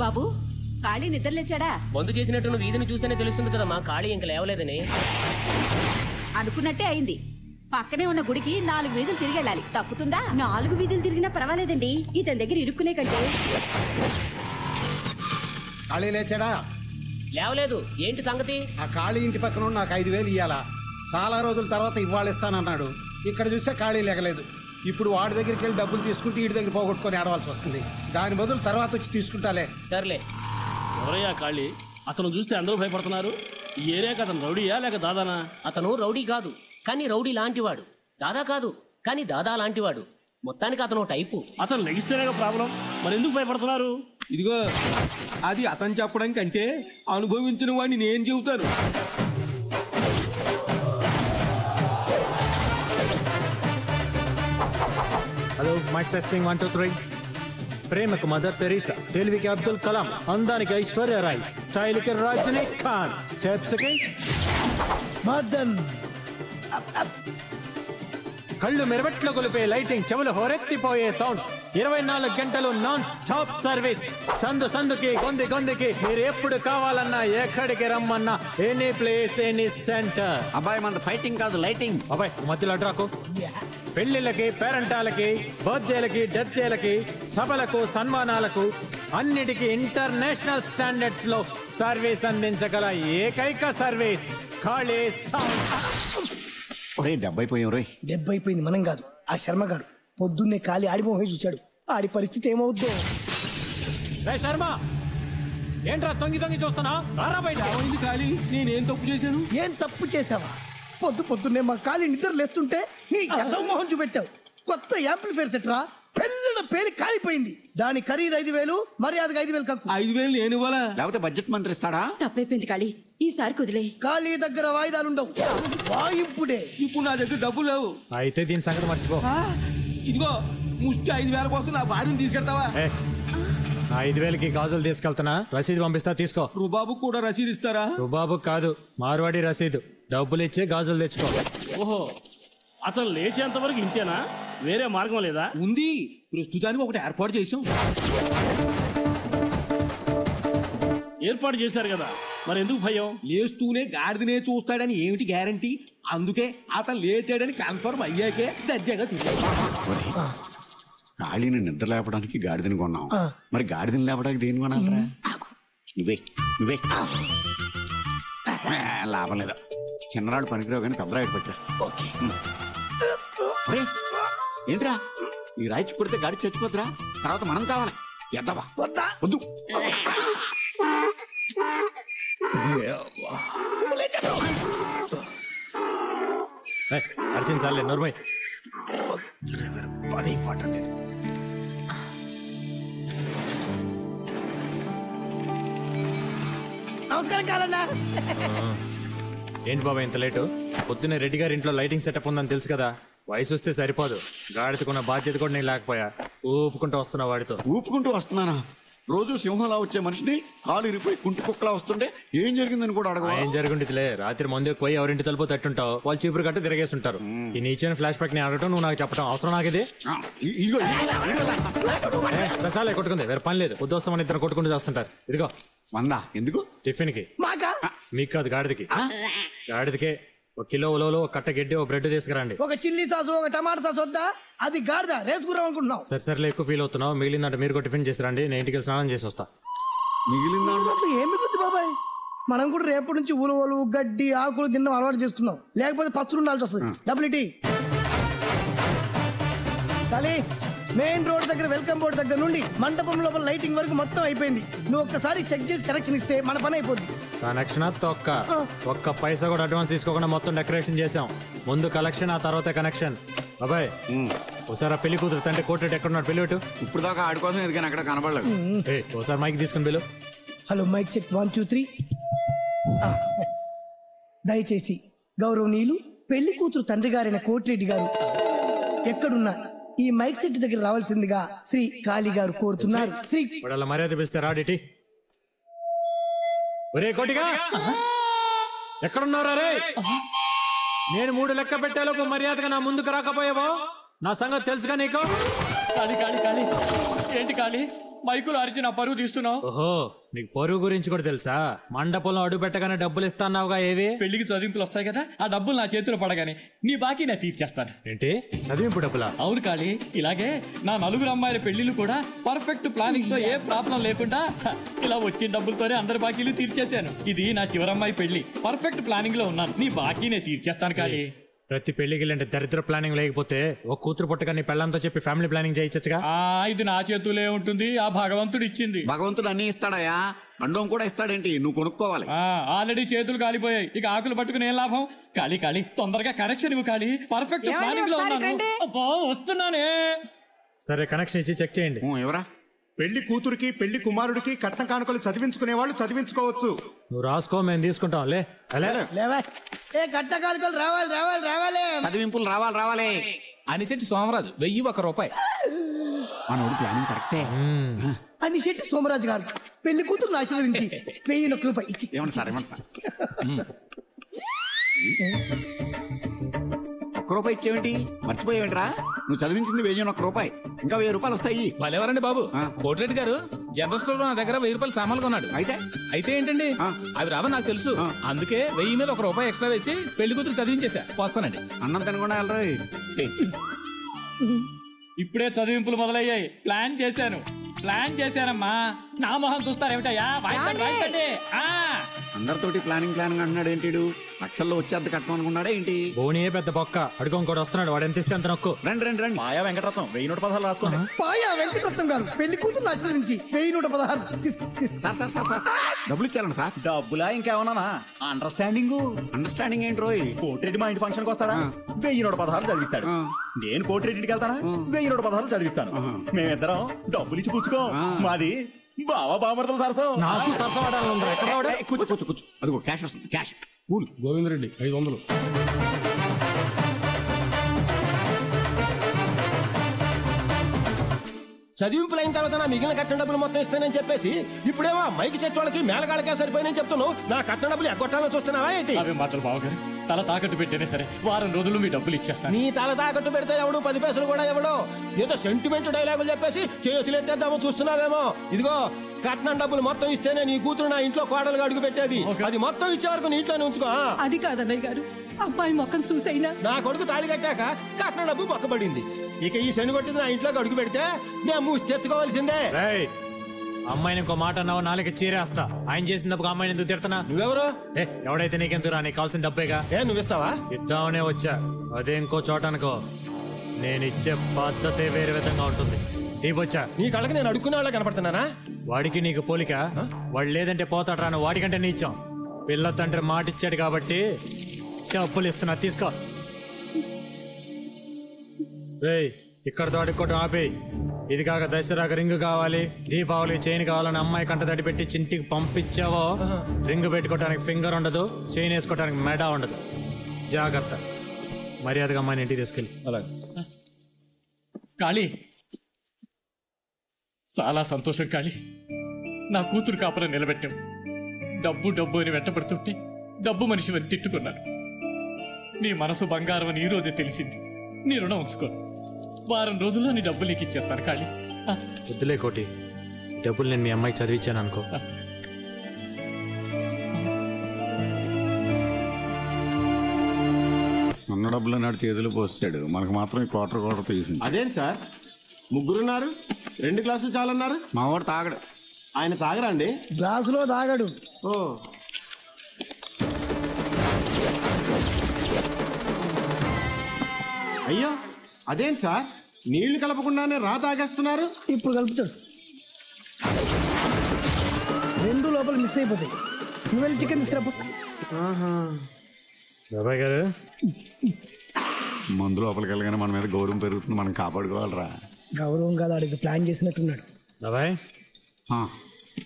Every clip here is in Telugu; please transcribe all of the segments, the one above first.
బాబు ఖాళీ నిద్రలేచాడా? మందు చేసినట్టు నువ్వు వీధిని చూస్తేనే తెలుస్తుంది కదమ్మా ఖాళీ ఇంక లేవలేదని. అనుకున్నట్టే అయింది. పక్కనే ఉన్న గుడికి 4 వీధులు తిరిగి వెళ్ళాలి. తప్పుతుందా? 4 వీధులు తిరిగినా పర్వాలేదండి, ఇతని దగ్గర ఇరుక్కునే కంటే. ఖాళీ లేచాడా? లేవలేదు. ఏంటి సంగతి? ఆ ఖాళీ ఇంటి పక్కన నాకు 5,000 ఇయ్యాలా. చాలా రోజుల తర్వాత ఇవాళ ఇస్తానన్నాడు. ఇక్కడ చూస్తే ఖాళీ లేగలేదు. ఇప్పుడు వాడి దగ్గరికి వెళ్ళి డబ్బులు తీసుకుంటే వీడి దగ్గర పోగొట్టుకొని ఆడవలసి వస్తుంది. దాని బదులు తర్వాత వచ్చి తీసుకుంటాలే. సర్లే. ఎవరయ్యా ఖాళీ? అతను చూస్తే అందరూ భయపడుతున్నారు. ఈ ఏరియాకి అతను రౌడీయా లేక దాదానా? అతను రౌడీ కాదు, కానీ రౌడీ లాంటివాడు. దాదా కాదు, కానీ దాదా లాంటివాడు. మొత్తానికి అతను టైపు. అతను లెగిస్తేనే ప్రాబ్లం. మరి ఎందుకు భయపడుతున్నారు? ఇదిగో అది అతను చెప్పడం కంటే అనుభవించిన వాడిని నేను చెబుతాను. Hello, mic testing 1 2 3. ప్రేమకు మదర్ తెరీసా, తెలివికి అబ్దుల్ కలాం, అందానికి ఐశ్వర్య రాయ్, స్టైల్ కి రజనీ ఖాన్, స్టెప్స్ కి మదన్, కళ్ళు మెరవట్లు గొలిపే లైటింగ్, చెవులు హోరెత్తిపోయే సౌండ్, 24 గంటలు నాన్ స్టాప్ సర్వీస్. సందు సందుకి, గొంది గొందికి, మీరు ఎప్పుడు కావాలన్నా ఎక్కడికి రమ్మన్నా, ఎనీ ప్లేస్ ఎనీ సెంటర్. అబ్బాయి మన ఫైటింగ్ కాదు, లైటింగ్. అబ్బాయి మధ్యలో అడ్రాకు. పెళ్లిళ్ళకి, పేరెంటాలకి, బర్త్డేలకి, డెత్డేలకి, సభలకు, సన్మానాలకు అన్నిటికీ ఇంటర్నేషనల్ స్టాండర్డ్స్ లో సర్వీస్ అందించగల ఏకైక సర్వీస్ ఖాళీ సౌండ్. ఒరే దెబ్బైపోయాం రోయ్. దెబ్బైపోయింది మనం కాదు, ఆ శర్మ గారు పొద్దున్నే ఖాళీ ఆడిపోయి చూశాడు. ఆడి పరిస్థితి ఏమవుద్దో. శర్మ ఏంట్రా తొంగి తొంగి చూస్తున్నా? ఖాళీ నేనేం తప్పు చేశాను? ఏం తప్పు చేసావా? పొద్దున్నే మా ఖాళీ నిద్ర లేస్తుంటే నీ ఎంతో మొహం చూపెట్టావు. కొత్త యాంప్లిఫైర్ సెట్రా, పెళ్ళిన పేలి కాలిపోయింది. దాని ఖరీదు 5,000, మర్యాదగా 5,000 కక్కు. 5,000 నేను ఇవ్వాలా? లేకపోతే బడ్జెట్ మంత్రి ఇస్తాడా? తప్పైపోయింది ఖాళీ, ఈసారి కుదిలే. ఖాళీ దగ్గర వాయిదాలుండవు, వాయింపుడే. ఇప్పుడు నా దగ్గర డబ్బులు లేవు. అయితే దీని సంగతి మర్చిపో. ఇదిగో ముష్టి 5,000 కోసం నా భార్యను తీసుకెళ్తావా? నా 5,000కి గాజులు తీసుకెళ్తున్నా, రసీదు పంపిస్తా, తీసుకో. రుబాబు కూడా రసీదు ఇస్తారా? రుబాబు కాదు, మార్వాడి రసీదు. డబ్బులు ఇచ్చి గాజులు తెచ్చుకో. ఓహో, అతను లేచేంత వరకు ఇంతేనా? వేరే మార్గం లేదా? ఉంది, ప్రస్తుతానికి ఒకటి ఏర్పాటు చేసాం. ఏర్పాటు చేశారు కదా, మరి ఎందుకు భయం? లేస్తూనే గాడిదనే చూస్తాడని ఏమిటి గ్యారంటీ? అందుకే అతను లేచాడని కన్ఫర్మ్ అయ్యాకే దర్జాగా తీసుకుంటా. ఖాళీని నిద్ర లేపడానికి గాడిదని కొన్నాం, మరి గాడిదని లేపడానికి దేని కొనాలరా? నువ్వే నువ్వే లాభం లేదా. చిన్నరాడు పనికిరావు కానీ పెద్ద రాయిట్ పెట్టరా. ఏంట్రా ఈ రాయిచి కొడితే గాడి చచ్చిపోతురా, తర్వాత మనం కావాలి. ఎద్దవా వద్దు. అర్జున్ చాలే నోర్మై. నమస్కారం కాలన్నా. ఏంటి బాబా ఇంత లేటు? పొద్దున్నే రెడ్డి గారి ఇంట్లో లైటింగ్ సెటప్ ఉందని తెలుసు కదా. వయసు వస్తే సరిపోదు, గాడిదకున్న బాధ్యత కూడా నేను లేకపోయా. ఊపుకుంటూ వస్తున్నా వాడితో. ఊపుకుంటూ వస్తున్నానా? రోజు సింహంలా వచ్చే మనిషిని కాలు ఇరిపోయి కుంటి కుక్కలా వస్తుంటే ఏం జరిగిందని కూడా అడగ. ఏం జరిగిందిలే, రాత్రి ముందే పోయి ఎవరింటి తలుపు తట్టుంటావు, వాళ్ళు చీపురు కట్ట తిరిగేసి ఉంటారు. ఈ నీచైన ఫ్లాష్ బ్యాక్ ని అడగటం, నువ్వు నాకు చెప్పడం అవసరం నాకు ఇది? రసాలే కొట్టుకుంది, వేరే పని లేదు. పొద్దుస్తామని ఇద్దరు కొట్టుకుంటూ చేస్తుంటారు. ఇదిగో 100 ఎందుకు? టిఫిన్ కి. మీకు కాదు, గాడిదకి. గాడిదకే 1 కిలో ఉలవలు, 1 కట్ట గడ్డి, 1 బ్రెడ్ తీసుకురండి. ఒక చిల్లీ సాసు, ఒక టమాటా సాసు వద్దా? అది గాడిద రేసుకురాం అనుకుంటున్నావు. సరే ఎక్కువ ఫీల్ అవుతున్నావు. మిగిలిందంటే మీరు టిఫిన్ చేసి రండి, నేను ఇంటికి స్నానం చేసి వస్తా. మిగిలిందంటే ఏం మిగులుద్ది బాబాయ్? మనం కూడా రేపటి నుంచి ఉలవలు, గడ్డి, ఆకులు తిన్నాం అలవాటు చేసుకుందాం. లేకపోతే పస్తులు ఉండాల్సి వస్తుంది. డబ్బులు ఇటీ. మెయిన్ రోడ్ దగ్గర వెల్కమ్ బోర్డు దగ్గర నుండి మండపం లోపల లైటింగ్ వరకు మొత్తం అయిపోయింది. నువ్వు ఒక్కసారి చెక్ చేసి కనెక్షన్ ఇస్తే మన పని అయిపోద్ది. కనెక్షన్ ఒక్క పైసా కూడా అడ్వాన్స్ తీసుకోకుండా మొత్తం డెకరేషన్ చేసాం. ముందు కలెక్షన్, ఆ తర్వాత కనెక్షన్. బాబాయ్ ఒకసారి పెళ్లి కూతురు తండ్రి కోటెట్ ఎక్కడున్నాడు? పెళ్లి పెట్టు. ఇప్పుడు దాకా ఆడి కోసం ఎదిగాను, అక్కడ కనబడలేదు. ఒకసారి మైక్ తీసుకుని పిలు. Hello mic check 1 2 3. దయచేసి గౌరవనీయులు పెళ్లి కూతురు తండ్రి గారైన కోటిరెడ్డి గారు ఎక్కడున్నా ఈ మైక్ సెట్ దగ్గర రావాల్సిందిగా శ్రీ కాళీ గారు కోరుతున్నారు. శ్రీ మర్యాద పిలిస్తే రాడిటి. ఒరే కోటిగా, ఎక్కడున్నారా రే? నేను 3 లెక్క పెట్టేలోపు మర్యాదగా నా ముందుకు రాకపోయావో నా సంగతి తెలుసుగా నీకు? కాళీ ఏంటి కాళీ? మైకులు అరిచి నా పరువు తీస్తున్నావు? ఓహో, నీకు పొరుగు గురించి కూడా తెలుసా? మండపంలో అడుగు పెట్టగానే డబ్బులు ఇస్తాన్నావుగా, ఏవి? పెళ్లికి చదివింపులు వస్తాయి కదా, ఆ డబ్బులు నా చేతిలో పడగానే నీ బాకీ నేను తీర్చేస్తాను. ఏంటి చదివింపు డబ్బులా? అవును కాళీ, ఇలాగే నా నలుగురు అమ్మాయిల పెళ్లిళ్ళు కూడా పర్ఫెక్ట్ ప్లానింగ్ తో ఏ ప్రాబ్లం లేకుండా ఇలా వచ్చిన డబ్బులతోనే అందరి బాకీలు తీర్చేశాను. ఇది నా చివరమ్మాయి పెళ్లి, పర్ఫెక్ట్ ప్లానింగ్ లో ఉన్నాను. నీ బాకీ నేను తీర్చేస్తాను కాళీ. ప్రతి పెళ్లికి అంటే దరిద్ర ప్లానింగ్ లేకపోతే ఒక కూతురు పుట్టగా నీ పెళ్ళంతో చెప్పి ఫ్యామిలీ ప్లానింగ్ చేయించచ్చుగా. ఇది నా చేతులే ఉంటుంది, ఆ భగవంతుడు ఇచ్చింది. భగవంతుడు అన్ని ఇస్తాడయా, అండం కూడా ఇస్తాడేంటి, నువ్వు కొనుక్కోవాలి. ఆల్రెడీ చేతులు కాలిపోయాయి, ఇక ఆకులు పట్టుకుని ఏం లాభం? కాళీ కాళీ తొందరగా కనెక్షన్ ఇవ్వు కాళీ, పర్ఫెక్ట్ ప్లానింగ్ లో ఉన్నాను. అబ్బా, వస్తున్నానే. సరే, కనెక్షన్ ఇచ్చి చెక్ చేయండి. ఎవరా? పెళ్లి కూతురికి పెళ్లి కుమారుడికి కట్న కానుకలు చదివించుకునే వాళ్ళు చదివించుకోవచ్చు. నువ్వు రాసుకో, మేము తీసుకుంటాం. లేవా ఏ కట్న కానుకలు రావాలి రావాలి రావాలి, చదివింపులు రావాలి రావాలి అని శెట్టి సోమరాజు 1001 రూపాయి. మనోడు ప్లానింగ్ కరెక్టే అని శెట్టి సోమరాజు గారు పెళ్లి కూతురు ఆశీర్వదించి 1001 రూపాయి ఇచ్చి. ఏమన్నా సార్, ఏమన్నా సార్, ₹1 ఇచ్చేవేంటి? మర్చిపోయేవేంట్రా? నువ్వు చదివించింది 1001 రూపాయి, ఇంకా 1000 రూపాయలు వస్తాయి. వాళ్ళెవరండి బాబు? కోటిరెడ్డి గారు జనరల్ స్టోర్ లో నా దగ్గర 1000 రూపాయలు సామాన్లు కొన్నాడు. అయితే ఏంటండి, అవి రావని నాకు తెలుసు, అందుకే 1000 మీద ₹1 ఎక్స్ట్రా వేసి పెళ్లి కూతురు చదివించేసా. వస్తానండి. అన్నం తినకుండా వెళ్ళరా? ఇప్పుడే చదివింపులు మొదలయ్యాయి. ప్లాన్ చేశానమ్మా. నా మొహం చూస్తారేమిటయ్యా? అందరితోటి ప్లానింగ్ అంటున్నాడు ఏంటి? లక్షల్లో వచ్చేంత కట్టం అనుకున్నాడే ఏంటి? బోనియే పెద్ద బొక్క, అడుగు ఇంకోటి వస్తున్నాడు, వాడు ఎంత ఇస్తే అంత నొక్కు. రండి. మాయా వెంకటరత్నం 1116 రాసుకోండి. పాయా వెంకటరత్నం గారు పెళ్లి కూతురు ఆశీర్వదించి 1116 సార్ డబ్బులు ఇచ్చారండి సార్. డబ్బులా ఇంకేమన్నా? అండర్స్టాండింగ్ ఏంటి రోయ్? కోటిరెడ్డి మా ఇంటి ఫంక్షన్ కి వస్తారా? 1116 చదివిస్తాడు. నేను కోటిరెడ్డికి వెళ్తానా? 1116 చదివిస్తాను. మేమిద్దరం డబ్బులు ఇచ్చి పుచ్చుకో. మాది బావా బామర్తల సరసం. నాకు సరసం ఆడాలి. కూర్చో. అదిగో క్యాష్ వస్తుంది, క్యాష్. గోవిందరెడ్డి 500. చదివింపులు అయిన తర్వాత నా మిగిలిన కట్టిన డబ్బులు మొత్తం ఇస్తానని చెప్పేసి ఇప్పుడేమో మైకి చెట్టు వాళ్ళకి మేళగాళ్ళకే సరిపోయినని చెప్తున్నావు. నా కట్టిన డబ్బులు ఎగ్గొట్టాలని చూస్తున్నావా ఏంటి? అవి మాటలు బావగారు, తల తాకట్టు పెట్టేనే సరే వారం రోజులు మీ డబ్బులు ఇచ్చేస్తాను. నీ తల తాకట్టు పెడితే ఎవడు 10 పైసలు కూడా ఎవడో ఏదో సెంటిమెంట్ డైలాగులు చెప్పేసి చేతులు ఎత్తేద్దామో చూస్తున్నావేమో. ఇదిగో కట్నం డబ్బులు మొత్తం ఇస్తేనే నీ కూతురు నా ఇంట్లో కోడలుగా అడుగు పెట్టేది. అది మొత్తం ఇచ్చే వరకు నీ ఇంట్లోనే ఉంచుకో. అది కాదన్నయ్య గారు, అబ్బాయి మొక్కం చూసైనా నా కొడుకు తాళి కట్టాక కట్నం డబ్బు పక్కబడింది. ఇక ఈ శని కొట్టింది నా ఇంట్లోకి అడుగు పెడితే మేము మూచెత్తుకోవాల్సిందే. అమ్మాయిని ఇంకో మాట అన్నావు, నాలుగు చీరేస్తా. ఆయన చేసినప్పుడు అమ్మాయిని ఎందుకు తిడతానా? నువ్వెవరు? ఎవడైతే నీకెందుకురా, నీకు కావాల్సిన డబ్బేగా. నువ్వు ఇస్తావా? ఇద్దామనే వచ్చా, అదే ఇంకో చోట అనుకో. నేను ఇచ్చే పద్ధతే వేరే విధంగా ఉంటుంది. వచ్చా నీ కళ్ళకి నేను అడుక్కునే వాళ్ళ కనపడుతున్నానా? వాడికి నీకు పోలిక. వాడు లేదంటే పోతాడు రాను, వాడికంటే నీ ఇచ్చాం. పిల్ల తండ్రి మాట ఇచ్చాడు కాబట్టి డబ్బులు ఇస్తున్నా, తీసుకో. రేయ్, ఇక్కడతో అడుక్కోవడం ఆపి. ఇది కాక దసరాకు రింగ్ కావాలి, దీపావళి చైన్ కావాలని అమ్మాయి కంట తడి పెట్టి చింటికి పంపించావో, రింగ్ పెట్టుకోవడానికి ఫింగర్ ఉండదు, చైన్ వేసుకోవడానికి మెడ ఉండదు. జాగ్రత్త. మర్యాదగా అమ్మాయిని ఇంటికి తీసుకెళ్ళి. అలాగే. కాళీ, చాలా సంతోషం కాళీ. నా కూతురు కాపురం నిలబెట్టాం. డబ్బు అని వెంటపడుతుంటే డబ్బు మనిషి అని తిట్టుకున్నాను. నీ మనసు బంగారం అని ఈ రోజే తెలిసింది. నీ రుణం ఉంచుకో. వారం రోజుల్లో నీ డబ్బులు నీకు ఇచ్చేస్తాను కాళీ. వద్దులే కోటి, డబ్బులు నేను మీ అమ్మాయికి చదివించాను అనుకో. ఉన్న డబ్బులు నాడు చేతులు పోస్తాడు, మనకు మాత్రం ఈ క్వార్టర్ తీసింది. అదేం సార్, ముగ్గురున్నారు, 2 గ్లాసులు చాలన్నారు. మా వాడు తాగడు. ఆయన తాగరా అండి? గ్లాసులో తాగడు. ఓ, అయ్యో అదేంటి సార్, నీళ్లు కలపకుండానే రా తాగేస్తున్నారు. ఇప్పుడు కలుపుతాడు, 2 లోపల మిక్స్ అయిపోతాయి. నువ్వు వెళ్ళి చికెన్ తీసుకురాపో. బాబాయ్ గారు, మందు లోపలికి వెళ్ళగానే మన మీద గౌరవం పెరుగుతుంది, మనం కాపాడుకోవాలరా. గౌరవం కాదు, అడిగి ప్లాన్ చేసినట్టున్నాడు. బాబాయ్,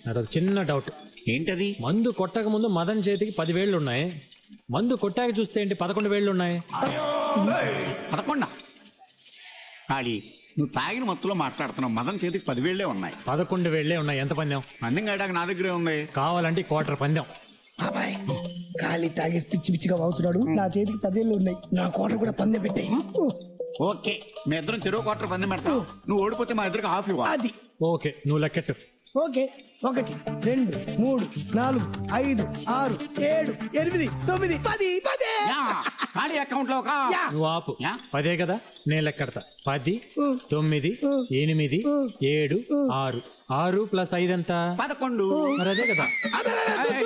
నాదొక చిన్న డౌట్. ఏంటది? మందు కొట్టక ముందు మదన్ చేతికి 10 వేళ్ళు ఉన్నాయి, మందు కొట్టాక చూస్తే ఏంటి 11 వేళ్ళు ఉన్నాయి? 11? ఖాళీ, నువ్వు తాగిన మత్తులో మాట్లాడుతున్నావు. మదన్ చేతికి 10 వేళ్లే ఉన్నాయి. 11 వేళ్లే ఉన్నాయి. ఎంత పందెం? పందెం కాయడానికి నా దగ్గరే ఉంది. కావాలంటే క్వార్టర్ పందెం. బాబాయ్, ఖాళీ తాగేసి పిచ్చిగా వాగుతున్నాడు. నా చేతికి 10 వేళ్ళు ఉన్నాయి, నా కోట కూడా పందెం పెట్టాయి. ఓకే, మీ ఇద్దరం చెరువు క్వార్టర్ పందెం పెడతావు. నువ్వు ఓడిపోతే మా ఇద్దరికి హాఫ్ ఇవ్వాలి. అది ఓకే నువ్వు లెక్కెట్టు. ఓకే 1 2 3 4 5 6 7 8 9 10 10 ఖాళీ అకౌంట్ లో నువ్వు ఆపు. 10 కదా, నేను లెక్కెడతా. 10 9 8 7 6 6 + 5 ఎంత? 11. మరి అదే కదా. 1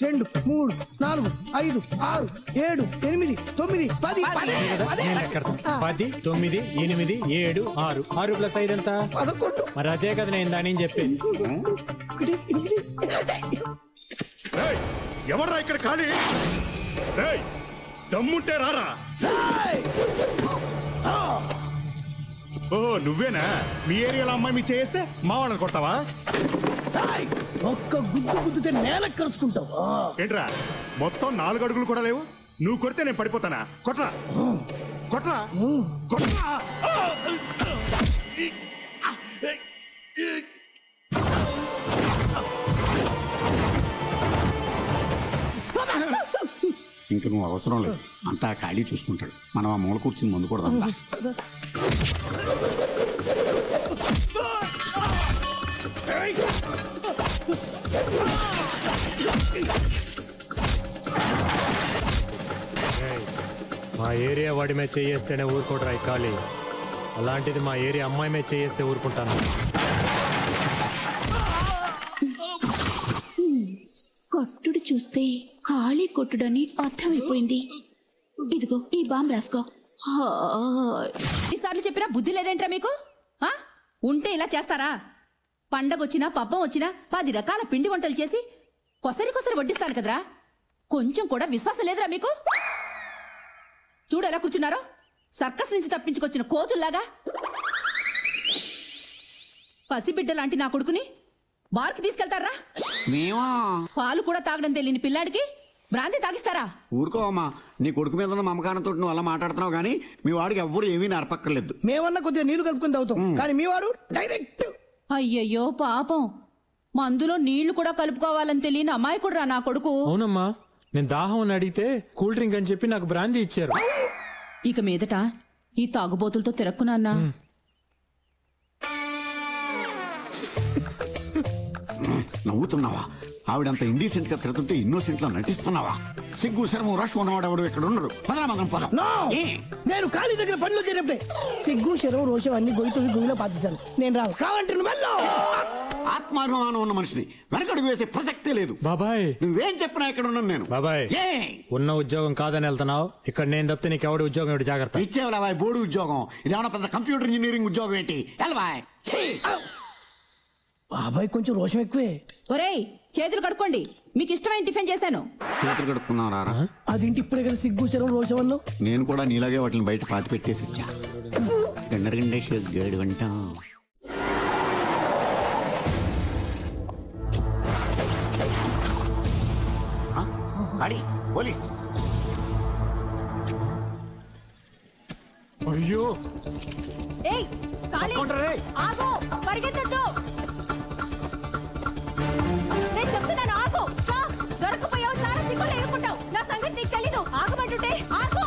2 3 4 5 6 7 8 9 10 నేను లెక్కెడతా. 10 9 8 7 6 6 + 5 ఎంత? 11. మరి అదే కదా నేను దాని చెప్పేది. ఎవర్రా ఇక్కడ ఖాళీ? దమ్ముంటే రారా. ఓహో నువ్వేనా? మీ ఏరియాలో అమ్మాయి మీ చేస్తే మా వాళ్ళని కొట్టావా? ఒక్క గుద్దుతే నేల కరుచుకుంటావా? ఏంట్రా మొత్తం 4 అడుగులు కూడా లేవు? నువ్వు కొడితే నేను పడిపోతానా? కొట్రా కొట్రా కొట్రా. ఇంక నువ్వు అవసరం లేదు, అంతా ఖాళీ చూసుకుంటాడు. మనం ఆ మూల కూర్చుని ముందు కూడా అంతా. మా ఏరియా వాడి మీద చేయేస్తేనే ఊరుకోడు రాయి ఖాళీ. అలాంటిది మా ఏరియా అమ్మాయి మీద చేయేస్తే ఊరుకుంటాను. కొట్టుడు చూస్తే ఖాళీ కొట్టుడని అర్థమైపోయింది. ఇదిగో ఈ బాంబు రాసుకో. ఈసార్లు చెప్పినా బుద్ధి లేదేంట్రా మీకు? ఉంటే ఇలా చేస్తారా? పండగొచ్చినా పబ్బం వచ్చినా 10 రకాల పిండి వంటలు చేసి కొసరి వడ్డిస్తాను కదరా. కొంచెం కూడా విశ్వాసం లేదురా మీకు? చూడు ఎలా కూర్చున్నారో, సర్కస్ నుంచి తప్పించుకొచ్చిన కోతుల్లాగా. పసిబిడ్డ లాంటి నా కొడుకుని బార్కి తీసుకెళ్తారా? పాలు కూడా తాగడం తెలియని పిల్లాడికి బ్రాంతి తాగిస్తారా? ఊరుకోవమ్మా, నీ కొడుకు మీద ఉన్న మమకారంతో నువ్వు అలా మాట్లాడుతున్నావు కానీ మీ వాడికి ఎవ్వరు ఏమీ నరపక్కర్లేదు. మేమన్నా కొద్దిగా నీళ్లు కలుపుకొని తాగుతాం, కానీ మీ వాడు డైరెక్ట్. అయ్యయ్యో పాపం, మందులో నీళ్లు కూడా కలుపుకోవాలని తెలియని అమాయకుడు రా నా కొడుకు. అవునమ్మా, నేను దాహం అని అడిగితే కూల్ డ్రింక్ అని చెప్పి నాకు బ్రాందీ ఇచ్చారు. ఇక మీదట ఈ తాగుబోతులతో తిరక్కున్నా. నవ్వుతున్నావా? ఆవిడంత ఇండీసెంట్ గా తిరుగుతుంటే ఇన్నోసెంట్ లా నటిస్తున్నావా? సిగ్గు శరము రష్ ఉన్నవాడు ఎవరు ఇక్కడ ఉండరు. నేను ఖాళీ దగ్గర పనిలో చేరినప్పుడే సిగ్గు శరం రోషం అన్ని గొయ్యిలో పాతిస్తాను. నేను రావు కావాలంటే ఆత్మాభిమానం ఉన్న మనిషిని వెనకడుగు వేసే ప్రసక్తే లేదు. బాబాయ్ నువ్వేం చెప్పినా ఇక్కడ ఉన్నాను నేను. బాబాయ్ ఉన్న ఉద్యోగం కాదని వెళ్తున్నావు. ఇక్కడ నేను తప్పితే నీకు ఎవడి ఉద్యోగం ఏంటి? జాగ్రత్త. ఇచ్చేవాళ్ళ బాయ్ బోర్డు ఉద్యోగం. ఇదేమన్నా పెద్ద కంప్యూటర్ ఇంజనీరింగ్ ఉద్యోగం ఏంటి? బాయ్ బాబాయ్ కొంచెం రోషం ఎక్కువే. ఒరేయ్ చేతులు కడుక్కోండి, మీకు ఇష్టమైన టిఫిన్ చేశాను. చేతులు కడుక్కున్నారా? అదేంటి ఇప్పుడే కదా సిగ్గు శరం రోషం అన్నావు? నేను కూడా నీలాగే వాటిని బయట పాతి పెట్టేసి వచ్చా. గండేడు వంట పోలీస్. అయ్యో ఆగో, పరిగెత్తొద్దు. నేను చెప్తున్నాను ఆగో. దొరకపోయావు, చాలా చిక్కులు ఎదుర్కొంటావు. నా సంగతి నీకు తెలీదు. ఆగమంటుంటే ఆగో.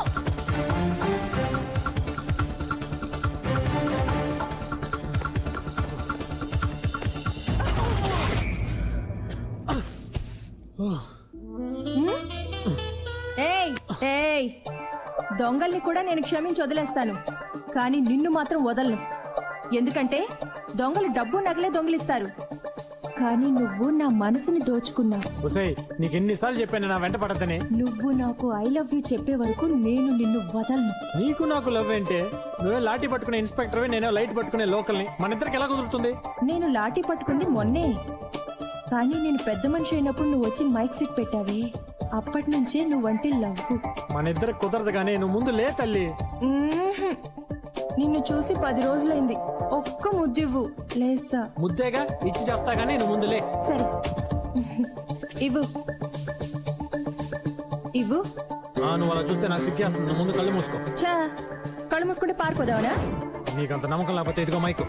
దొంగల్ని కూడా నేను క్షమించి వదిలేస్తాను, కానీ నిన్ను మాత్రం వదలను. ఎందుకంటే దొంగలు డబ్బు నగలే దొంగిలిస్తారు, కానీ నువ్వు నా మనసుని దోచుకున్నావు. నీకు ఎన్నిసార్లు చెప్పాను నా వెంట పడద్దని? నువ్వు నాకు ఐ లవ్ యూ చెప్పే వరకు నేను నిన్ను వదలను. నీకు నాకు లవ్ ఏంటే? నువ్వే లాఠీ పట్టుకునే ఇన్స్పెక్టర్, నేనే లైట్ పట్టుకునే లోకల్ని. మన ఇద్దరికి ఎలా కుదురుతుంది? నేను లాఠీ పట్టుకుంది మొన్నే, కానీ నేను పెద్ద మనిషి అయినప్పుడు నువ్వు వచ్చి మైక్ సెట్ పెట్టావే, అప్పటి నుంచే నువ్వంటే లవ్. మన ఇద్దరు కుదరదు కానీ నువ్వు ముందు లే తల్లి. నిన్ను చూసి 10 రోజులైంది. ఒక్క ముద్దివ్వు, లేస్తా. ముద్దేగా ఇచ్చి చేస్తా గానీ నువ్వు ముందు లే. సరే ఇవ్వు ఇవ్వు. నువ్వు అలా చూస్తే నాకు సిగ్గేస్తుంది. ముందు కళ్ళు మూసుకో. చా, కళ్ళు మూసుకుంటే పారిపోదావనా? నీకంత నమ్మకం లేకపోతే ఇదిగో మైక్.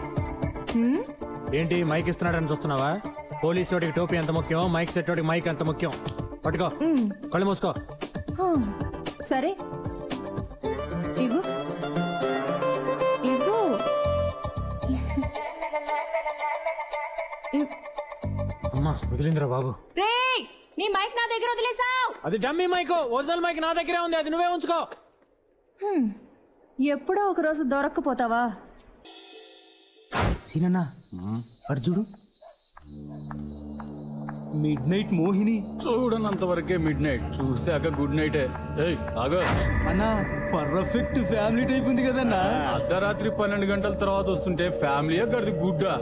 ఏంటి మైక్ ఇస్తున్నాడని చూస్తున్నావా? పోలీసు వాడికి టోపీ ఎంత ముఖ్యం, మైక్ సెట్ వాడికి మైక్ ఎంత ముఖ్యం. పట్టుకో, కళ్ళు మూసుకో. సరే ఇవ్వు ఇవ్వు. అమ్మా వదిలిందిరా బాబు. రేయ్, నీ మైక్ నా దగ్గర వదిలేసావు. అది డమ్మీ మైక్, ఒరిజినల్ మైక్ నా దగ్గరే ఉంది, అది నువ్వే ఉంచుకో. ఎప్పుడో ఒక రోజు దొరక్కపోతావా? సీనన్నా అటు చూడు, మిడ్ నైట్ మోహిని. చూడనంత వరకే మిడ్ నైట్, చూసాక గుడ్ నైట్. అన్నా పర్ఫెక్ట్ ఫ్యామిలీ టైప్ ఉంది కదన్నా. అర్ధరాత్రి 12 గంటల తర్వాత వస్తుంటే ఫ్యామిలీ గడిది గుడ్డా.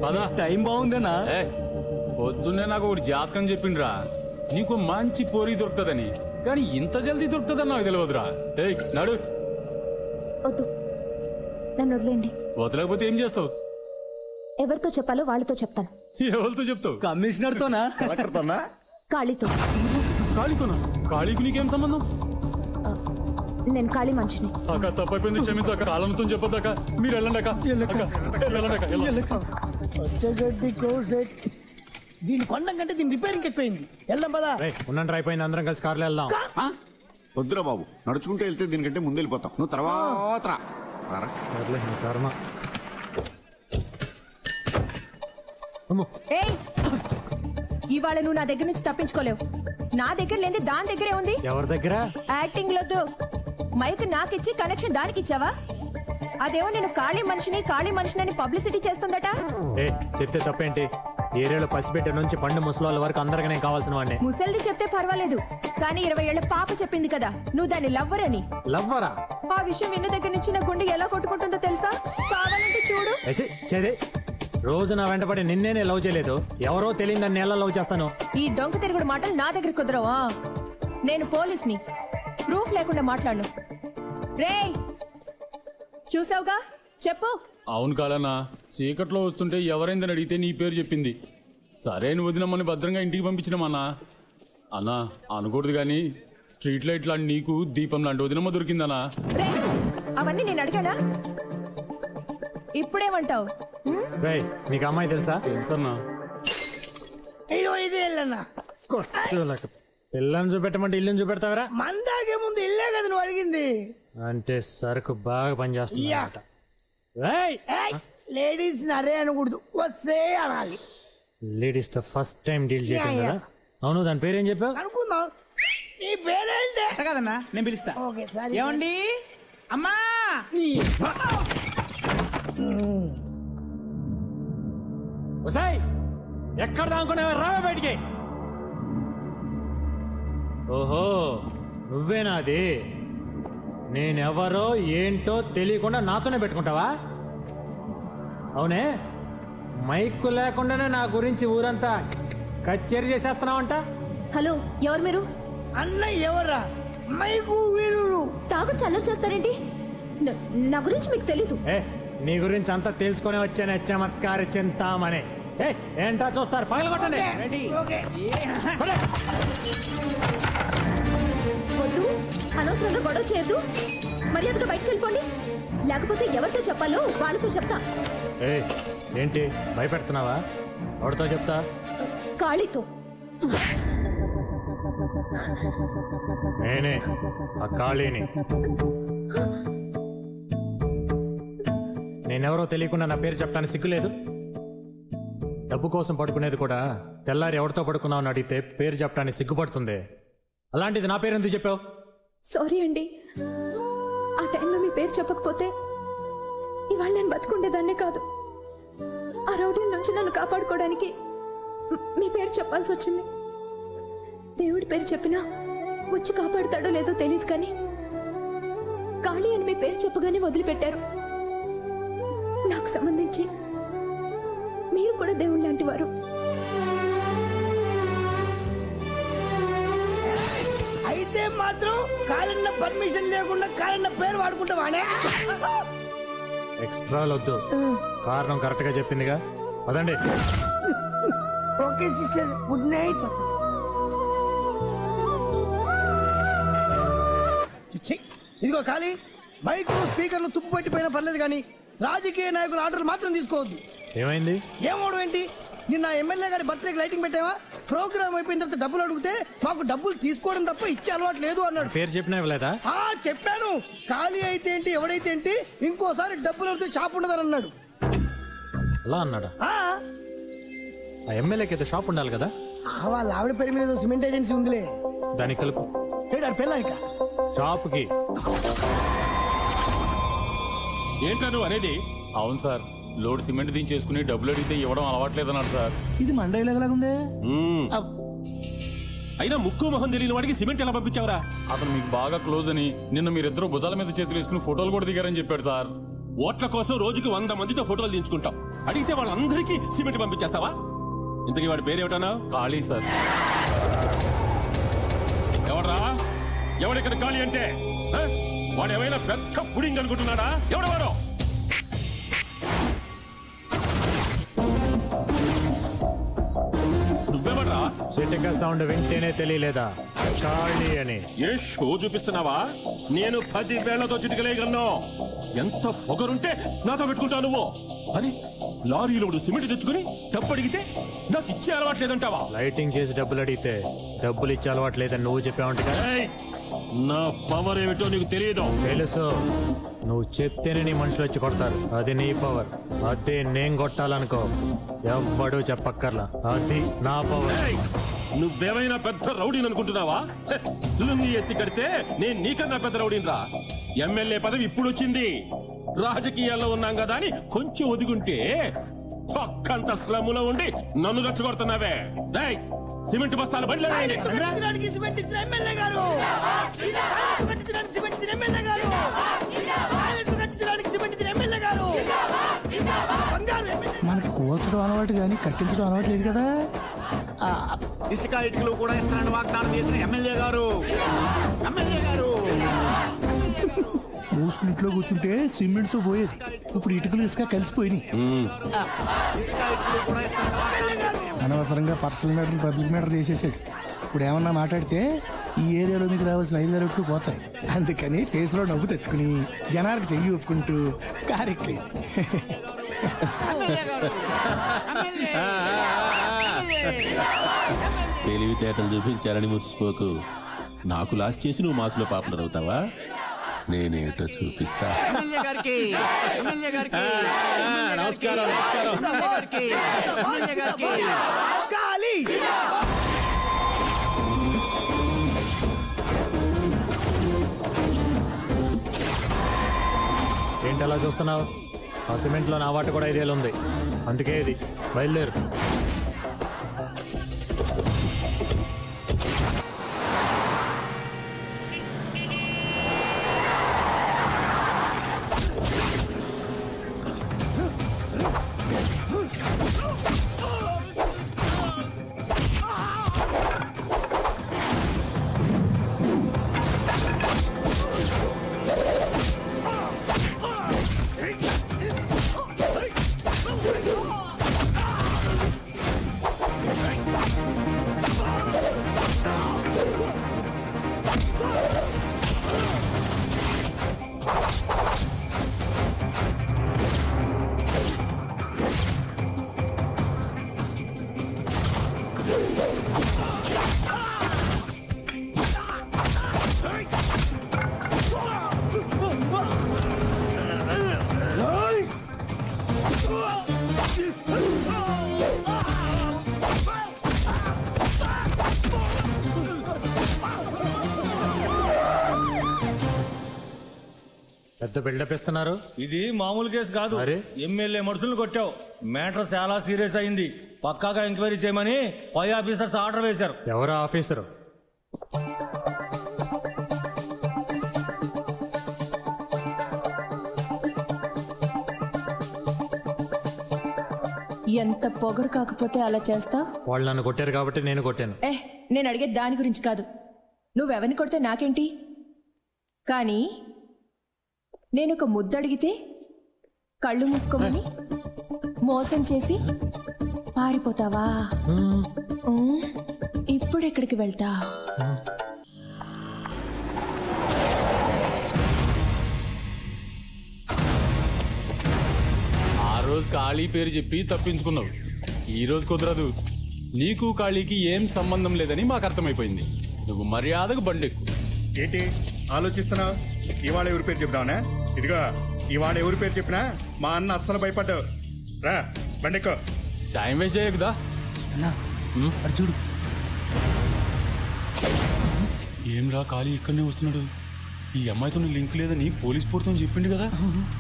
పదా, టైం బాగుందన్నా. పొద్దున్నే నాకు ఒకటి జాతకం చెప్పిండ్రా, నీకు మంచి పోరి దొరుకుతుందని. కానీ ఇంత జల్దీ దొరుకుతుందని నాకు తెలియదురా. నడు. వద్దు, నన్ను వదిలేండి. వదలకపోతే ఏం చేస్తావు? ఎవరితో చెప్పాలో వాళ్ళతో చెప్తాను. ఎవరితో చెప్తావు? కమిషనర్ తోనా? కాళీతో. కాళీతోనా? కాళీకి నీకేం సంబంధం? నేను కాళీ మనిషిని. అక్క తప్పైపోయింది, క్షమించాక. కాలంతో చెప్పొద్దాక. మీరు వెళ్ళండి అక్క. దీని కొండం కంటే దీని రిపేరింగ్ ఎక్కువైంది. వెళ్దాం పదా. ఉండండి, అయిపోయింది, అందరం కలిసి కార్లో వెళ్దాం. వద్దురా బాబు, నడుచుకుంటూ వెళ్తే దీనికంటే ముందు వెళ్ళిపోతాం. నువ్వు తర్వాత రా. కర్మ. ఏయ్, ఇవాళ నువ్వు నా దగ్గర నుంచి తప్పించుకోలేవు. నా దగ్గర లేని దాని దగ్గరే ఉంది. ఎవరి దగ్గర? యాక్టింగ్ లొద్దు. మైక్ నాకిచ్చి కనెక్షన్ దానికి ఇచ్చావా? అదేమో నేను ఖాళీ మనిషిని పబ్లిసిటీ చేస్తుందట. చెప్తే తప్పేంటి? ఏరియాలో పసిబిడ్డ నుంచి పండు ముసలాళ్ళ వరకు అందరికీ నేను కావాల్సిన వాడిని. ముసల్ది చెప్తే పర్వాలేదు, కానీ 20 ఏళ్ల పాప చెప్పింది కదా నువ్వు దాన్ని లవ్వర్ అని. లవ్వరా? ఆ విషయం విన్న దగ్గర నుంచి నా గుండె ఎలా కొట్టుకుంటుందో తెలుసా? కావాలంటే చూడు. రోజు నా వెంటపడి నిన్నేనే లవ్ చేయలేదు, ఎవరో తెలియదు నన్ను ఎలా లవ్ చేస్తాను. ఈ డొంక తిరుగుడు మాటలు నా దగ్గర కుదరవా? నేను పోలీస్ని, ప్రూఫ్ లేకుండా మాట్లాడు. రేయ్, చూసావుగా, చెప్పు. అవును కాదన్నా, చీకట్లో వస్తుంటే ఎవరైందని అడిగితే నీ పేరు చెప్పింది. సరే నువ్వు వదినమ్మని భద్రంగా ఇంటికి పంపించినామన్నా. అన్నా అనకూడదు గాని స్ట్రీట్ లైట్ లాంటి నీకు దీపం లాంటి వదినమ్మ దొరికిందన్నా. అవన్నీ నేను అడిగానా? ఇప్పుడేమంటావు? నీకు అమ్మాయి తెలుసా? తెలుసన్నా. పిల్లని చూపెట్టమంటే ఇల్లుని చూపెడతావరా? మందాకే ముందు ఇల్లే కదా నువ్వు అడిగింది. అంటే సరుకు బాగా పనిచేస్తుంది. లేడీస్ అరే అనకూడదు, వస్తే అనాలి. లేడీస్ తో ఫస్ట్ టైం డీల్ చేయడం కదా. అవును, దాని పేరేం చెప్పావు? అనుకుందాం. నీ పేరేంటే కదన్నా, నేను పిలుస్తా. ఏమండి అమ్మా? ఎక్కడ దానుకునేవా? రావే బయటికి. ఓహో, నువ్వేనా అది? నేనెవరో ఏంటో తెలియకుండా నాతోనే పెట్టుకుంటావా? అవునే, మైక్ లేకుండానే నా గురించి ఊరంతా కచేరీ చేసేస్తున్నావంట. హలో, ఎవరు మీరు? అన్న ఎవరా? మైకు వీరుడు. తాగు చల్లరు చేస్తారేంటి? నా గురించి మీకు తెలీదు. నీ గురించి అంతా తెలుసుకునే వచ్చానే చమత్కారి చింతామనే. ఏంటా చూస్తారు? పగలగొట్టండి. వద్దు, అనవసరంగా గొడవ చేయొద్దు. మర్యాదగా బయటకు వెళ్ళిపోండి, లేకపోతే ఎవరితో చెప్పాలో వాళ్ళతో చెప్తా. ఏంటి భయపెడుతున్నావా? ఎవరితో చెప్తా? కాళీతో. నేనే ఆ కాళీని. నేనెవరో తెలియకుండా నా పేరు చెప్పడానికి సిగ్గులేదు? డబ్బు కోసం పడుకునేది కూడా తెల్లారి ఎవరితో పడుకున్నావు అని అడిగితే పేరు చెప్పడానికి సిగ్గుపడుతుంది. అలాంటిది నా పేరు ఎందుకు చెప్పావు? సారీ అండి, ఆ టైంలో మీ పేరు చెప్పకపోతే ఇవాళ నేను బతుకుండేదాన్నే కాదు. ఆ రౌడీ నుంచి నన్ను కాపాడుకోవడానికి మీ పేరు చెప్పాల్సి వచ్చింది. దేవుడి పేరు చెప్పినా వచ్చి కాపాడుతాడో లేదో తెలియదు, కానీ కాళీ అని మీ పేరు చెప్పగానే వదిలిపెట్టారు. నాకు సంబంధించి మీరు కూడా దేవుడు లాంటి వారు. అయితే మాత్రం కాలన్న పర్మిషన్ లేకుండా కాలన్న పేరు వాడుకుంటావానే? ఎక్స్ట్రా వద్దు, కారణం కరెక్ట్ గా చెప్పిందిగా. పదండి. Okay sister, good night. ఇదిగో ఖాళీ, మైకు స్పీకర్లు తుప్పు పట్టిపోయినా పర్లేదు, కానీ రాజకీయ నాయకుల ఆర్డర్లు మాత్రం తీసుకోవద్దు. ఏమైంది? ఏమోడు ఏంటి? నిన్న ఎమ్మెల్యే గారి బర్త్డేకి లైటింగ్ పెట్టావా? ప్రోగ్రామ్ అయిపోయిన తర్వాత డబ్బులు అడిగితే మాకు డబ్బులు తీసుకోవడం తప్ప ఇచ్చే అలవాటు లేదు అన్నాడు. పేరు చెప్పినా ఇవ్వలేదా? చెప్పాను. ఖాళీ అయితే ఏంటి, ఎవడైతే ఏంటి, ఇంకోసారి డబ్బులు అడిగితే షాప్ ఉండదని అన్నాడు. అలా అన్నాడా? ఆ ఎమ్మెల్యేకి ఏదో షాప్ ఉండాలి కదా, వాళ్ళ ఆవిడ పేరు మీద సిమెంట్ ఏజెన్సీ ఉందిలే. దానికి కలుపు. పెళ్ళాక షాప్కి. ఏంటా నువ్వు అనేది? అవును సార్, లోడ్ సిమెంట్ దించేసుకుని డబ్బులు అడిగితే ఇవ్వడం అలవాట్లేదన్నాడు సార్. ఇది మండలాగుందే. అయినా ముక్కు మొహం తెలియని వాడికి సిమెంట్ ఎలా పంపించావరా? అతను మీకు బాగా క్లోజ్ అని నిన్న మీరిద్దరూ భుజాల మీద చేతులు వేసుకుని ఫోటోలు కూడా దిగారని చెప్పాడు సార్. ఓట్ల కోసం రోజుకి 100 మందితో ఫోటోలు దించుకుంటాం. అడిగితే వాళ్ళందరికీ సిమెంట్ పంపించేస్తావా? ఇంతకీ వాడి పేరేమిటన్నా? ఖాళీ సార్. ఎవడ్రా? ఎవడిక్కడ ఖాళీ అంటే? వాడు ఏమైనా పెద్ద పుడింగ్ అనుకుంటున్నాడా? ఎవడెవరో? నువ్వెవడ్రా? చిటిక సౌండ్ వింటేనే తెలియలేదా ఖాళీ అని? ఏ షో చూపిస్తున్నావా? నేను 10 వేళ్లతో చిటికలేయగలను. ఎంత పొగరుంటే నాతో పెట్టుకుంటావు నువ్వు? అని లారీలోడు సిమెంట్ తెచ్చుకుని డబ్బు అడిగితే నాకు ఇచ్చే అలవాట్లేదంటావా? లైటింగ్ చేసి డబ్బులు అడిగితే డబ్బులు ఇచ్చే అలవాట్లేదని నువ్వు చెప్పావంట కదా. నా పవర్ ఏమిటో నీకు తెలియదు. తెలుసు. నువ్వు చెప్తేనే నీ మనుషులు వచ్చి కొడతారు. అది నీ పవర్. అదే నేను కొట్టాలనుకో ఎవ్వడూ చెప్పక్కర్లా. అది నా పవర్. నువ్వేమైనా పెద్ద రౌడీని అనుకుంటున్నావా? లుంగి ఎత్తి కడితే నేను నీకన్నా పెద్ద రౌడీని రా. ఎమ్మెల్యే పదవి ఇప్పుడు వచ్చింది. రాజకీయాల్లో ఉన్నాం కదా అని కొంచెం ఒదిగుంటే పక్కంత స్లమ్ములో ఉండి నన్ను రెచ్చగొడుతున్నావే. సిమెంట్ బస్తాలు బండ్లు మనకి కూల్చడం అలవాటు కానీ కట్టించడం అలవాటు లేదు కదా. ఇసుక ఇటుకలు కూడా ఇస్తానని వాగ్దానం చేసిన ఎమ్మెల్యే గారు మూసుకుని ఇంట్లో కూర్చుంటే సిమెంట్ తో పోయేది. ఇప్పుడు ఇటుకలు ఇసుక కలిసిపోయినాయి. అనవసరంగా పర్సనల్ మీటర్ పబ్లిక్ మీటర్ చేసేసాడు. ఇప్పుడు ఏమన్నా మాట్లాడితే ఈ ఏరియాలో మీకు రావాల్సిన 5,000 ఓట్లు పోతాయి. అందుకని ఫేస్లో నవ్వు తెచ్చుకుని జనాలకు చెయ్యి ఒప్పుకుంటూ కారెక్కి తెలివితేటలు చూపించాలని మురిసిపోకు. నాకు లాస్ట్ చేసి నువ్వు మాసులో పాపులర్ అవుతావా? నేనేటో చూపిస్తా. నమస్కారం. ఏంటి అలా చూస్తున్నావు? ఆ సిమెంట్ లో నా వాట కూడా 5,000 ఉంది. అందుకే ఇది బయలుదేరు. పెద్ద బిల్డప్ ఇస్తున్నారు. ఇది మామూలు కేసు కాదు. ఎమ్మెల్యే మనుషులను కొట్టావు. మ్యాటర్ చాలా సీరియస్ అయింది. పక్కాగా ఎంక్వైరీ చేయమని పై ఆఫీసర్స్ ఆర్డర్ వేశారు. ఎవరా ఆఫీసరు? ఎంత పొగరు కాకపోతే అలా చేస్తా? వాళ్ళు నన్ను కొట్టారు కాబట్టి నేను కొట్టాను. నేను అడిగేది దాని గురించి కాదు. నువ్వెవరిని కొడితే నాకేంటి? కానీ నేను ఒక ముద్దు అడిగితే కళ్ళు మూసుకోమని మోసం చేసి పారిపోతావా? ఇప్పుడు ఎక్కడికి వెళ్తా? ఆ రోజు ఖాళీ పేరు చెప్పి తప్పించుకున్నావు. ఈ రోజు కుదరదు. నీకు ఖాళీకి ఏం సంబంధం లేదని మాకు అర్థమైపోయింది. నువ్వు మర్యాదకు బండెక్కు. ఏంటి ఆలోచిస్తున్నావు? ఇవాళ ఎవరి పేరు చెప్దావునా? ఇదిగో ఇవాళ ఎవరి పేరు చెప్పినా మా అన్న అస్సలు భయపడ్డావు. రా బండెక్కో. Time waste చేయకుదా. చూడు ఏం రా ఖాళీ ఇక్కడనే వస్తున్నాడు. ఈ అమ్మాయితో లింక్ లేదని పోలీస్ పూర్తం చెప్పిండు కదా,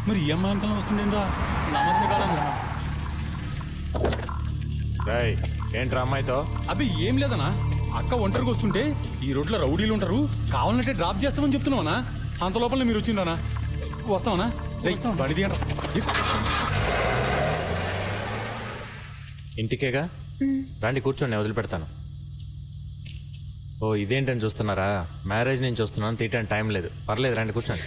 మరి ఈ అమ్మాయి అంకల్ని వస్తుండేంరా. నమస్తే కాలం. ఏంట్రా అమ్మాయితో? అబ్బి ఏం లేదనా, అక్క ఒంటరికి వస్తుంటే ఈ రోడ్లో రౌడీలు ఉంటారు, కావాలంటే డ్రాప్ చేస్తామని చెప్తున్నావనా. అంత లోపల మీరు వచ్చిండ్రానా? వస్తామనా? బండి దిగండి. ఇంటికేగా రండి, కూర్చోండి, వదిలిపెడతాను. ఓ ఇదేంటని చూస్తున్నారా? మ్యారేజ్ నుంచి వస్తున్నాను, తీయటానికి టైం లేదు. పర్లేదు రండి, కూర్చోండి.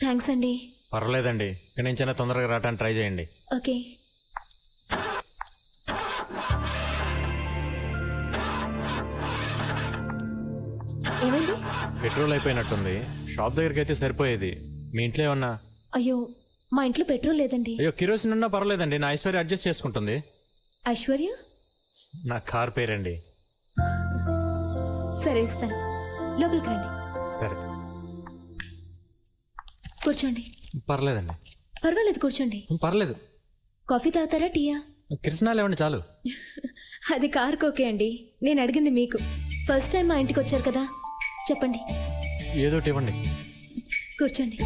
థ్యాంక్స్ అండి. పర్లేదండి, ఇక్కడి నుంచైనా తొందరగా రావడానికి ట్రై చేయండి. ఓకే. ఏమైంది? పెట్రోల్ అయిపోయినట్టుంది. షాప్ దగ్గరికి అయితే సరిపోయేది. మీ ఇంట్లో ఏమన్నా? అయ్యో మా ఇంట్లో పెట్రోల్ లేదండి. అయ్యో కిరోసిన్ ఉన్నా పర్లేదండి, నా ఐశ్వర్య అడ్జస్ట్ చేసుకుంటుంది. ఐశ్వర్య? నా కార్ పేరండి. సరే ఇస్తాను, లోపలికి రండి. సరే కూర్చోండి. పర్లేదండి. పర్వాలేదు కూర్చోండి. పర్లేదు. కాఫీ తాగుతారా, టీయా? కిరసనాలు ఇవ్వండి చాలు. అది కార్ కోకే అండి, నేను అడిగింది మీకు. ఫస్ట్ టైం మా ఇంటికి వచ్చారు కదా, చెప్పండి. ఏదోటి ఇవ్వండి. కూర్చోండి.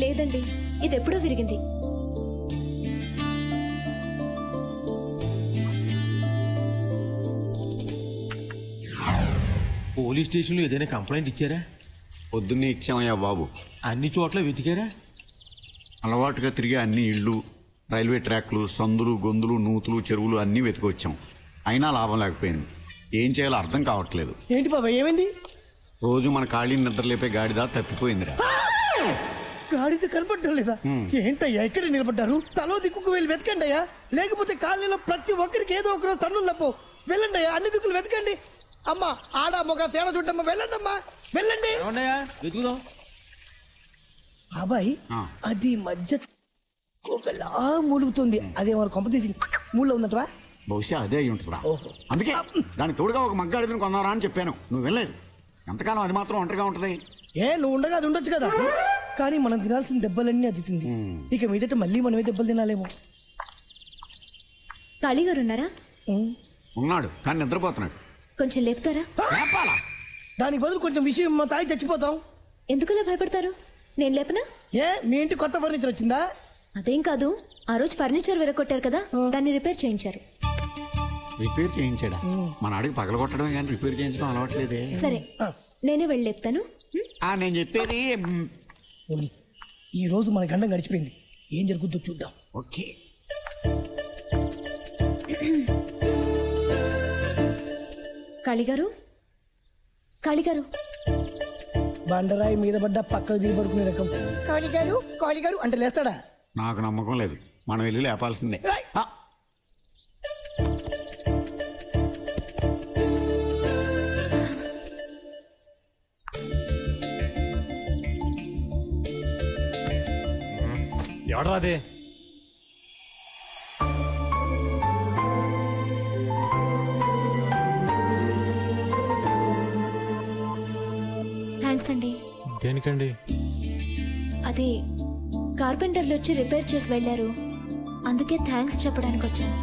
లేదండి, ఇది ఎప్పుడో విరిగింది. పోలీస్ స్టేషన్లో ఏదైనా కంప్లైంట్ ఇచ్చారా? పొద్దున్నే ఇచ్చామయ్యా బాబు. అన్ని చోట్ల వెతికారా? అలవాటుగా తిరిగే అన్ని ఇళ్ళు, రైల్వే ట్రాక్లు, సందులు, గొంతులు, నూతులు, చెరువులు అన్నీ వెతికొచ్చాం. అయినా లాభం లేకపోయింది. ఏం చేయాలో అర్థం కావట్లేదు. ఏంటి బాబా ఏమైంది? రోజు మన ఖాళీని నిద్రలేపే గాడిద తప్పిపోయిందిరా. గాడిద కనపడటం లేదా? ఏంటయ్యా ఇక్కడ నిలబడ్డారు? తలో దిక్కుకు వెళ్ళి వెతకండి అయ్యా, లేకపోతే కాలనీలో ప్రతి ఒక్కరికి ఏదో ఒకరోజు తన్నులు తప్పు. వెళ్ళండి అయ్యా, అన్ని దిక్కులు వెతకండి. అమ్మా ఆడ మొగ తేడా చూడమ్మా, వెళ్ళండి అమ్మా, వెళ్ళండి. వెతుకుదాం. బాబాయ్ అది మధ్య ఒకలా మూలుగుతుంది, అదేమో కొంప తీసి మూడులో ఉందంటవా? బహుశా అదే అయి ఉంటుందిరా. అందుకే దానికి తోడుగా ఒక మగ్గాడిదని కొన్నారా అని చెప్పాను. నువ్వు వెళ్ళలేదు. ఎంతకాలం అది మాత్రం ఒంటరిగా ఉంటది? ఏ నువ్వు ఉండగా అది ఉండొచ్చు కదా. కానీ మనం తినాల్సిన దెబ్బలన్నీ అది తింది. ఇక మీదట మళ్ళీ మనమే దెబ్బలు తినాలేమో. కాళీగారు ఉన్నారా? ఉన్నాడు, కానీ నిద్రపోతున్నాడు. కొంచెం లేపుతారా? దానికి బదులు కొంచెం విషయం మా తాయి చచ్చిపోతాం. ఎందుకులా భయపడతారు? నేను లేపనా? ఏ మీ ఇంటి కొత్త ఫర్నిచర్ వచ్చిందా? అదేం కాదు, ఆ రోజు ఫర్నిచర్ విరగొట్టారు కదా, దాన్ని రిపేర్ చేయించారు. రిపేర్ చేయించాడా? మన అడిగి పగలగొట్టడమే కానీ రిపేర్ చేయించడం అలవాట్లేదే. సరే నేనే వెళ్ళి లేపుతాను. నేను చెప్పేది ఈ రోజు మన గండం గడిచిపోయింది, ఏం జరుగుద్దో చూద్దాం. ఓకే. కాళీగారు, కాళీగారు. బండరాయి మీద పడ్డ పక్కకు దిగి పడుకునే రకం. కాళీగారు కాళీగారు అంటే లేస్తాడా? నాకు నమ్మకం లేదు, మనం వెళ్ళి లేపాల్సిందే. ఎవడరా అదే? థ్యాంక్స్ అండి. దేనికండి? అది కార్పెంటర్లు వచ్చి రిపేర్ చేసి వెళ్ళారు, అందుకే థ్యాంక్స్ చెప్పడానికి వచ్చాను.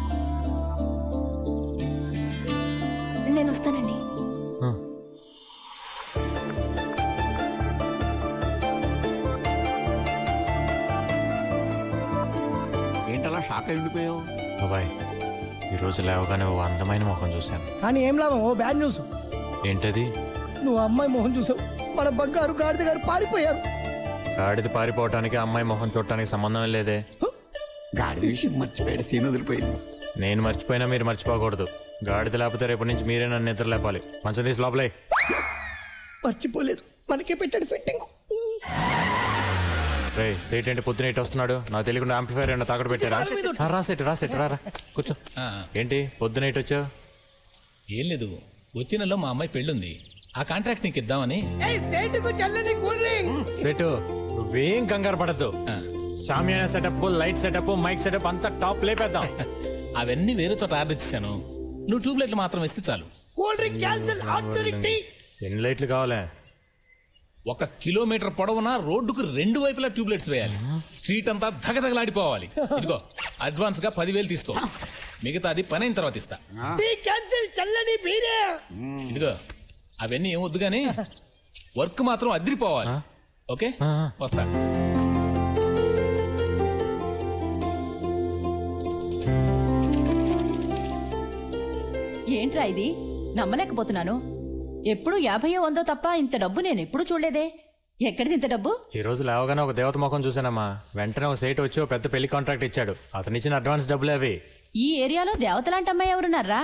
నేను వస్తానండి. ఏంటలా షాక్ అయి ఉండిపోయావు? బాబాయ్ ఈరోజు లేవగానే ఓ అందమైన ముఖం చూశాను. కానీ ఏం లాభం, ఓ బ్యాడ్ న్యూస్. ఏంటది? నువ్వు అమ్మాయి మొహం చూసావు, మన బంగారు గాడిద గారు పారిపోయారు. గాడిద పారిపోవటానికి అమ్మాయి మొహం చూడటానికి సంబంధం లేదే. గాడిద విషయం మర్చిపోయాడు, సీన్ వదిలిపోయింది. నేను మర్చిపోయినా మీరు మర్చిపోకూడదు. గాడిద లేకపోతే రేపటి నుంచి మీరే నన్ను నిద్ర లేపాలి. మంచం తీసి లోపలే. మర్చిపోలేదు, మనకే పెట్టాడు ఫిట్టింగ్. రే సేట్ ఏంటి పొద్దున ఇటు వస్తున్నాడు నాకు తెలియకుండా ఆంప్లిఫైర్ ఏమన్నా తాకట్టు పెట్టారా రాసేట్ రా కూర్చో ఏంటి పొద్దున ఇటు వచ్చావు ఏం లేదు వచ్చే నెలలో మా అమ్మాయి పెళ్ళుంది ఆ కాంట్రాక్ట్ నీకు ఇద్దామని సెట్ నువ్వేం కంగారు పడద్దు షామియానా setup light setup mic setup అంతా టాప్ లేపేద్దాం అవన్నీ వేరే చోట ఆర్డర్ ఇచ్చాను నువ్వు ట్యూబ్లైట్లు మాత్రం ఇస్తే చాలు ఎన్ని లైట్లు కావాలా 1 కిలోమీటర్ పొడవునా రోడ్డుకు 2 వైపులా ట్యూబ్లైట్స్ వేయాలి స్ట్రీట్ అంతా ధగధగలాడిపోవాలి ఇదిగో అడ్వాన్స్ గా 10,000 తీసుకో మిగతాది పని అయిన తర్వాత ఇస్తా ఇదిగో అవన్నీ ఏం వద్దు గానీ వర్క్ మాత్రం అదిరిపోవాలి ఓకే వస్తా ఏంట్రా ఇది నమ్మలేకపోతున్నాను. ఎప్పుడు 50-100 తప్ప ఇంత డబ్బు నేను ఎప్పుడు చూడలేదే. ఎక్కడిది ఇంత డబ్బు? ఈ రోజు లేవగానే ఒక దేవత ముఖం చూసానమ్మా. వెంటనే ఒక సేట్ వచ్చి ఒక పెద్ద పెళ్లి కాంట్రాక్ట్ ఇచ్చాడు. అతను ఇచ్చిన అడ్వాన్స్ డబ్బులు అవి. ఈ ఏరియాలో దేవతలాంటి అమ్మాయి ఎవరున్నారా?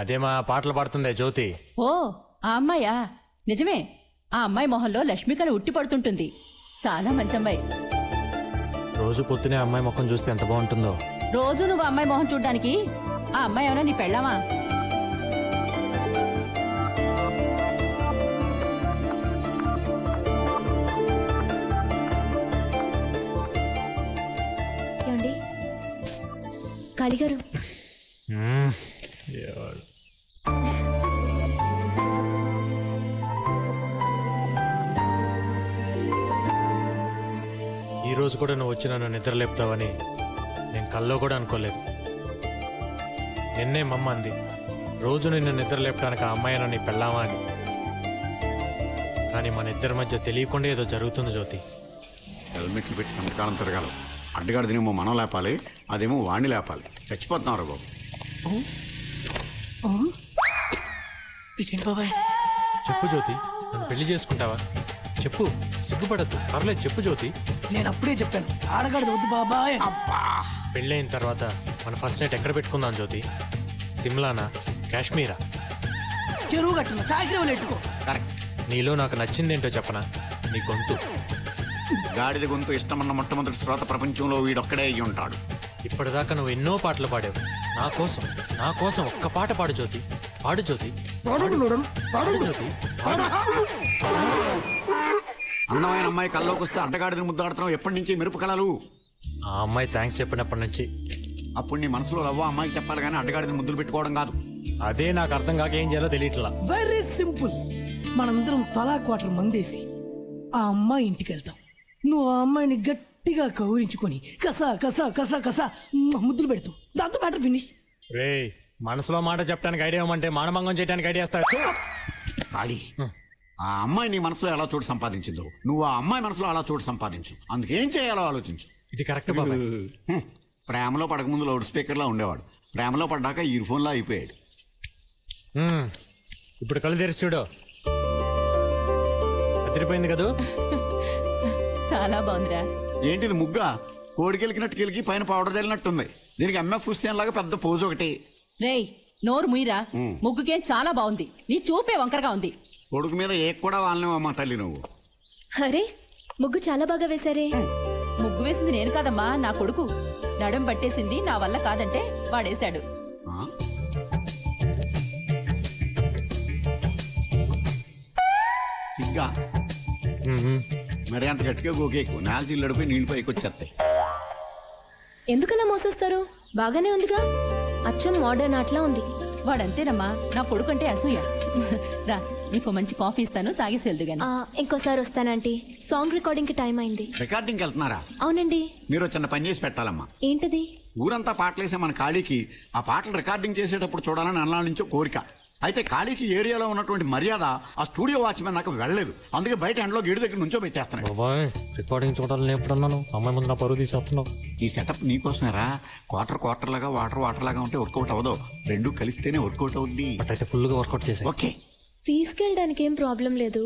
అదేమా పాటలు పాడుతుందే జ్యోతి. ఓ ఆ అమ్మాయా? నిజమే, ఆ అమ్మాయి మొహంలో లక్ష్మికలు ఉట్టి పడుతుంటుంది. చాలా మంచి అమ్మాయి. రోజు పొద్దునే అమ్మాయి ముఖం చూస్తే ఎంత బాగుంటుందో. రోజు నువ్వు అమ్మాయి మొహం చూడ్డానికి ఆ అమ్మాయి ఏమన్నా నీ పెళ్ళామా? కాళీగారు ఈ రోజు కూడా నువ్వు వచ్చి నన్ను నిద్ర లేపుతావని నేను కల్లో కూడా అనుకోలేదు. నిన్నే మమ్మ అంది, రోజు నిన్ను నిద్ర లేపడానికి ఆ అమ్మాయి నీ పెళ్ళామా అని. కానీ మన ఇద్దరి మధ్య తెలియకుండా ఏదో జరుగుతుంది జ్యోతి. హెల్మెట్లు పెట్టి కంటకాలం తిరగాలి. అడ్డగాడిదేమో మనం లేపాలి, అదేమో వాణ్ణి లేపాలి. చచ్చిపోతున్నావు రా బాబు. చెప్పు జ్యోతి, నన్ను పెళ్లి చేసుకుంటావా? చెప్పు, సిగ్గుపడద్దు, పర్లేదు చెప్పు జ్యోతి. నేను అప్పుడే చెప్పాను ఆడగాడు వద్దు బాబాయ్. పెళ్ళైన తర్వాత మన ఫస్ట్ నైట్ ఎక్కడ పెట్టుకుందాం జ్యోతి? సిమ్లానా, కాశ్మీరా? చెరువు కట్టున్నా చాకరీ ఎట్టుకో. కరెక్ట్. నీలో నాకు నచ్చిందేంటో చెప్పనా? నీ గొంతు. గాడిద గొంతు ఇష్టమన్న మొట్టమొదటి శ్రోత ప్రపంచంలో వీడొక్కడే అయ్యి ఉంటాడు. ఇప్పటిదాకా నువ్వు ఎన్నో పాటలు పాడావు. నా కోసం ఒక్క పాట పాడు జ్యోతి. పాడు జ్యోతి, పాడు జ్యోతి. అందమైన అమ్మాయి కల్లోకి వస్తే అడ్డగాడిని ముద్దాడుతున్నావు. ఎప్పటి నుంచి మెరుపు కళలు? ఆ అమ్మాయి థ్యాంక్స్ చెప్పినప్పటి నుంచి. అప్పుడు నీ మనసులో లవ్వ అమ్మాయికి చెప్పాలి కానీ అడ్డగాడిని ముద్దులు పెట్టుకోవడం కాదు. అదే నాకు అర్థం కాక ఏం చేయాలో తెలియట్లా. Very simple. మనమిద్దరం తలా క్వార్టర్ మందేసి ఆ అమ్మాయి ఇంటికి వెళ్తాం. నువ్వు ఆ అమ్మాయిని గట్టిగా కౌరించుకొని కసా కసా కసా కసా ముద్దులు పెడుతూ దాంతో మ్యాటర్ ఫినిష్. రే, మనసులో మాట చెప్పడానికి ఐడియా ఇవ్వమంటే మానభంగం చేయడానికి ఐడియా ఇస్తా. ఖాళీ. ఆ అమ్మాయి నీ మనసులో ఎలా చోటు సంపాదించిందో నువ్వు ఆ అమ్మాయి మనసులో అలా చోటు సంపాదించు. అందుకేం చేయాలో ఆలోచించు. ఇది కరెక్ట్ బాబాయ్. ప్రేమలో పడకముందు లౌడ్ స్పీకర్లా ఉండేవాడు. ప్రేమలో పడ్డాక ఇయర్ ఫోన్లా అయిపోయాడు. ఇప్పుడు కళ్ళు తెరిచి చూడు. అదిరిపోయింది కదా? చాలా బాగుందిరా. ఏంటిది ముగ్గా? కోడికెలికినట్టు కెలికి పైన పౌడర్ చల్లినట్టుంది. దీనికి ఎంఎఫ్ హుస్సేన్ లాగా పెద్ద పోజు ఒకటి. రేయ్, నోరు ముయిరా. ముగ్గుకేం చాలా బాగుంది. నీ చూపే వంకరగా ఉంది. కొడుకు మీద ఏ కూడా వాళ్ళనేవమ్మా తల్లి నువ్వు. అరే, ముగ్గు చాలా బాగా వేశారే. ముగ్గు వేసింది నేను కాదమ్మా, నా కొడుకు. నడుం పట్టేసింది నా వల్ల కాదంటే వాడేశాడు. సిగ్గా మరి అంత గట్టిగా గోకేకు. నేల చిల్లడిపోయి నీళ్ళు పైకి వచ్చేస్తాయి. ఎందుకలా మోసేస్తారు? బాగానే ఉందిగా. అచ్చం మోడర్న్ ఆటలా ఉంది. వాడంతేనమ్మా, నా కొడుకంటే అసూయ. రా, నీకు మంచి కాఫీ ఇస్తాను, తాగేసి వెళ్దు గాని. ఇంకోసారి వస్తానంటీ. సాంగ్ రికార్డింగ్ కి టైం అయింది. రికార్డింగ్కి వెళ్తున్నారా? అవునండి. మీరు చిన్న పని చేసి పెట్టాలమ్మా. ఏంటది? ఊరంతా పాటలేసే మన ఖాళీకి ఆ పాటలు రికార్డింగ్ చేసేటప్పుడు చూడాలని అన్నాళ్ళ నుంచో కోరిక. అయితే ఖాళీకి ఏరియాలో ఉన్నటువంటి మర్యాద ఆ స్టూడియో వాచ్మెన్ నాకు వెళ్ళలేదు. అందుకే బయట ఎండలో గేడు దగ్గర నుంచో పెట్టేస్తున్నాను. బాబాయ్, రికార్డింగ్ చూడాలని ఎప్పుడన్నాను? అమ్మాయి ముందు నా పరువు తీసేస్తున్నావు. ఈ సెటప్ నీకోసమేరా. క్వార్టర్ లాగా వాటర్ లాగా ఉంటే వర్కౌట్ అవ్వదు. రెండు కలిస్తేనే వర్కౌట్ అవుద్ది. అయితే ఫుల్ గా వర్కౌట్ చేసే. ఓకే, తీసుకెళ్ళడానికి ఏం ప్రాబ్లం లేదు.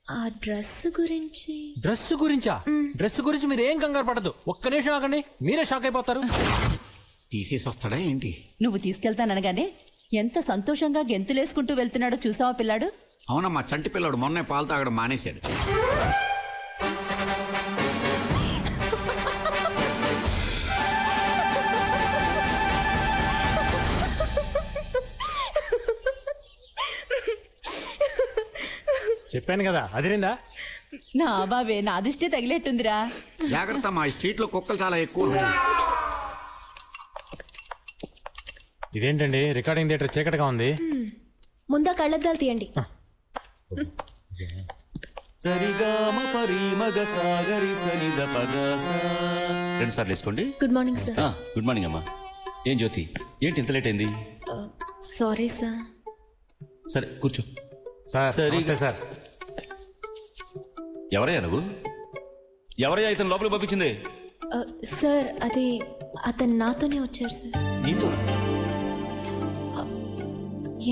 ఆ డ్రెస్ గురించి. డ్రెస్ గురించా? డ్రెస్ గురించి మీరు ఏం కంగారు పడదు. ఒక్క నిమిషం ఆగండి, మీరే షాక్ అయిపోతారు. తీసేసి వస్తాడా ఏంటి? నువ్వు తీసుకెళ్తాననగానే ఎంత సంతోషంగా గెంతులేసుకుంటూ వెళ్తున్నాడో చూసావా పిల్లాడు? అవునమ్మా, చంటి పిల్లాడు మొన్నే పాలు తాగడం మానేశాడు. చెప్పాను కదా అదిరిందా? నా బాబే నా దృష్టి తగిలేట్టుందిరా. జాగ్రత్త, మా స్ట్రీట్ లో కుక్కలు చాలా ఎక్కువ ఉన్నాయి. ఇదేంటండి రికార్డింగ్ థియేటర్ చీకటిగా ఉంది. ముందా కళ్ళద్దాలు తీయండి. సరిగామ పరిమగ సాగరి సనిద పగస. 2 సార్లు వేసుకోండి. Good morning sir. Good morning అమ్మా. ఏం జ్యోతి, ఏంటి ఇంత లేట్ అయింది? Sorry sir. సరే కూర్చో. సరే సార్. ఎవరయ్యా నువ్వు? ఎవరయ్యా ఇతను లోపలికి పంపించింది? సార్ అది అతను నాతోనే వచ్చారు సార్. నీతో?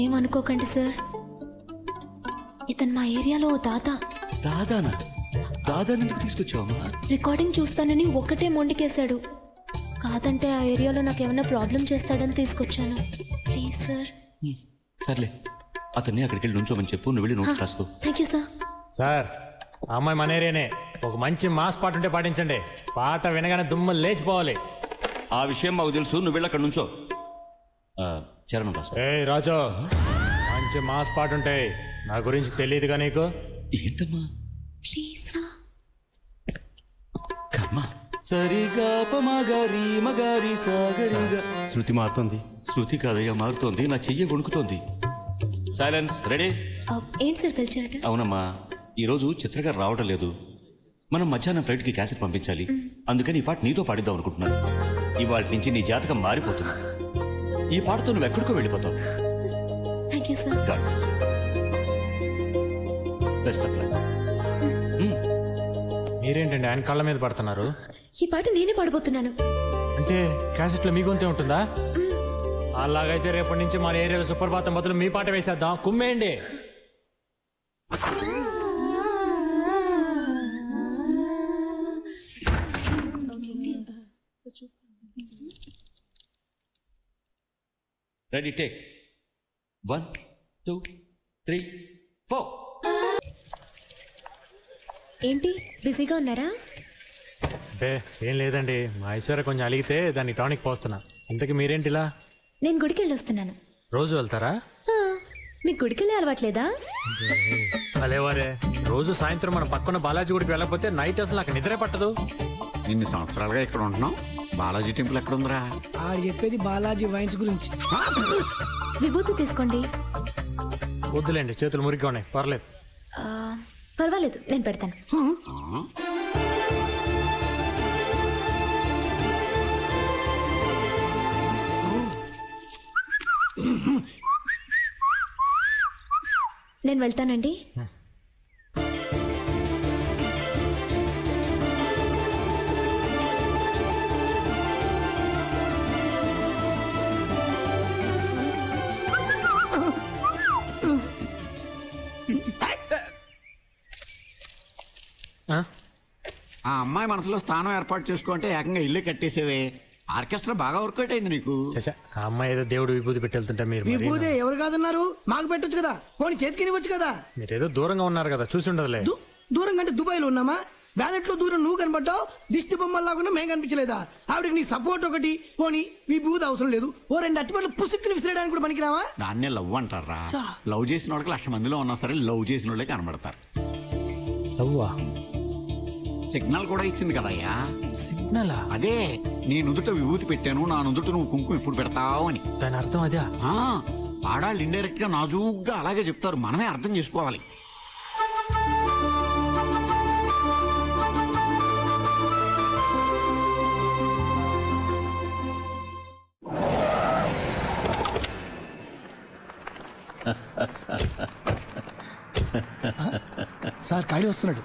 ఏమనుకోకండి సార్, ఇతను మా ఏరియాలో ఓ దాదా. దాదానా? దాదాని ఎందుకు తీసుకొచ్చావమ్మా? రికార్డింగ్ చూస్తానని ఒక్కటే మొండికేశాడు. కాదంటే ఆ ఏరియాలో నాకు ఏమైనా ప్రాబ్లం చేస్తాడని తీసుకొచ్చాను. Please sir. సర్లే, అతన్ని అక్కడికి వెళ్ళి నుంచోమని చెప్పు. నువ్వు వెళ్ళి నోట్స్ రాసుకో. Thank you sir. సార్ ఆ అమ్మాయి మన ఏరియానే. ఒక మంచి మాస్ పాట ఉంటే పాటించండి. పాట వినగానే దుమ్ము లేచిపోవాలి. ఆ విషయం మాకు తెలుసు. నువ్వు వెళ్ళి అక్కడ నుంచో. చరణం రాసుకో. ఏ రాజు, మంచి మాస్ పాట ఉంటాయి. నా గురించి తెలియదుగా నీకు? ఏంటమ్మా? Please sir. కర్మ. సరిగా పమగరి మగరి సాగరిగా. శృతి మారుతుంది. శృతి కాదయ్యా, మారుతోంది. నా చెయ్యి వణుకుతోంది. సైలెన్స్. రెడీ? ఏంటి సార్ పిలిచారట? అవునమ్మా, ఈరోజు చిత్రగారు రావడం లేదు. మనం మధ్యాహ్నం ఫ్లైట్కి క్యాసెట్ పంపించాలి. అందుకని ఈ పాట నీతో పాడిద్దాం అనుకుంటున్నాను. ఇవాళ నుంచి నీ జాతకం మారిపోతుంది. ఈ పాటతో నువ్వు ఎక్కడికో వెళ్ళిపోతావు. Thank you sir. Best of luck. మీరేంటండి ఆయన కాళ్ళ మీద పడుతున్నారు? ఈ పాట నేనే పాడబోతున్నాను. అంటే క్యాసెట్లో మీ గొంతే ఉంటుందా? అలాగైతే రేపటి నుంచి మన ఏరియాలో సుప్రభాతం బదులు మీ పాట వేసేద్దాం. కుమ్మేయండి. Ready, take 1 2 3 4. ఏంటి బిజీగా ఉన్నారా? బే ఏం లేదండి, మా ఐశ్వర్య కొంచెం అలిగితే దాన్ని టానిక్ పోస్తున్నా. ఇంతకీ మీరేంటిలా? నేను గుడికి వెళ్ళి వస్తున్నాను. రోజు వెళ్తారా? మీకు గుడికి వెళ్ళే అలవాట్లేదా? అలేవారే, రోజు సాయంత్రం మన పక్కన బాలాజీ గుడికి వెళ్ళకపోతే నైట్ అసలు నాకు నిద్రే పట్టదు. ఇన్ని సంవత్సరాలుగా ఇక్కడ ఉంటున్నాం. బాలాజీ టెంపుల్ ఎక్కడ ఉందిరా? ఆడు చెప్పేది బాలాజీ వైన్స్ గురించి. విభూతి తీసుకోండి. వద్దులేండి, చేతులు మురిగ్గా ఉన్నాయి. పర్లేదు. పర్వాలేదు, నేను పెడతాను. నేను వెళ్తానండి. ఆ అమ్మాయి మనసులో స్థానం ఏర్పాటు చేసుకుంటే ఏకంగా ఇల్లు కట్టేసేవే. ఆర్కెస్ట్రా బాగా వర్కౌట్ అయింది నీకు. ఆ అమ్మాయి ఏదో దేవుడు విభూతి పెట్టి వెళ్తుంటే మీరు విభూతి ఎవరు కాదన్నారు? మాకు పెట్టొచ్చు కదా, పోనీ చేతికి ఇవ్వచ్చు కదా. మీరేదో దూరంగా ఉన్నారు కదా, చూసి ఉండదులే. దూరంగా అంటే దుబాయ్ లో ఉన్నామా? బ్యాలెట్ లో దూరం నువ్వు కనబడ్డావు, దిష్టి బొమ్మల్లాగా మేము కనిపించలేదా? ఆవిడకి నీ సపోర్ట్ ఒకటి, పోనీ విభూతి అవసరం లేదు. ఓ 2 అట్టిపట్లు పుసుక్కుని విసిరేయడానికి కూడా పనికిరావా? దాన్నే లవ్ అంటారా? లవ్ చేసిన వాళ్ళకి 1,00,000 మందిలో ఉన్నా సరే లవ్ చేసిన వాళ్ళే కనబడతారు. సిగ్నల్ కూడా ఇచ్చింది కదయ్యా. సిగ్నలా? అదే, నీ నుదుట విభూతి పెట్టాను, నా నుదుట నువ్వు కుంకుమ ఎప్పుడు పెడతావు అని. దాని అర్థం అదే. ఆడాళ్ళు ఇండైరెక్ట్ గా నాజూగ్గా అలాగే చెప్తారు, మనమే అర్థం చేసుకోవాలి. సార్ ఖాళీ వస్తున్నాడు.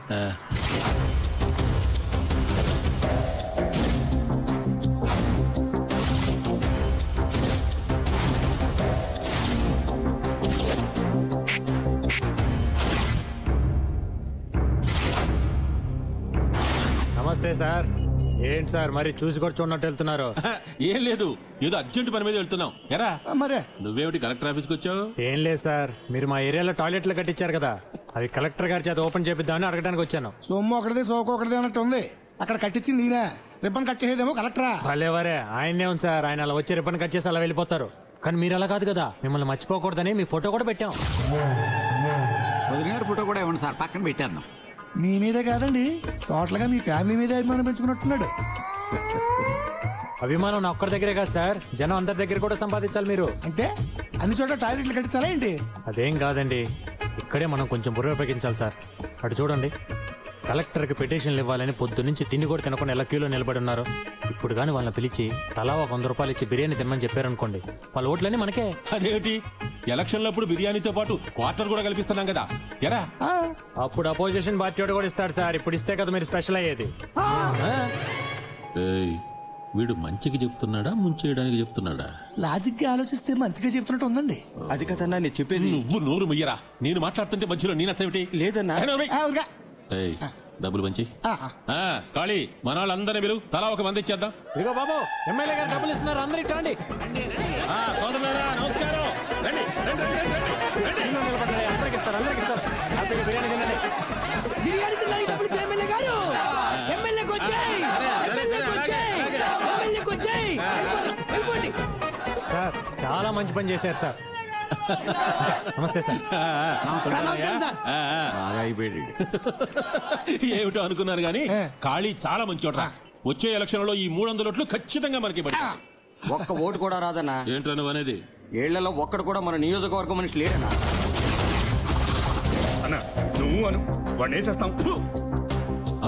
నమస్తే సార్. ఏంటి సార్ మరి చూసి కూడా చూడనట్టు వెళ్తున్నారు? ఏం లేదు, ఏదో అర్జెంట్ పని మీద వెళ్తున్నాం. ఎరా మరే నువ్వేమిటి కలెక్టర్ ఆఫీస్కి వచ్చావు? ఏం లేదు సార్, మీరు మా ఏరియాలో టాయిలెట్లు కట్టించారు కదా, అవి కలెక్టర్ గారి చేత ఓపెన్ చేపిద్దామని అడగడానికి వచ్చాను. సొమ్ము ఒకటిది సోకు ఒకటిది అన్నట్టు ఉంది. అక్కడ కట్టించింది ఈయన, రిబ్బన్ కట్ చేసేదేమో కలెక్టరా. భలేవరే, ఆయనే ఉంది సార్. ఆయన అలా వచ్చి రిబ్బన్ కట్ చేసి అలా వెళ్ళిపోతారు. కానీ మీరు అలా కాదు కదా, మిమ్మల్ని మర్చిపోకూడదని మీ ఫోటో కూడా పెట్టాం. వదిన గారి ఫోటో కూడా ఇవ్వండి సార్, పక్కన పెట్టేద్దాం. మీ మీదే కాదండి, టోటల్గా మీ ఫ్యామిలీ మీదే అభిమానం పెంచుకున్నట్టున్నాడు. అభిమానం నా ఒక్కరి దగ్గరే కాదు సార్, జనం అందరి దగ్గర కూడా సంపాదించాలి మీరు. అంటే అన్ని చోట్ల టాయిలెట్లు కట్టించాలా ఏంటి? అదేం కాదండి, ఇక్కడే మనం కొంచెం బుర్ర ఉపయోగించాలి సార్. అటు చూడండి, కలెక్టర్కి పిటిషన్లు ఇవ్వాలని పొద్దున్నుంచి తిండి కూడా తినకుండా ఎలా క్యూలో నిలబడి ఉన్నారు. ఇప్పుడు కానీ వాళ్ళని పిలిచి తలా ఒక 100 రూపాయలు ఇచ్చి బిర్యానీ తినమని చెప్పారనుకోండి, వాళ్ళ ఓట్లన్నీ మనకే. అదేమిటి, ఎలక్షన్లప్పుడు బిర్యానీతో పాటు క్వార్టర్ కూడా కల్పిస్తున్నాం కదా, ఎరా అప్పుడు అపోజిషన్ పార్టీ వాడు కూడా ఇస్తాడు సార్, ఇప్పుడు ఇస్తే కదా మీరు స్పెషల్ అయ్యేది. వీడు మంచిగా చెప్తున్నాడా ముంచేయడానికి చెప్తున్నాడా? లాజిక్ గా ఆలోచిస్తే మంచిగా చెప్తున్నట్టు ఉందండి. అది కదన్నా నేను చెప్పేది. నువ్వు నోరు ముయ్యరా, నేను మాట్లాడుతుంటే మధ్యలో నేను అసేమిటి? లేదన్నా. డబ్బులు మంచి కాళీ, మన వాళ్ళందరినీ పిలువు, తలా ఒక మంది ఇచ్చేద్దాం. ఇదిగో బాబు, ఎమ్మెల్యే గారు డబ్బులు ఇస్తున్నారు, అందరూ ఇట్టండి. సోదరులారా నమస్కారం, రండి రండి రండి. అందరికి ఇస్తారు, అందరికి ఇస్తారు. హ్యాపీగా బిర్యానీ తినండి. బిర్యానీ తిన్నాడు డబ్బులు ఇచ్చే ఎమ్మెల్యే గారు. ఎమ్మెల్యేకి వచ్చాయి, ఎమ్మెల్యేకి వచ్చాయి, ఎమ్మెల్యేకి వచ్చాయి. వెళ్ళిపోండి సార్, చాలా మంచి పని చేశారు సార్. నమస్తే సార్. ఏమిటో అనుకున్నారు గానీ ఖాళీ చాలా మంచి చోట. వచ్చే ఎలక్షన్ లో ఈ 300 ఓట్లు ఖచ్చితంగా మనకి పడి. ఒక్క ఓటు కూడా రాదన్నా. ఏంటో నువ్వు అనేది? ఏళ్లలో ఒక్కడు కూడా మన నియోజకవర్గం మనిషి లేడన్నా. అన్నా నువ్వు అను, వాడిని వేసేస్తాం.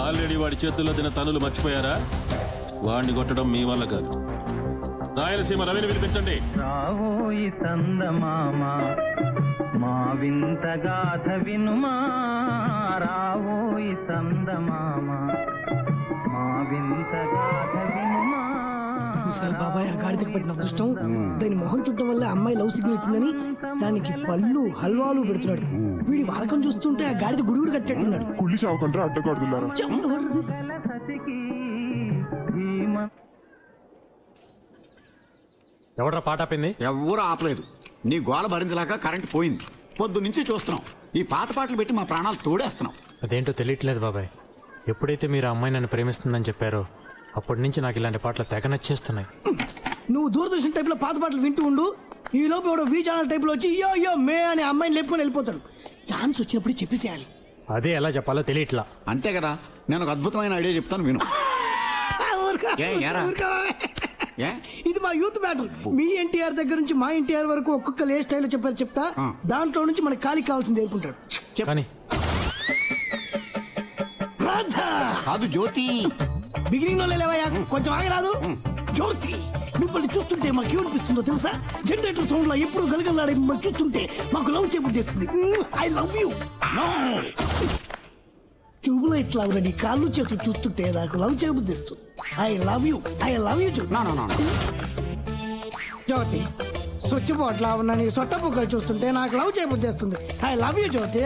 ఆల్రెడీ వాడి చేతుల్లో తిన తనులు మర్చిపోయారా? వాడిని కొట్టడం మీ వల్ల కాదు. రాయలసీమ రవిని పిలిపించండి. రావోయి సందమామ మా వింత గాథ వినుమా, రావోయి సందమామ మా వింత గాథ వినుమా. చూసావు బాబాయ్, ఆ గాడిదకి పట్టిన అదృష్టం. దాని మొహం చుట్టం వల్ల అమ్మాయి లవ్ సిగ్నల్ ఇచ్చిందని దానికి పళ్ళు హల్వాలు పెడుతున్నాడు. వీడి వాలకం చూస్తుంటే ఆ గాడిద గురుగుడు కట్టేట్టున్నాడు. కుళ్ళి చావకుండా అడ్డగాడుతున్నారు. ఎవడ్రా పాట ఆపింది? ఎవరు ఆపలేదు. నీ గోల భరించలేక కరెంట్ పోయింది. పొద్దు నుంచి చూస్తున్నాం. ఈ పాత పాటలు పెట్టి మా ప్రాణాలు తోడేస్తున్నాం. అదేంటో తెలియట్లేదు బాబాయ్. ఎప్పుడైతే మీరు అమ్మాయి నన్ను ప్రేమిస్తుందని చెప్పారో అప్పటి నుంచి నాకు ఇలాంటి పాటలు తెగ నచ్చేస్తున్నాయి. నువ్వు దూరదర్శన్ టైప్ లో పాత పాటలు వింటూ ఉండు. ఈ లోపు ఎవడో వి ఛానల్ టైప్ లో వచ్చి యో యో మే అని అమ్మాయిని లేపుకొని వెళ్ళిపోతాడు. ఛాన్స్ వచ్చినప్పుడు చెప్పేసేయాలి. అదే ఎలా చెప్పాలో తెలియట్లా. అంతే కదా. నేను ఒక అద్భుతమైన ఐడియా చెప్తాను విను. ఇది మా యూత్ బ్యాటిల్. మీ ఎన్టీఆర్ దగ్గర నుంచి మా ఎన్టీఆర్ వరకు ఒక్కొక్క ఏ స్టైల్ చెప్పారు చెప్తా. దాంట్లో నుంచి మనకి ఖాళీ కావాల్సింది ఏర్పుంటాడు. కాదు జ్యోతి. బిగినింగ్ లో లేవయ్యా, కొంచెం ఆగరాదు. జ్యోతి, మిమ్మల్ని చూస్తుంటే మాకు ఏమనిపిస్తుందో తెలుసా? జనరేటర్ సౌండ్ లో ఎప్పుడు గలగలాడే మిమ్మల్ని చూస్తుంటే మాకు లవ్ చేయబుద్ధిస్తుంది. I love you. ట్యూబ్లైట్ లాగా నీ కాళ్ళు చేతులు చూస్తుంటే నాకు లవ్ చేయబుద్ధిస్తుంది. I love you, I love you. Jyothi, switchboard లా ఉన్న నీ సొట్ట బుక్కలు చూస్తుంటే నాకు లవ్ చేయబుద్ధిస్తుంది. I love you Jyothi.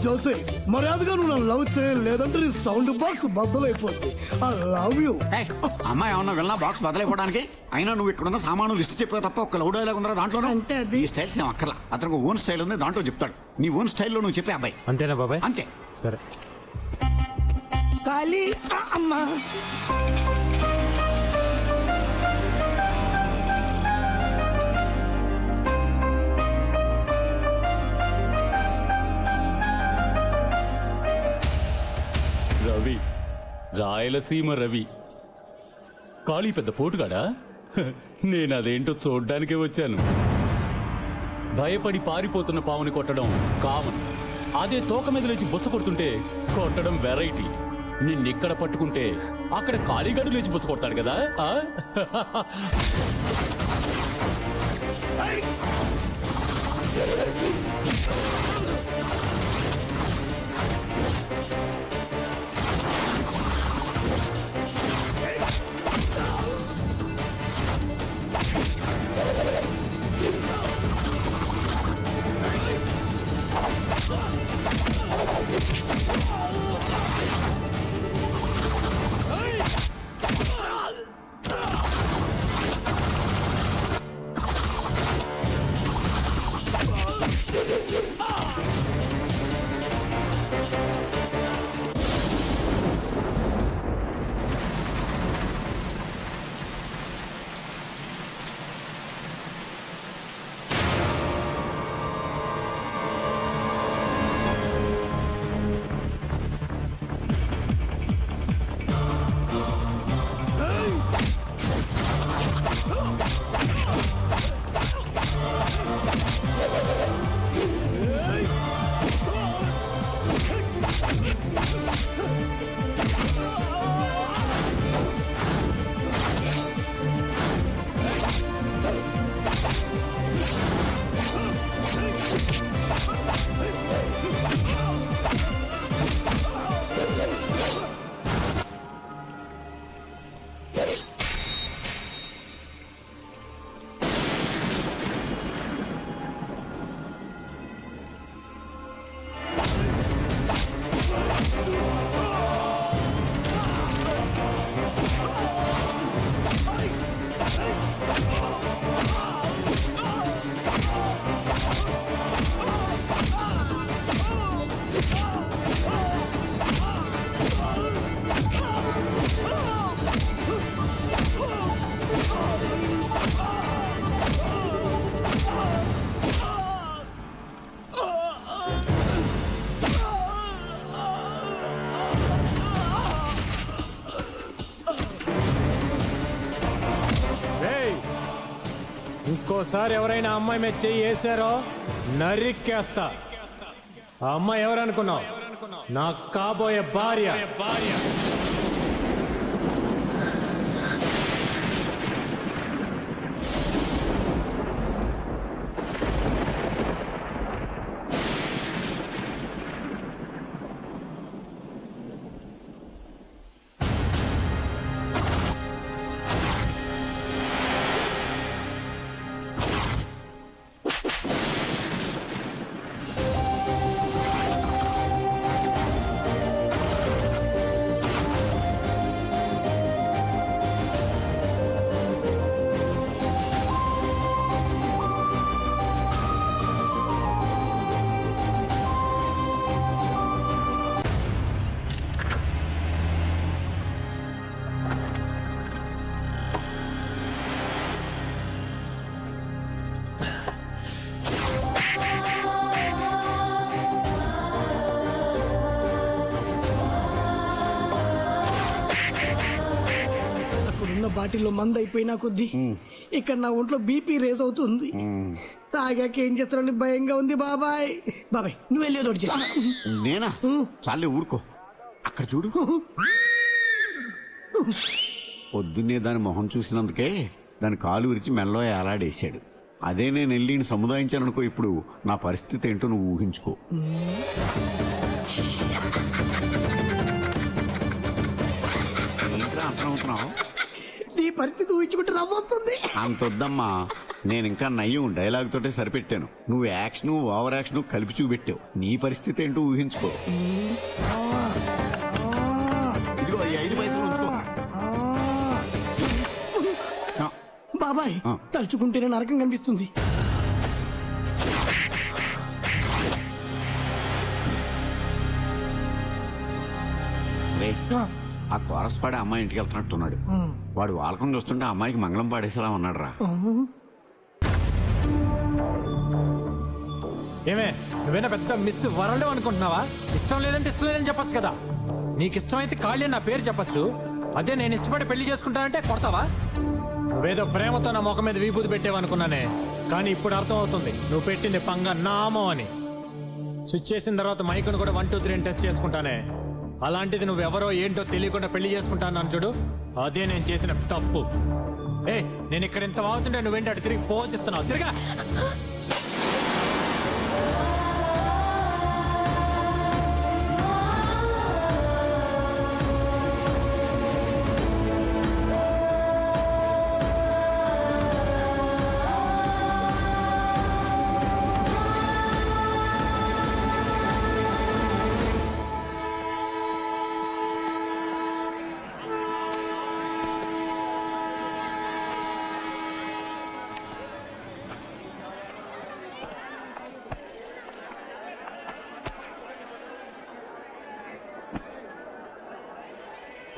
Jyothi, మర్యాదగా నువ్వు నన్ను లవ్ చేయలేదంటే నీ సౌండ్ బాక్స్ బద్దలైపోతుంది. I love you. అమ్మాయి ఏమన్నా వెళ్ళినా బాక్స్ బద్దలైపోవడానికి? అయినా నువ్వు ఇక్కడున్న సామాను లిస్ట్ చెప్పే తప్ప ఒక లవ్ డైలాగ్ ఉందా దాంట్లో? అంటే ఈ స్టైల్స్ ఏం అక్కర్లా. అతనికి ఓన్ స్టైల్ ఉంది, దాంట్లో చెప్తాడు. నీ ఓన్ స్టైల్లో నువ్వు చెప్పే అబ్బాయి. అంతేనా బాబాయ్? అంతే. సరే. ఖాళీ అమ్మా. రవి, రాయలసీమ రవి. కాళీ పెద్ద పోటుగాడా? నేను అదేంటో చూడ్డానికే వచ్చాను. భయపడి పారిపోతున్న పావుని కొట్టడం కామన్. అదే తోక మీద లేచి బుస కొడుతుంటే కొట్టడం వెరైటీ. నిన్నిక్కడ పట్టుకుంటే అక్కడ కాళీగాడు లేచి బుస కొడతాడు కదా. ఇంకోసారి ఎవరైనా అమ్మాయి మీద చెయ్యి వేసారో నరికేస్తా. ఆ అమ్మాయి ఎవరనుకున్నావు? నా కాబోయే భార్య. బాటిల్లో మందు అయిపోయినా కొద్దీ ఇక్కడ నా ఒంట్లో బీపీ రేజ్ అవుతుంది. తాగాక ఏం చేస్తారని భయంగా ఉంది. బాబాయ్ నువ్వు వెళ్ళేదోటి చేస్తా. నేనా? చాలే ఊరుకో. అక్కడ చూడు. పొద్దున్నే దాని మొహం చూసినందుకే దాని కాలు విరిచి మెల్లో ఏలాడేశాడు. అదే నేను వెళ్ళి సముదాయించాననుకో, ఇప్పుడు నా పరిస్థితి ఏంటో నువ్వు ఊహించుకో. ఏంట్రా అంతనవుతున్నావు? నీ పరిస్థితి ఊహించుకుంటే నవ్వొస్తుంది. అంతొద్దమ్మా, నేను ఇంకా నయ్యం డైలాగ్ తోటే సరిపెట్టాను. నువ్వు యాక్షన్ ఓవర్ యాక్షన్ కలిపి చూపెట్టావు. నీ పరిస్థితి ఏంటో ఊహించుకో. ఇదిగో ఈ 5 పైసలు ఉంచుకో. బాబాయ్ తలుచుకుంటేనే నరకం కనిపిస్తుంది. ఆ కోరస్ పాడే అమ్మాయి ఇంటికి వెళ్తున్నట్టున్నాడు. వాడు వాలకం చూస్తుంటే అమ్మాయికి మంగళం పాడేసేలా ఉన్నాడు రా. ఏమే నువ్వేనా పెద్ద మిస్ వరల్డ్ అనుకుంటున్నావా? ఇష్టం లేదంటే ఇష్టం లేదని చెప్పొచ్చు కదా. నీకు ఇష్టమైతే ఖాళీ నా పేరు చెప్పొచ్చు. అదే నేను ఇష్టపడి పెళ్లి చేసుకుంటానంటే కొడతావా? నువ్వేదో ప్రేమతో నా ముఖం మీద విభూతి పెట్టేవనుకున్నానే, కానీ ఇప్పుడు అర్థం అవుతుంది నువ్వు పెట్టింది పంగ నామం అని. స్విచ్ చేసిన తర్వాత మైకును కూడా 1 2 3 టెస్ట్ చేసుకుంటానే. అలాంటిది నువ్వెవరో ఏంటో తెలియకుండా పెళ్లి చేసుకుంటాను చూడు, అదే నేను చేసిన తప్పు. నేను ఇక్కడ ఇంత వాగుతుంటే నువ్వేంటి అటు తిరిగి పోషిస్తున్నావు? తిరిగా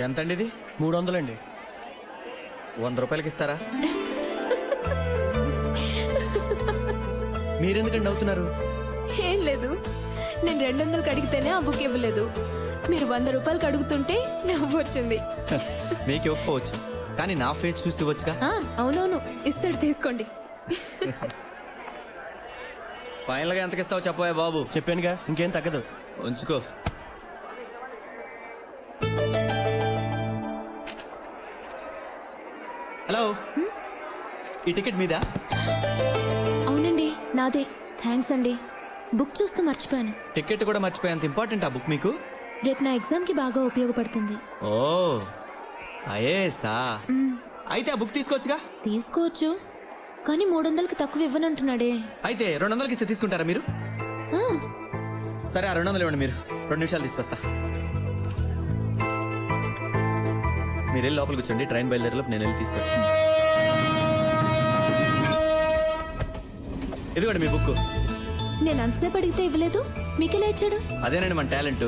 ఎంతండి ఇది? 300 అండి. 100 రూపాయలకి ఇస్తారా? మీరెందుకండి అవుతున్నారు? ఏం లేదు, నేను 200కి అడిగితేనే ఆ బుక్ ఇవ్వలేదు. మీరు 100 రూపాయలకి అడుగుతుంటే నవ్వు వచ్చింది. మీకు ఇవ్వకపోవచ్చు, కానీ నా ఫేస్ చూసి ఇవ్వచ్చుగా. అవునవును, ఇస్తాడు, తీసుకోండి. ఫైనల్ గా ఎంతకి ఇస్తావు చెప్పవా బాబు? చెప్పానుగా, ఇంకేం తగ్గదు. ఉంచుకో. హలో, ఈ టికెట్ మీదా? అవునండి, నాదే. థ్యాంక్స్ అండి. బుక్ చూస్తూ మర్చిపోయాను. టికెట్ కూడా మర్చిపోయేంత ఇంపార్టెంట్ ఆ బుక్ మీకు? రేపు నా ఎగ్జామ్ కి బాగా ఉపయోగపడుతుంది. ఓ అయేసా, అయితే ఆ బుక్ తీసుకోవచ్చుగా. తీసుకోవచ్చు, కానీ 300కి తక్కువ ఇవ్వనంటున్నాడే. అయితే 200కి ఇస్తే తీసుకుంటారా మీరు? సరే, ఆ 200 ఇవ్వండి. మీరు 2 నిమిషాలు తీసుకొస్తా. మీరు వెళ్ళి లోపలికి కూర్చోండి, ట్రైన్ బయలుదేరేలోపు నేను వెళ్ళి తీసుకొస్తాను. ఇదిగోండి మీ బుక్. నేను అంతసేపు అడిగితే ఇవ్వలేదు, మీకెలా ఇచ్చాడు? అదేనండి మన టాలెంట్.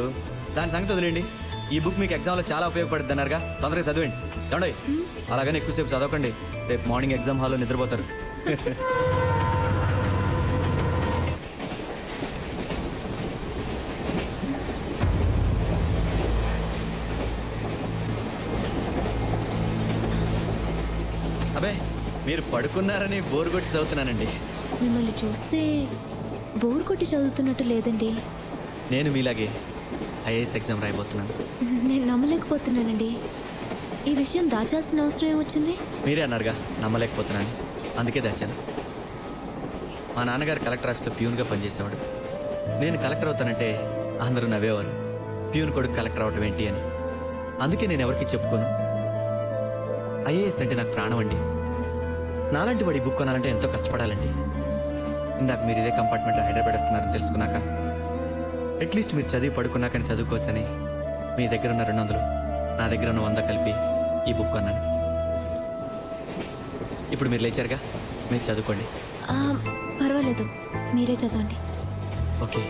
దాని సంగతి వదిలేండి. ఈ బుక్ మీకు ఎగ్జామ్లో చాలా ఉపయోగపడుతుంది అన్నారుగా, తొందరగా చదివండి. ఏమండి, అలాగని ఎక్కువసేపు చదవకండి, రేపు మార్నింగ్ ఎగ్జామ్ హాల్లో నిద్రపోతారు. అబే మీరు పడుకున్నారని బోర్ కొట్టి చదువుతున్నానండి. మిమ్మల్ని చూస్తే బోర్ కొట్టి చదువుతున్నట్టు లేదండి. నేను మీలాగే ఐఏఎస్ ఎగ్జామ్ రాయబోతున్నాను. నేను నమ్మలేకపోతున్నానండి. ఈ విషయం దాచాల్సిన అవసరం ఏమొచ్చింది? మీరే అన్నారుగా నమ్మలేకపోతున్నాను, అందుకే దాచాను. మా నాన్నగారు కలెక్టర్ ఆఫీస్లో ప్యూన్గా పనిచేసేవాడు. నేను కలెక్టర్ అవుతానంటే అందరూ నవ్వేవారు, ప్యూన్ కొడుకు కలెక్టర్ అవటం ఏంటి అని. అందుకే నేను ఎవరికి చెప్పుకోను. ఐఏఎస్ అంటే నాకు ప్రాణం అండి. నాలాంటి వాడి బుక్ కొనాలంటే ఎంతో కష్టపడాలండి. ఇందాక మీరు ఇదే కంపార్ట్మెంట్లో హైదరాబాద్ వస్తున్నారని తెలుసుకున్నాక అట్లీస్ట్ మీరు చదివి పడుకున్నాకని చదువుకోవచ్చని మీ దగ్గర ఉన్న 200 నా దగ్గర ఉన్న 100 కలిపి ఈ బుక్ కొన్నాను. ఇప్పుడు మీరు లేచారుగా, మీరు చదువుకోండి. పర్వాలేదు, మీరే చదవండి. ఓకే.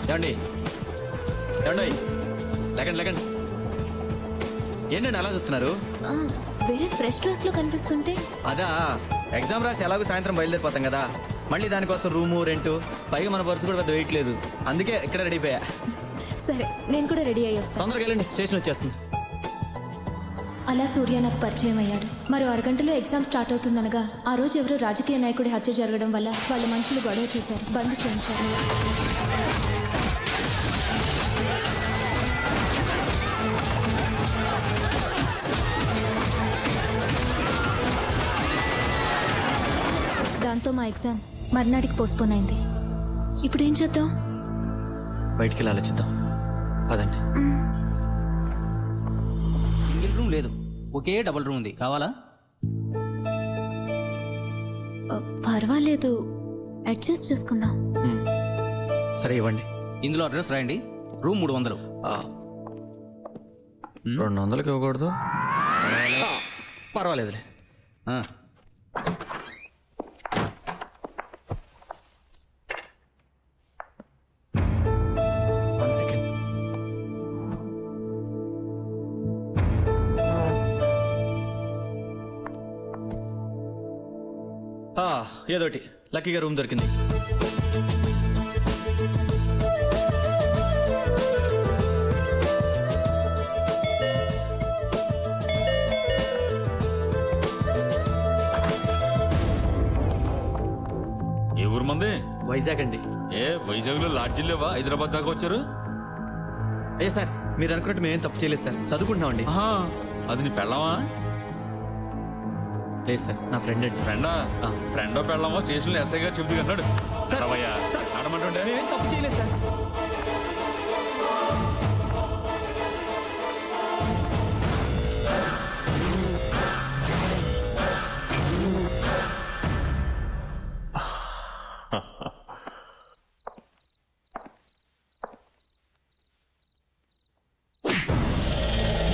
ఏమండి ఏమండి, లేకండి లేకండి. ఏంటండి అలా చూస్తున్నారు? వేరే ఫ్రెష్ డ్రెస్ లో కనిపిస్తుంటే అదా, ఎగ్జామ్ రాసి ఎలాగో సాయంత్రం బయలుదేరిపోతాం కదా, మళ్ళీ దానికోసం రూము రెంటు, పైగా మన పర్సు కూడా పెద్ద వెయిట్ లేదు, అందుకే ఇక్కడ రెడీ అయిపోయా. సరే, నేను కూడా రెడీ అయ్యి వస్తాను. తొందరగా వెళ్ళండి, స్టేషన్ వచ్చేస్తుంది. అలా సూర్య నాకు పరిచయం అయ్యాడు. మరో అరగంటలో ఎగ్జామ్ స్టార్ట్ అవుతుందనగా ఆ రోజు ఎవరో రాజకీయ నాయకుడి హత్య జరగడం వల్ల వాళ్ళ మనుషులు గొడవ చేశారు, బంద్ చేయించారు. దాంతో మా ఎగ్జామ్ మర్నాటికి పోస్ట్పోన్ అయింది. ఇప్పుడు ఏం చేద్దాం? బయటికి వెళ్ళి ఆలోచిద్దాం, పదండి. సింగిల్ రూమ్ లేదు, ఒకే డబుల్ రూమ్ ఉంది, కావాలా? పర్వాలేదు, అడ్జస్ట్ చేసుకుందాం. సరే ఇవ్వండి. ఇందులో అడ్రస్ రాయండి. రూమ్ 300. 200కి ఇవ్వకూడదు? పర్వాలేదులే. ఏదోటి లక్కీగా రూమ్ దొరికింది. ఏ ఊరు మంది? వైజాగ్ అండి. ఏ వైజాగ్ లో లాడ్జిల్ లేవా? హైదరాబాద్ దాకా వచ్చారు? అయ్యా సార్, మీరు అనుకున్నట్టు మేమేం తప్పు చేయలేదు సార్, చదువుకుంటున్నామండి. అది నీ పెళ్ళామా? లేదు సార్, నా ఫ్రెండ్ అండి. ఫ్రెండా? ఫ్రెండో పెళ్ళామో చేసిన ఎస్ఐ గారు చెబుతూ అన్నాడు. ఆడమంటుండే తప్పు చేయలేదు సార్.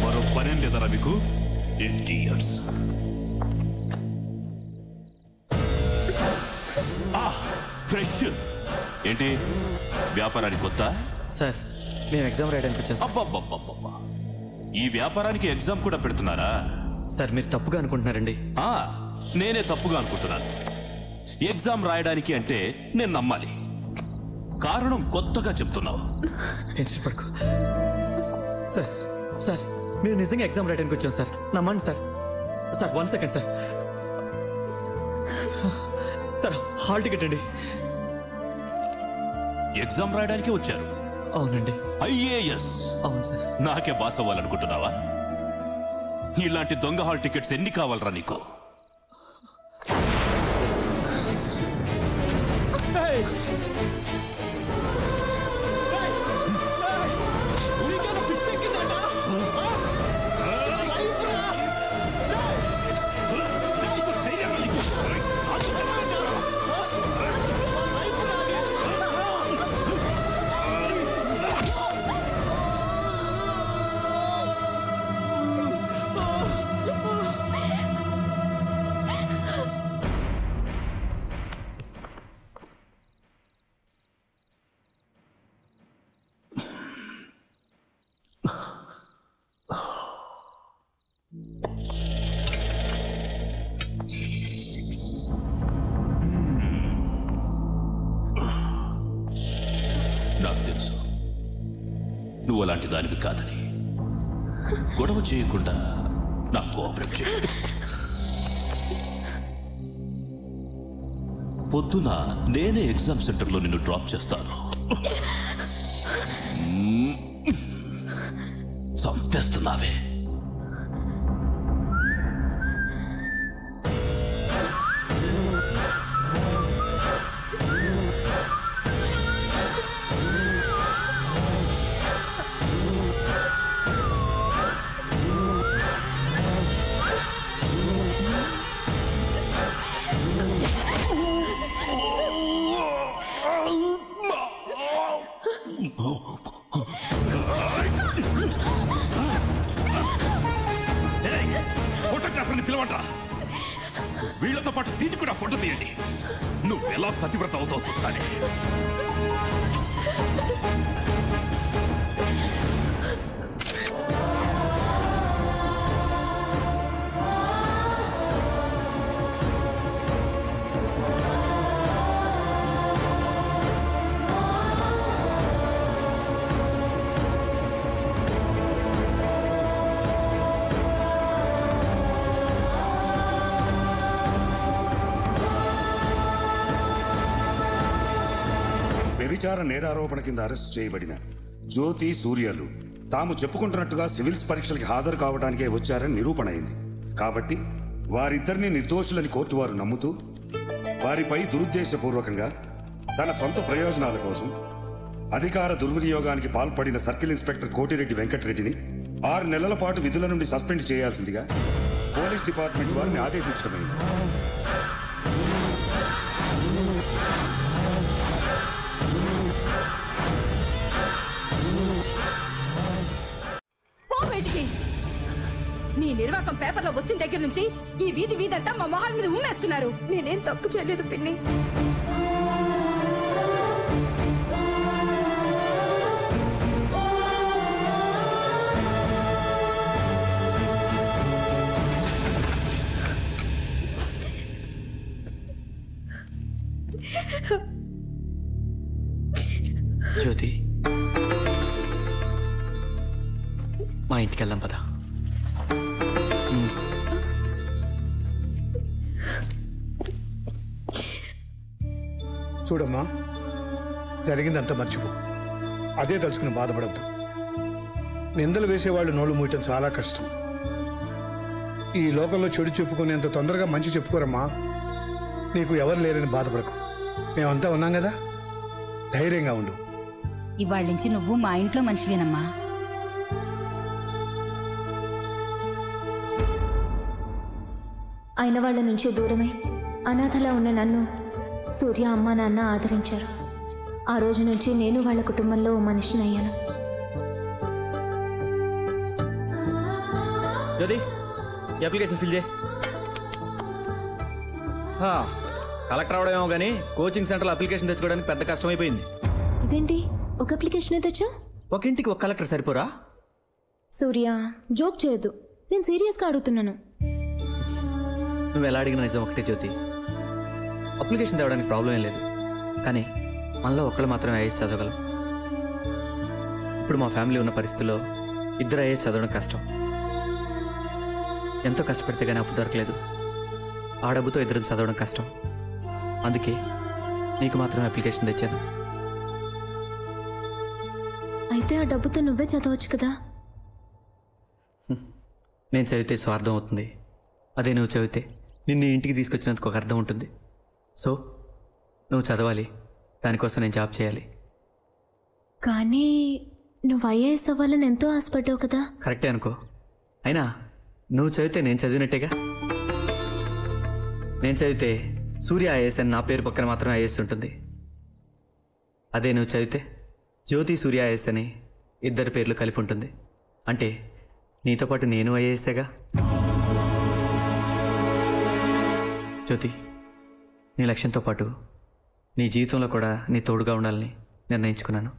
మరో పనేం లేదరా మీకు? ఇడియట్స్. ఫ్రెష్ ఏంటి వ్యాపారానికి కొత్త? సార్, మేము ఎగ్జామ్ రాయడానికి వచ్చాం. అబ్బబ్బబ్బబ్బబ్బా, ఈ వ్యాపారానికి ఎగ్జామ్ కూడా పెడుతున్నారా? సార్, మీరు తప్పుగా అనుకుంటున్నారండి. నేనే తప్పుగా అనుకుంటున్నాను. ఎగ్జామ్ రాయడానికి అంటే నేను నమ్మాలి. కారణం కొత్తగా చెప్తున్నావు. టెన్షన్ పడుకో సార్. సార్, మేము నిజంగా ఎగ్జామ్ రాయడానికి వచ్చాం సార్, నమ్మండి sir. Sir 1 second sir. Sir, hall ticket అండి. ఎగ్జామ్ రాయడానికి వచ్చారు? అవునండి. ఐఏఎస్? అవును సార్. నాకే బాస్ అవ్వాలనుకుంటున్నావా? ఇలాంటి దొంగ హాల్ టికెట్స్ ఎన్ని కావాలరా నీకు? నాకు తెలుసు నువ్వు అలాంటి దానివి కాదని. గొడవ చేయకుండా నా కోఆపరేట్ చేయి. పొద్దున నేనే ఎగ్జామ్ సెంటర్లో నిన్ను డ్రాప్ చేస్తాను. చంపేస్తున్నావే. ఫోటోగ్రాఫర్ని పిలవండి. వీళ్లతో పాటు దీన్ని కూడా ఫోటో తీయండి. నువ్వెలా పతివ్రత అవుతావు చూస్తానే. వ్యభిచార నేరారోపణ కింద అరెస్ట్ చేయబడిన జ్యోతి సూర్యలు తాము చెప్పుకుంటున్నట్టుగా సివిల్స్ పరీక్షలకి హాజరు కావడానికే వచ్చారని నిరూపణ అయింది. కాబట్టి వారిద్దరిని నిర్దోషులని కోర్టు వారు నమ్ముతూ వారిపై దురుద్దేశపూర్వకంగా తన సొంత ప్రయోజనాల కోసం అధికార దుర్వినియోగానికి పాల్పడిన సర్కిల్ ఇన్స్పెక్టర్ కోటిరెడ్డి వెంకటరెడ్డిని 6 నెలల పాటు విధుల నుండి సస్పెండ్ చేయాల్సిందిగా పోలీస్ డిపార్ట్మెంట్ వారిని ఆదేశించడమైంది. నీ నిర్వాకం పేపర్లో వచ్చిన దగ్గర నుంచి ఈ వీధి వీధంతా మా మొహాల మీద ఉమ్మేస్తున్నారు. నేనేం తప్పు చేయలేదు పిన్ని. జ్యోతి, మా ఇంటికి వెళ్దాం పదా. చూడమ్మా, జరిగిందంతా మర్చిపో. అదే తలుచుకుని బాధపడద్దు. నిందలు వేసేవాళ్ళు నోళ్ళు మూయటం చాలా కష్టం. ఈ లోకంలో చెడు చెప్పుకునేంత తొందరగా మంచి చెప్పుకోరమ్మా. నీకు ఎవరు లేరని బాధపడకు. మేమంతా ఉన్నాం కదా, ధైర్యంగా ఉండు. ఇవాళ నుంచి నువ్వు మా ఇంట్లో మనిషివేనమ్మా. అయిన వాళ్ళ నుంచి దూరమై అనాథలా ఉన్న నన్ను సూర్య అమ్మ నాన్న ఆదరించారు. ఆ రోజు నుంచి నేను వాళ్ళ కుటుంబంలో మనిషిని అయ్యాను. జ్యోతి, ఈ అప్లికేషన్ ఫిల్ చేయి. కలెక్టర్ అవడమేమో కానీ కోచింగ్ సెంటర్లో అప్లికేషన్ తెచ్చుకోవడానికి పెద్ద కష్టమైపోయింది. ఇదేంటి ఒక అప్లికేషన్ తెచ్చా? ఒక ఇంటికి ఒక కలెక్టర్ సరిపోరా? సూర్య, జోక్ చేయొద్దు. నేను సీరియస్గా అడుగుతున్నాను. నువ్వు ఎలా అడిగిన నిజం ఒకటే జ్యోతి. అప్లికేషన్ తేవడానికి ప్రాబ్లం ఏం లేదు, కానీ మనలో ఒక్కళ్ళు మాత్రమే ఐఏఎస్ చదవగలం. ఇప్పుడు మా ఫ్యామిలీ ఉన్న పరిస్థితుల్లో 2 ఐఏఎస్ చదవడం కష్టం. ఎంతో కష్టపడితే కానీ అప్పుడు దొరకలేదు. ఆ డబ్బుతో 2 చదవడం కష్టం. అందుకే నీకు మాత్రమే అప్లికేషన్ తెచ్చాను. అయితే ఆ డబ్బుతో నువ్వే చదవచ్చు కదా. నేను చదివితే స్వార్థం అవుతుంది. అదే నువ్వు చదివితే నిన్ను ఇంటికి తీసుకొచ్చినందుకు ఒక అర్థం ఉంటుంది. సో నువ్వు చదవాలి, దానికోసం నేను జాబ్ చేయాలి. కానీ నువ్వు ఐఏఎస్ అవ్వాలని ఎంతో ఆశపడ్డావు కదా. కరెక్టే అనుకో. అయినా నువ్వు చదివితే నేను చదివినట్టేగా. నేను చదివితే సూర్య ఐఏఎస్ అని నా పేరు పక్కన మాత్రమే ఐఏఎస్ ఉంటుంది. అదే నువ్వు చదివితే జ్యోతి సూర్య ఐఏఎస్ అని 2 పేర్లు కలిపి ఉంటుంది. అంటే నీతో పాటు నేను ఐఏఎస్సేగా. జ్యోతి, నీ లక్ష్యంతో పాటు నీ జీవితంలో కూడా నీ తోడుగా ఉండాలని నిర్ణయించుకున్నాను.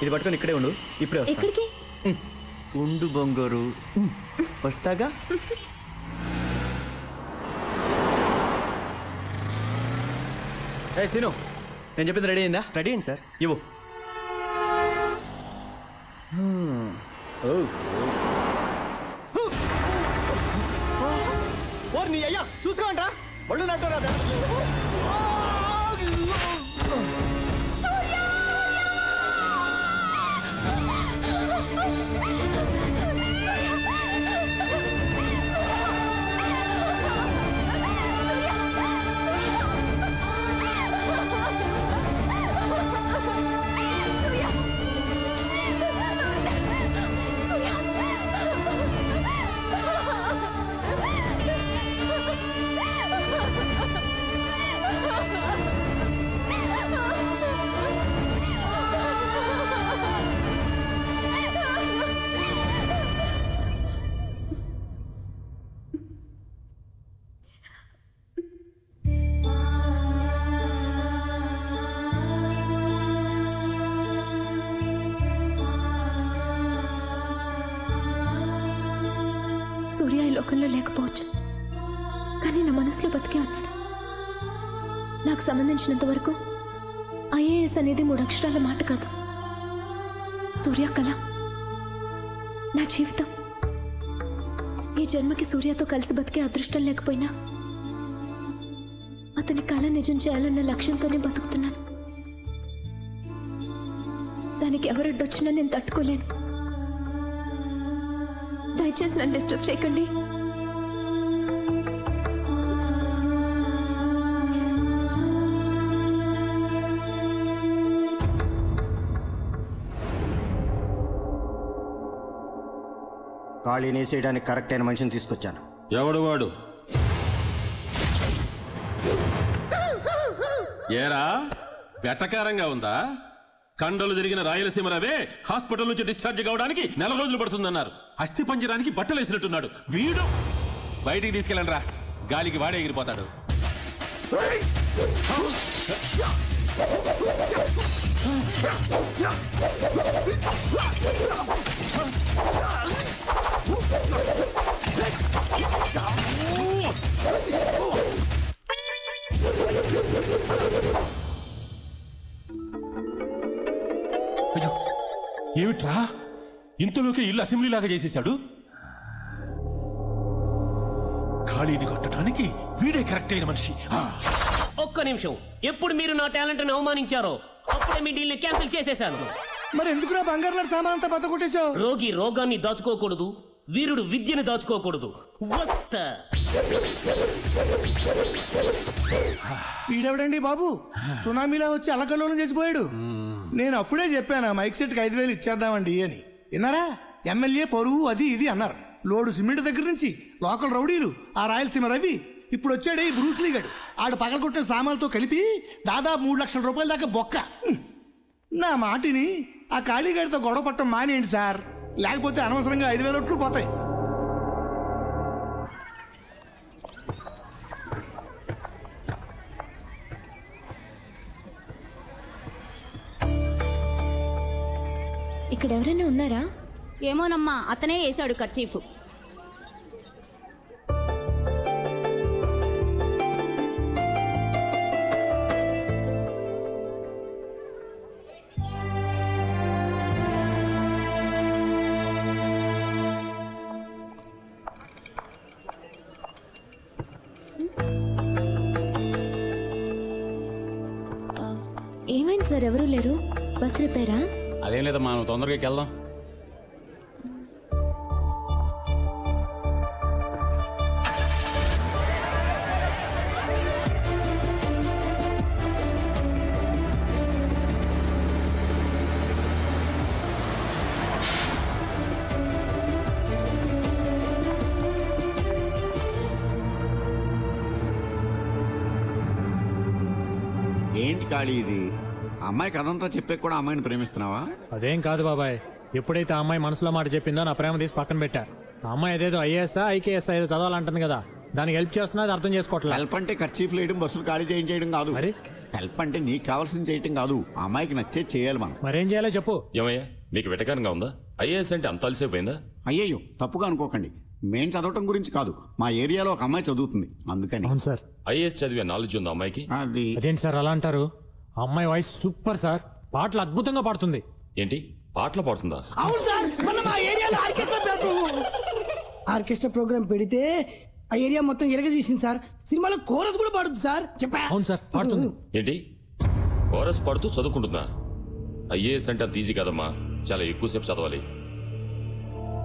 ఇది పట్టుకొని ఇక్కడే ఉండు, ఇప్పుడే వస్తా. ఎక్కడికి? ఉండు బొంగోరు, వస్తాగా. సీను, నేను చెప్పింది రెడీ అయిందా? రెడీ అయింది సార్. ఇవ్వు. ఓ నీ అయ్యా చూసుకోండి ఒళ్ళు నట్టు రాదా సూర్య ఈ లోకంలో లేకపోవచ్చు, కానీ నా మనసులో బతికే ఉన్నాడు. నాకు సంబంధించినంత వరకు ఐఏఎస్ అనేది 3 అక్షరాల మాట కాదు. సూర్య కళ నా జీవితం. ఈ జన్మకి సూర్యతో కలిసి బతికే అదృష్టం లేకపోయినా అతని కళ నిజం చేయాలన్న లక్ష్యంతోనే బతుకుతున్నాను. దానికి ఎవరడ్డొచ్చినా నేను తట్టుకోలేను. దయచేసి నన్ను డిస్టర్బ్ చేయకండి. ఖాళీని వేసేయడానికి కరెక్ట్ అయిన మనిషిని తీసుకొచ్చాను. ఎవడు వాడు? ఏరా వెటకారంగా ఉందా? కండలు తిరిగిన రాయలసీమ రవే హాస్పిటల్ నుంచి డిశ్చార్జ్ కావడానికి 4 రోజులు పడుతుందన్నారు. అస్థి పంజరానికి బట్టలు వేసినట్టున్నాడు వీడు. బయటికి తీసుకెళ్ళండి రా, గాలికి వాడే ఎగిరిపోతాడు. అయ్యో ఏమిట్రా, ఇంతలోకి ఇల్లు అసెంబ్లీ లాగా చేసేశాడు. ఖాళీని కొట్టడానికి వీడే కరెక్ట్ అయిన మనిషి. ఒక్క నిమిషం, ఎప్పుడు మీరు నా టాలెంట్ ని అవమానించారో అప్పుడే మీ డీల్ ని క్యాన్సిల్ చేసేశాను. మరి ఎందుకు బంగారు లాంటి సామాన్ అంతా బత కొట్టేశావు? రోగి రోగాన్ని దాచుకోకూడదు, వీరుడు విద్యను దాచుకోకూడదు. వస్తా. వీడెవడండి బాబు, సునామీలా వచ్చి అలకల్లోలం చేసిపోయాడు. నేను అప్పుడే చెప్పాను మైక్ సెట్కి 5,000 ఇచ్చేద్దామండి అని. విన్నారా? ఎమ్మెల్యే పరువు అది ఇది అన్నారు. లోడు సిమెంట్ దగ్గర నుంచి లోకల్ రౌడీలు, ఆ రాయలసీమ రవి, ఇప్పుడు వచ్చాడే ఈ బ్రూస్లీ గడు, ఆడు పగలగొట్టిన సామాన్లతో కలిపి దాదాపు 3 లక్షల రూపాయల దాకా బొక్క. నా మాటిని ఆ ఖాళీగాడితో గొడవ పట్టం మానేయండి సార్, లేకపోతే అనవసరంగా 5,000 ఓట్లు పోతాయి. ఇక్కడ ఎవరైనా ఉన్నారా? ఏమోనమ్మా, అతనే వేశాడు కర్చీఫ్. ఏమైంది సార్, ఎవరూ లేరు? బస్ రిపేరా? అదేం లేదమ్మా, నువ్వు తొందరగా వెళ్దాం. ఏంటి ఖాళీ ఇది? అమ్మాయి కథంతా చెప్పే కూడా అమ్మాయిని ప్రేమిస్తున్నావా? అదేం కాదు బాబాయ్, ఎప్పుడైతే ఆ అమ్మాయి మనసులో మాట చెప్పిందో నా ప్రేమ తీసి పక్కన పెట్టా. ఆ అమ్మాయి ఏదేదో ఐఏఎస్ఆ ఐకేఎస్ ఏదో చదవాలంటుంది కదా, దానికి హెల్ప్ చేస్తున్నది అర్థం చేసుకోవట్లేదు. హెల్ప్ అంటే ఖర్చీఫ్ లేయడం, బస్సులు ఖాళీ చేయించేయడం కాదు. మరి హెల్ప్ అంటే నీకు కావాల్సింది చేయటం కాదు, ఆ అమ్మాయికి నచ్చేది చేయాలి మనం. మరేం చేయాలో చెప్పు. ఏమయ్యా నీకు వెటకారంగా ఉందా? ఐఏఎస్ అంటే అంత అలసిపోయిందా? అయ్యయ్యో తప్పుగా అనుకోకండి, మేం చదవటం గురించి కాదు, మా ఏరియాలో ఒక అమ్మాయి చదువుతుంది అందుకని. అవును సార్. ఐఏఎస్ చదివే నాలెడ్జ్ ఉందా అమ్మాయికి? అది అదేంటి సార్ అలా అంటారు? ఆ అమ్మాయి వాయిస్ సూపర్ సార్, పాటలు అద్భుతంగా పాడుతుంది. ఏంటి పాటలు పాడుతుందా? అవును సార్, మొన్న మా ఏరియాలో ఆర్కెస్ట్రా ప్రోగ్రామ్ పెడితే ఆ ఏరియా మొత్తం ఎరగదీసింది సార్. సినిమాలో కోరస్ కూడా పాడుతుంది సార్. చెప్పా. అవును సార్, పాడుతుంది. ఏంటి కోరస్ పాడుతూ చదువుకుంటుందా? ఐఏఎస్ అంటే అంత ఈజీ కదమ్మా, చాలా ఎక్కువసేపు చదవాలి.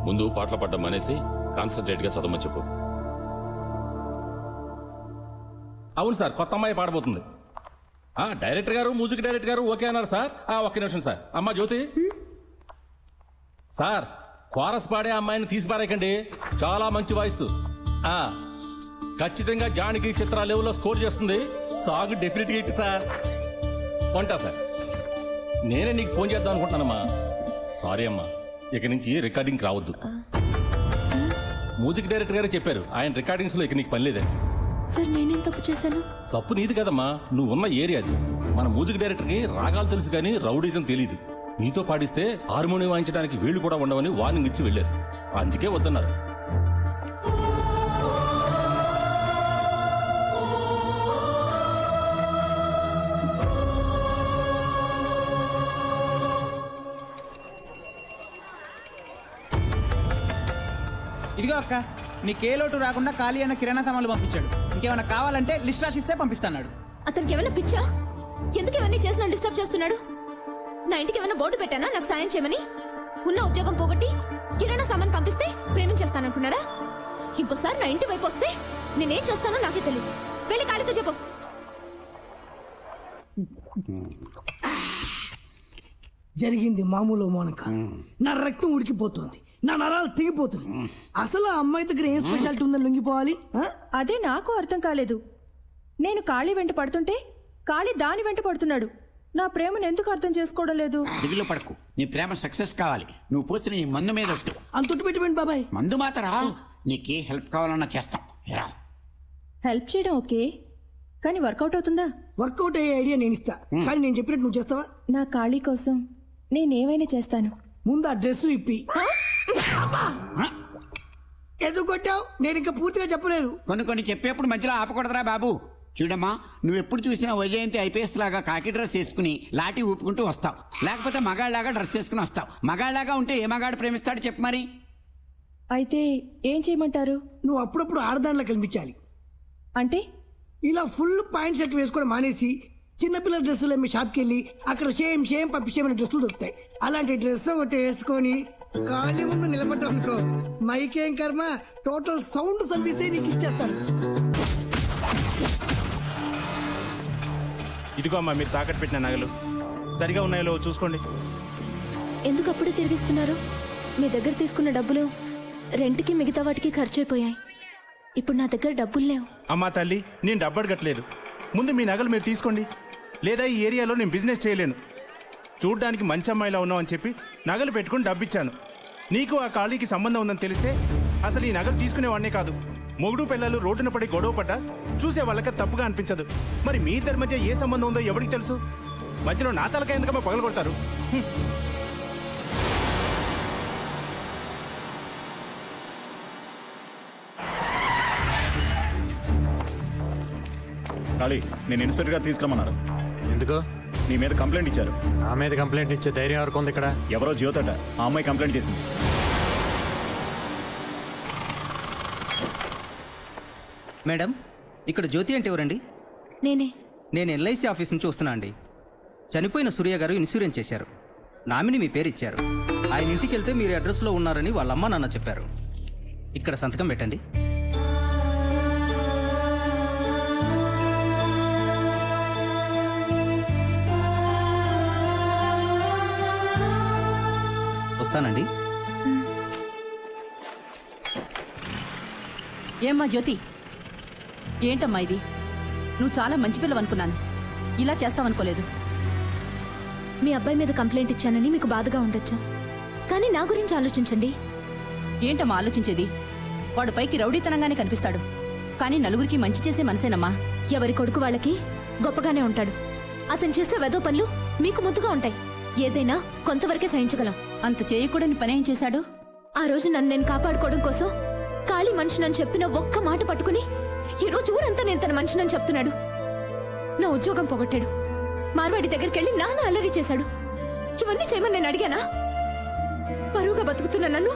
ముందు పాటలు పాడడం అనేసి కాన్సన్ట్రేట్ గా చదవమని చెప్పు. అవును సార్, కొత్త అమ్మాయి పాడబోతుంది. డైరెక్టర్ గారు, మ్యూజిక్ డైరెక్టర్ గారు ఓకే అన్నారు సార్. ఒక్క నిమిషం సార్. అమ్మా జ్యోతి సార్, కోరస్ పాడే అమ్మాయిని తీసి పారేకండి, చాలా మంచి వాయిస్. ఖచ్చితంగా జానకి చిత్ర లెవెల్లో స్కోర్ చేస్తుంది. సాంగ్ డెఫినెట్ గా ఇట్టి సార్. ఉంటా సార్. నేనే నీకు ఫోన్ చేద్దాం అనుకుంటున్నానమ్మా. సారీ అమ్మా, ఇక నుంచి రికార్డింగ్ రావద్దు. మ్యూజిక్ డైరెక్టర్ గారు చెప్పారు, ఆయన రికార్డింగ్స్ లో ఇక నీకు పని లేదని. సార్ నేనేం తప్పు చేశాను? తప్పు నీది కదమ్మా, నువ్వు ఉన్న ఏరియా అది. మన మ్యూజిక్ డైరెక్టర్ కి రాగాలు తెలుసు కానీ రౌడీజం తెలియదు. నీతో పాడిస్తే హార్మోనియం వాయించడానికి వీళ్ళు కూడా ఉండవని వార్నింగ్ ఇచ్చి వెళ్ళారు. అందుకే వద్దన్నారు. ఇదిగో అక్క, నీకే లోటు రాకుండా ఖాళీ అన్న కిరాణా సామాన్లు పంపించాడు. ఇంకేమైనా కావాలంటే లిస్ట్ రాసిస్తే పంపిస్తాడు. అతనికి ఏమైనా పిచ్చా? ఎందుకు ఇవన్నీ చేసి నన్ను డిస్టర్బ్ చేస్తున్నాడు? నా ఇంటికి ఏమైనా బోర్డు పెట్టానా నాకు సాయం చేయమని? ఉన్న ఉద్యోగం పోగొట్టి కిరాణా సామాన్ పంపిస్తే ప్రేమించేస్తాననుకున్నాడా? ఇంకోసారి నా ఇంటి వైపు వస్తే నేనేం చేస్తానో నాకే తెలియదు. వెళ్ళి ఖాళీతో చెప్పు. జరిగింది మామూలు మౌనం కాదు. నా రక్తం ఉడికిపోతుంది, నా నరాలు తెగిపోతుంది. అసలు ఆ అమ్మాయి దగ్గర ఏం స్పెషాలిటీ ఉందని లొంగిపోవాలి? అదే నాకు అర్థం కాలేదు. నేను కాళీ వెంట పడుతుంటే కాళీ దాని వెంట పడుతున్నాడు. నా ప్రేమను ఎందుకు అర్థం చేసుకోవడం లేదు? దిగులు పడకు, నీ ప్రేమ సక్సెస్ కావాలి. నువ్వు పోసిన ఈ మందు మీద ఒట్టు. అంతొట్టు పెట్టిపోయింది బాబాయ్. మందు మాత్రం నీకే హెల్ప్ కావాలన్నా చేస్తాం. హెల్ప్ చేయడం ఓకే, కానీ వర్కౌట్ అవుతుందా? వర్కౌట్ అయ్యే ఐడియా నేను ఇస్తా, కానీ నేను చెప్పినట్టు నువ్వు చేస్తావా? నా కాళీ కోసం నేనేమైనా చేస్తాను. ముందు ఆ డ్రెస్ ఇప్పి. ఎందుకు కొట్టావు? నేను ఇంకా పూర్తిగా చెప్పలేదు. కొన్ని చెప్పేప్పుడు మధ్యలో ఆపకూడదురా బాబు. చూడమ్మా, నువ్వు ఎప్పుడు చూసినా వైజయంతి ఐపీఎస్ లాగా కాకి డ్రెస్ వేసుకుని లాఠీ ఊపుకుంటూ వస్తావు, లేకపోతే మగాళ్ళలాగా డ్రెస్ వేసుకుని వస్తావు. మగాళ్ళలాగా ఉంటే ఏ మగాడు ప్రేమిస్తాడు చెప్పు మరి? అయితే ఏం చేయమంటారు? నువ్వు అప్పుడప్పుడు ఆడదానిలో కనిపించాలి. అంటే ఇలా ఫుల్ పాయింట్ షర్ట్ వేసుకోవడం మానేసి చిన్నపిల్లల డ్రెస్సులు మీ షాప్కి వెళ్ళి అక్కడ షేమ్ పంపించేమని డ్రెస్సులు దొరుకుతాయి. అలాంటి డ్రెస్ ఒకటి వేసుకొని ఖాళీ ముందు నిలబడ్డావు అనుకో, మైకేం కర్మ, టోటల్ సౌండ్ సర్వీసే నీకు ఇచ్చేస్తాను. ఇదిగో అమ్మా, మీరు తాకట్టు పెట్టిన నగలు సరిగా ఉన్నాయో చూసుకోండి. ఎందుకు అప్పుడే తిరిగిస్తున్నారు? మీ దగ్గర తీసుకున్న డబ్బులు రెంట్కి మిగతా వాటికి ఖర్చు అయిపోయాయి. ఇప్పుడు నా దగ్గర డబ్బులు లేవు. అమ్మా తల్లి, నేను డబ్బు అడగట్లేదు. ముందు మీ నగలు మీరు తీసుకోండి, లేదా ఈ ఏరియాలో నేను బిజినెస్ చేయలేను. చూడ్డానికి మంచి అమ్మాయిలా ఉన్నావు అని చెప్పి నగలు పెట్టుకుని డబ్బిచ్చాను. నీకు ఆ ఖాళీకి సంబంధం ఉందని తెలిస్తే అసలు ఈ నగలు తీసుకునేవాడినే కాదు. మొగుడు పిల్లలు రోడ్డున పడి గొడవ పడ్డా చూసే వాళ్ళకి తప్పుగా అనిపించదు. మరి మీ ఇద్దరి మధ్య ఏ సంబంధం ఉందో ఎవరికి తెలుసు? మధ్యలో నా తలకాయ ఎందుకమ్మా పగలు కొడతారు? ఖాళీ, నేను ఇన్స్పెక్టర్ గారు తీసుకురమ్మన్నారు. ఎందుకు? నీ మీద కంప్లైంట్ ఇచ్చారు. నా మీద కంప్లైంట్ ఇచ్చే ధైర్యం ఎవరికి ఉంది ఇక్కడ? ఎవరో జ్యోతట, ఆ అమ్మాయి కంప్లైంట్ చేసింది. మేడం, ఇక్కడ జ్యోతి అంటే ఎవరండి? నేనే. నేను ఎల్ఐసి ఆఫీస్ నుంచి వస్తున్నా అండి. చనిపోయిన సూర్య గారు ఇన్సూరెన్స్ చేశారు. నామిని మీ పేరు ఇచ్చారు. ఆయన ఇంటికి వెళ్తే మీరు అడ్రస్లో ఉన్నారని వాళ్ళ అమ్మ నాన్న చెప్పారు. ఇక్కడ సంతకం పెట్టండి. వస్తానండి. ఏమ్మా జ్యోతి, ఏంటమ్మా ఇది? నువ్వు చాలా మంచి పిల్లవు అనుకున్నాను, ఇలా చేస్తావనుకోలేదు. మీ అబ్బాయి మీద కంప్లైంట్ ఇచ్చానని మీకు బాధగా ఉండొచ్చు, కానీ నా గురించి ఆలోచించండి. ఏంటమ్మా ఆలోచించేది? వాడు పైకి రౌడీతనంగానే కనిపిస్తాడు, కానీ నలుగురికి మంచి చేసే మనసేనమ్మా. ఎవరి కొడుకు వాళ్ళకి గొప్పగానే ఉంటాడు. అతను చేసే వెదో పనులు మీకు ముద్దుగా ఉంటాయి. ఏదైనా కొంతవరకే సహించగలం. అంత చేయకూడని పనేం చేశాడు? ఆ రోజు నన్ను నేను కాపాడుకోవడం కోసం ఖాళీ మనిషినని చెప్పిన ఒక్క మాట పట్టుకుని ఈ రోజు ఊరంతా నేను తన మనిషినని చెప్తున్నాడు. నా ఉద్యోగం పోగొట్టాడు. మార్వాడి దగ్గరికి వెళ్ళి నాన్న అల్లరి చేశాడు. ఇవన్నీ చేయమని నేను అడిగానా? పరువుగా బతుకుతున్న నన్ను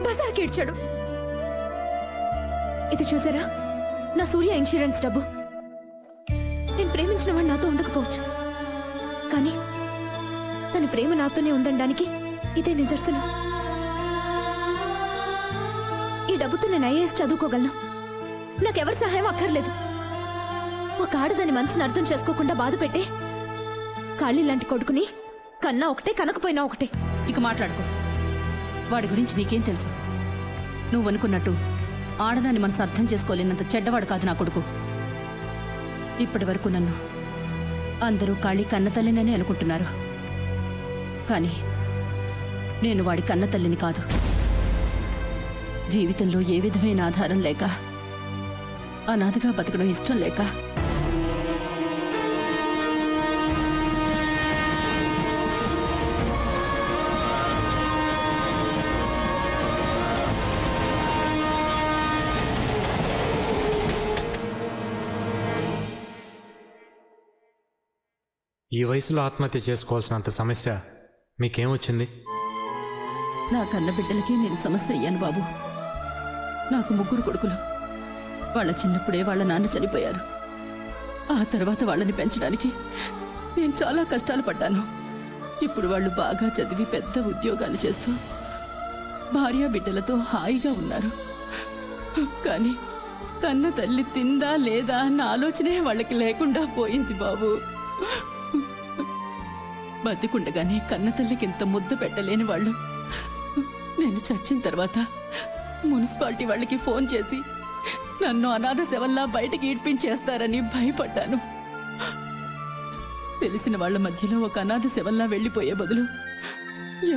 బజార్కి ఇడ్చాడు. ఇది చూసారా, నా సూర్య ఇన్సూరెన్స్ డబ్బు. నేను ప్రేమించిన వాడు నాతో ఉండకపోవచ్చు, కానీ తన ప్రేమ నాతోనే ఉందనడానికి ఇదే నిదర్శనం. ఈ డబ్బుతో నేను ఐఏఎస్ చదువుకోగలను. నాకెవరి సహాయం అక్కర్లేదు. ఒక ఆడదాని మనసును అర్థం చేసుకోకుండా బాధ పెట్టే కాళీ లాంటి కొడుకుని కన్నా ఒకటే, కనకపోయినా ఒకటే. ఇక మాట్లాడుకో. వాడి గురించి నీకేం తెలుసు? నువ్వు అనుకున్నట్టు ఆడదాని మనసు అర్థం చేసుకోలేనంత చెడ్డవాడు కాదు నా కొడుకు. ఇప్పటి వరకు నన్ను అందరూ కాళీ కన్నతల్లినని అనుకుంటున్నారు, కానీ నేను వాడి కన్నతల్లిని కాదు. జీవితంలో ఏ విధమైన ఆధారం లేక, అనాథగా బతకడం ఇష్టం లేక ఈ వయసులో ఆత్మహత్య చేసుకోవాల్సినంత సమస్య మీకేమొచ్చింది? నా కన్న బిడ్డలకి నేను సమస్య అయ్యాను బాబు. నాకు 3 కొడుకులు. వాళ్ళ చిన్నప్పుడే వాళ్ళ నాన్న చనిపోయారు. ఆ తర్వాత వాళ్ళని పెంచడానికి నేను చాలా కష్టాలు పడ్డాను. ఇప్పుడు వాళ్ళు బాగా చదివి పెద్ద ఉద్యోగాలు చేస్తూ భార్య బిడ్డలతో హాయిగా ఉన్నారు. కానీ కన్న తల్లి తిందా లేదా అన్న ఆలోచనే వాళ్ళకి లేకుండా పోయింది బాబు. బతికుండగానే కన్న తల్లికి ఇంత ముద్దు పెట్టలేని వాళ్ళు నేను చచ్చిన తర్వాత మున్సిపాలిటీ వాళ్ళకి ఫోన్ చేసి నన్ను అనాథ శవల్లా బయటికి ఈడ్పించేస్తారని భయపడ్డాను. తెలిసిన వాళ్ల మధ్యలో ఒక అనాథ శవల్లా వెళ్లిపోయే బదులు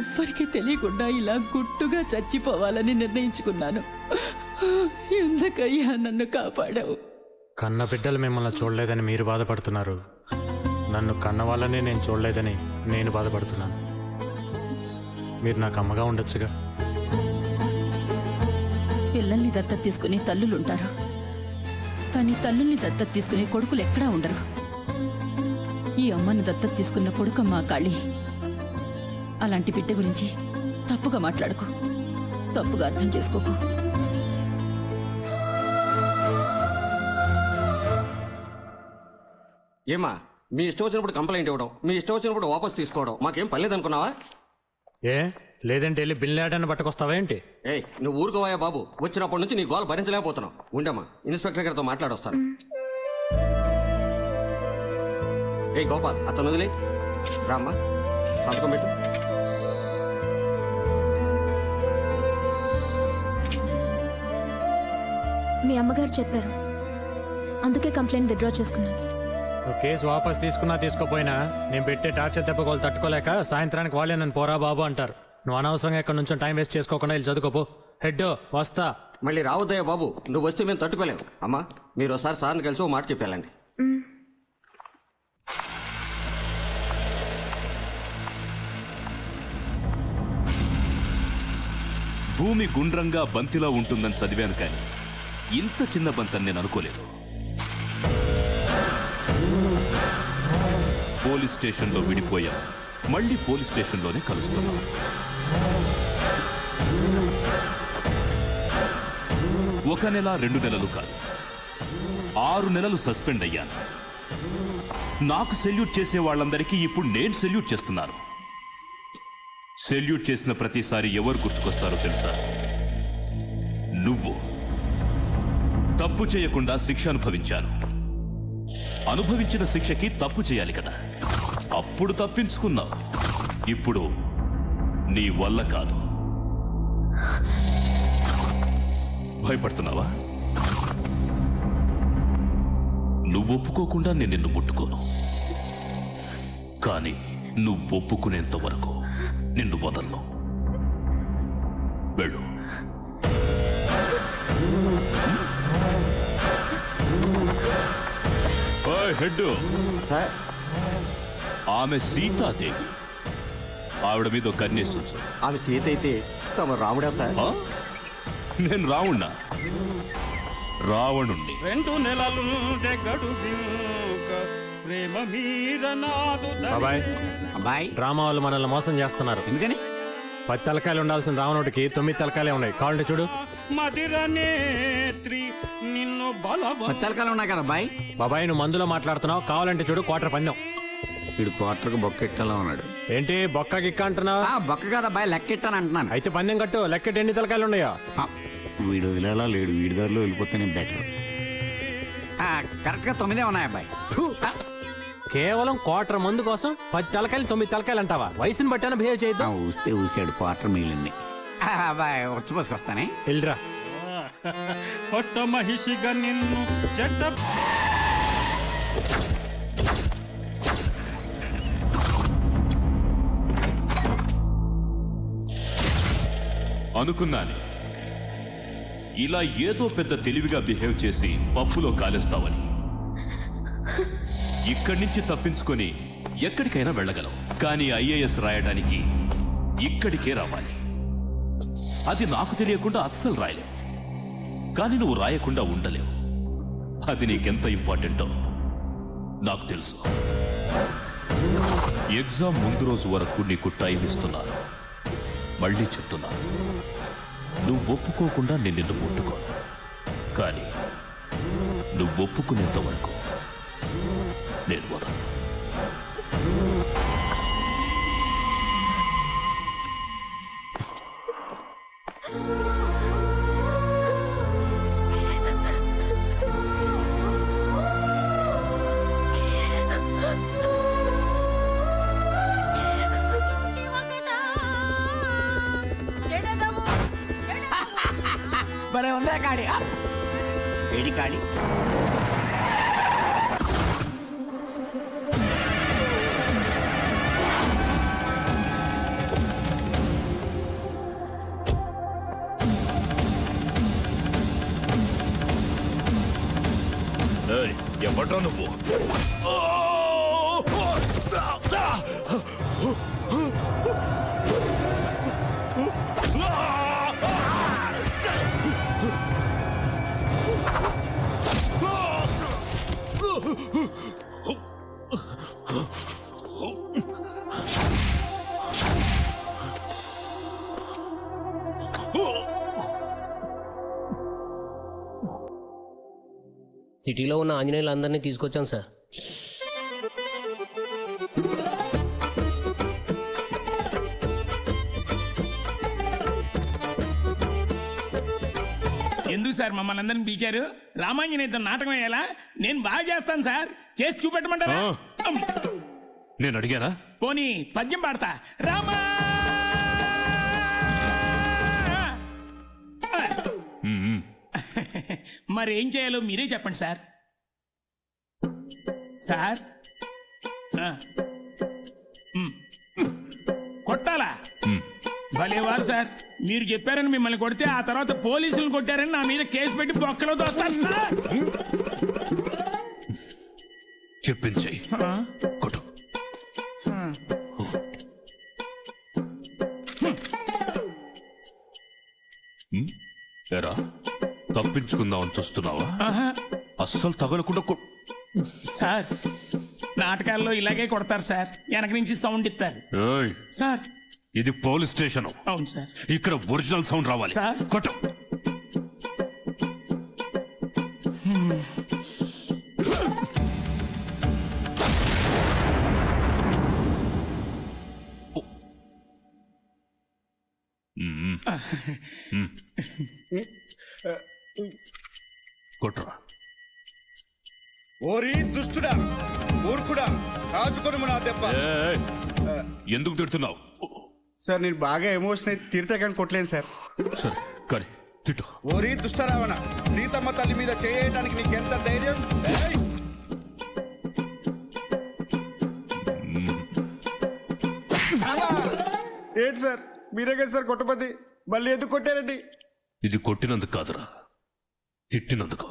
ఎవ్వరికీ తెలియకుండా ఇలా గుట్టుగా చచ్చిపోవాలని నిర్ణయించుకున్నాను. ఎందుకయ్యా నన్ను కాపాడావు? కన్న బిడ్డలు మిమ్మల్ని చూడలేదని మీరు బాధపడుతున్నారు. నన్ను కన్న వాళ్ళనే నేను చూడలేదని నేను బాధపడుతున్నాను. మీరు నాకు అమ్మగా ఉండొచ్చుగా. పిల్లల్ని దత్తత తీసుకునే తల్లులుంటారు, కానీ తల్లుల్ని దత్తత తీసుకునే కొడుకులు ఎక్కడా ఉండరు. ఈ అమ్మని దత్తత తీసుకున్న కొడుకమ్మ కాళీ. అలాంటి బిడ్డ గురించి తప్పుగా మాట్లాడుకో, తప్పుగా అర్థం చేసుకోకు. ఏమా, మీ ఇష్టం వచ్చినప్పుడు కంప్లైంట్ ఇవ్వడం, మీ ఇష్టం వచ్చినప్పుడు వాపస్ తీసుకోవడం మాకేం పర్లేదనుకున్నావా? ఏ లేదంటే వెళ్ళి బిల్లాడని పట్టుకొస్తావా ఏంటి? ఏయ్, నువ్వు ఊరుకోవాయా బాబు. వచ్చినప్పటి నుంచి నీ గోల భరించలేకపోతున్నావు. ఉండమ్మా, ఇన్స్పెక్టర్ గారితో మాట్లాడొస్తాను. ఏ గోపాల్, అతను వదిలే రామ్మా, సంతకం పెట్టు. మీ అమ్మగారు చెప్పారు, అందుకే కంప్లైంట్ విత్డ్రా చేసుకున్నాను. నువ్వు కేసు వాపస్ తీసుకున్నా తీసుకోపోయినా నేను పెట్టే టార్చర్ దెబ్బకోలు తట్టుకోలేక సాయంత్రానికి వాళ్ళే నన్ను పోరా బాబు అంటారు. నువ్వు అనవసరంగా ఎక్కడి నుంచో టైం వేస్ట్ చేసుకోకుండా వెళ్ళి చదువుకోపో. హెడ్ వస్తా. మళ్ళీ రావద్దయ్యా బాబు, నువ్వు వస్తే మేము తట్టుకోలేము. అమ్మా, మీరు ఒకసారి సార్ని కలిసి ఓ మాట చెప్పాలండి. భూమి గుండ్రంగా బంతిలా ఉంటుందని చదివాను, కానీ ఇంత చిన్న బంతని నేను అనుకోలేదు. పోలీస్ స్టేషన్లో విడిపోయాం, మళ్ళీ పోలీస్ స్టేషన్లోనే కలుస్తున్నాం. ఒక నెల 2 నెలలు కాదు, 6 నెలలు సస్పెండ్ అయ్యాను. నాకు సెల్యూట్ చేసే వాళ్ళందరికీ ఇప్పుడు నేను సెల్యూట్ చేస్తున్నాను. సెల్యూట్ చేసిన ప్రతిసారి ఎవరు గుర్తుకొస్తారో తెలుసా? నువ్వు. తప్పు చేయకుండా శిక్ష అనుభవించాను. అనుభవించిన శిక్షకి తప్పు చేయాలి కదా, అప్పుడు తప్పించుకున్నావు. ఇప్పుడు నీ వల్ల కాదు. భయపడుతున్నావా? నువ్వు ఒప్పుకోకుండా నేను నిన్ను ముట్టుకోను, కానీ నువ్వు ఒప్పుకునేంత వరకు నిన్ను వదలను. వెళ్ళు. హెడ్ సార్, ఆమె సీతాదేవి. ఆవిడ మీద కన్నేసు. ఆమె సీత అయితే తమ రాముడా సార్? నేను రావుణ్ణా? రావణుణ్ణి. 2 నెలలు ప్రేమ మీద నాదు. అబ్బాయి డ్రామా వాళ్ళు మనల్ని మోసం చేస్తున్నారు. ఎందుకని? 10 తలకాయలు ఉండాల్సిన రావణుడికి 9 తలకాయలే ఉన్నాయి. కావాలంటే చూడు. నిన్ను తలకాయలు ఉన్నాయి కదా బాయ్. బాబాయ్ నువ్వు మందులో మాట్లాడుతున్నావు. కావాలంటే చూడు, క్వార్టర్ పందెం. వీడు క్వార్టర్కి బొక్క ఎట్టాలా ఉన్నాడు. ఏంటి బొక్క గిక్క అంటున్నావు? బొక్క కదా బాయ్, లెక్కెట్టాను అంటున్నాను. అయితే పందెం కట్టు. లెక్కెట్టి ఎన్ని తలకాయలు ఉన్నాయో. వీడు వదిలేలా లేడు, వీడి దారిలో వెళ్ళిపోతేనే బెటర్. కరెక్ట్ గా 9 ఉన్నాయి అబ్బాయి. కేవలం క్వార్టర్ మందు కోసం 10 తలకాయలు 9 తలకాయలు అంటావా? వయసుని బట్టాన బిహేవ్ చేద్దాం. ఊస్తే ఊసాడు, క్వార్టర్ మిగిలింది. అబ్బాయి వచ్చిపోసుకొస్తానే. వెళ్ళరా. కొత్త మహిషిగా నిన్ను చెడ్డ అనుకున్నాను ఇలా ఏదో పెద్ద తెలివిగా బిహేవ్ చేసి పప్పులో కాలేస్తావని. ఇక్కడి నుంచి తప్పించుకొని ఎక్కడికైనా వెళ్ళగలవు, కానీ ఐఏఎస్ రాయడానికి ఇక్కడికే రావాలి. అది నాకు తెలియకుండా అస్సలు రాయలేవు, కానీ నువ్వు రాయకుండా ఉండలేవు. అది నీకెంత ఇంపార్టెంటో నాకు తెలుసు. ఎగ్జామ్ ముందు రోజు వరకు నీకు టైం ఇస్తున్నాను. మళ్ళీ చెప్తున్నాను, నువ్వు ఒప్పుకోకుండా నేను నిన్ను ముట్టుకోను. కానీ నువ్వు ఒప్పుకునేంత వరకు నేను వదలను. భలే ఉందా కాడి? ఏడి కాడి? ఎవడ్రా నువ్వు? సిటీలో ఉన్న ఆంజనేయులందరినీ తీసుకొచ్చాం సార్. ఎందుకు సార్ మమ్మల్ని అందరిని పిలిచారు? రామాంజనేయుతో నాటకం అయ్యేలా నేను బాగా చేస్తాను సార్. చేసి చూపెట్టమంటారా? నేను అడిగానా? పోనీ పద్యం పాడతా. రామా మరి ఏం చేయాలో మీరే చెప్పండి సార్. సార్ కొట్టాలా? భలేవారు సార్, మీరు చెప్పారని మిమ్మల్ని కొడితే ఆ తర్వాత పోలీసులు కొట్టారని నా మీద కేసు పెట్టి బొక్కలో దోస్తారు సార్. చెప్పించి కొట్టు. ఎరా తప్పించుకుందామని చూస్తున్నావా? అస్సలు తగలకుండా సార్ నాటకాల్లో ఇలాగే కొడతారు సార్, వెనక నుంచి సౌండ్ ఇస్తారు సార్. ఇది పోలీస్ స్టేషన్. అవును సార్. ఇక్కడ ఒరిజినల్ సౌండ్ రావాలి. కొట్టు. కొట్రా. ఓరి దుష్టుడా, మూర్ఖుడా, కాచుకొని నా దెబ్బ. ఎందుకు తిడుతున్నావు? సార్ నేను బాగా ఎమోషన్ అయితే తిడితే కానీ కొట్టలేను సార్. సరే కానీ తిట్టు. ఓరి దుష్టరావణ, సీతమ్మ తల్లి మీద చేయడానికి నీకెంత ధైర్యం? ఏంటి సార్ మీరే కదా సార్ కొట్టపతి, మళ్ళీ ఎందుకు కొట్టారండి? ఇది కొట్టినందుకు కాదురా, తిట్టినందుకు.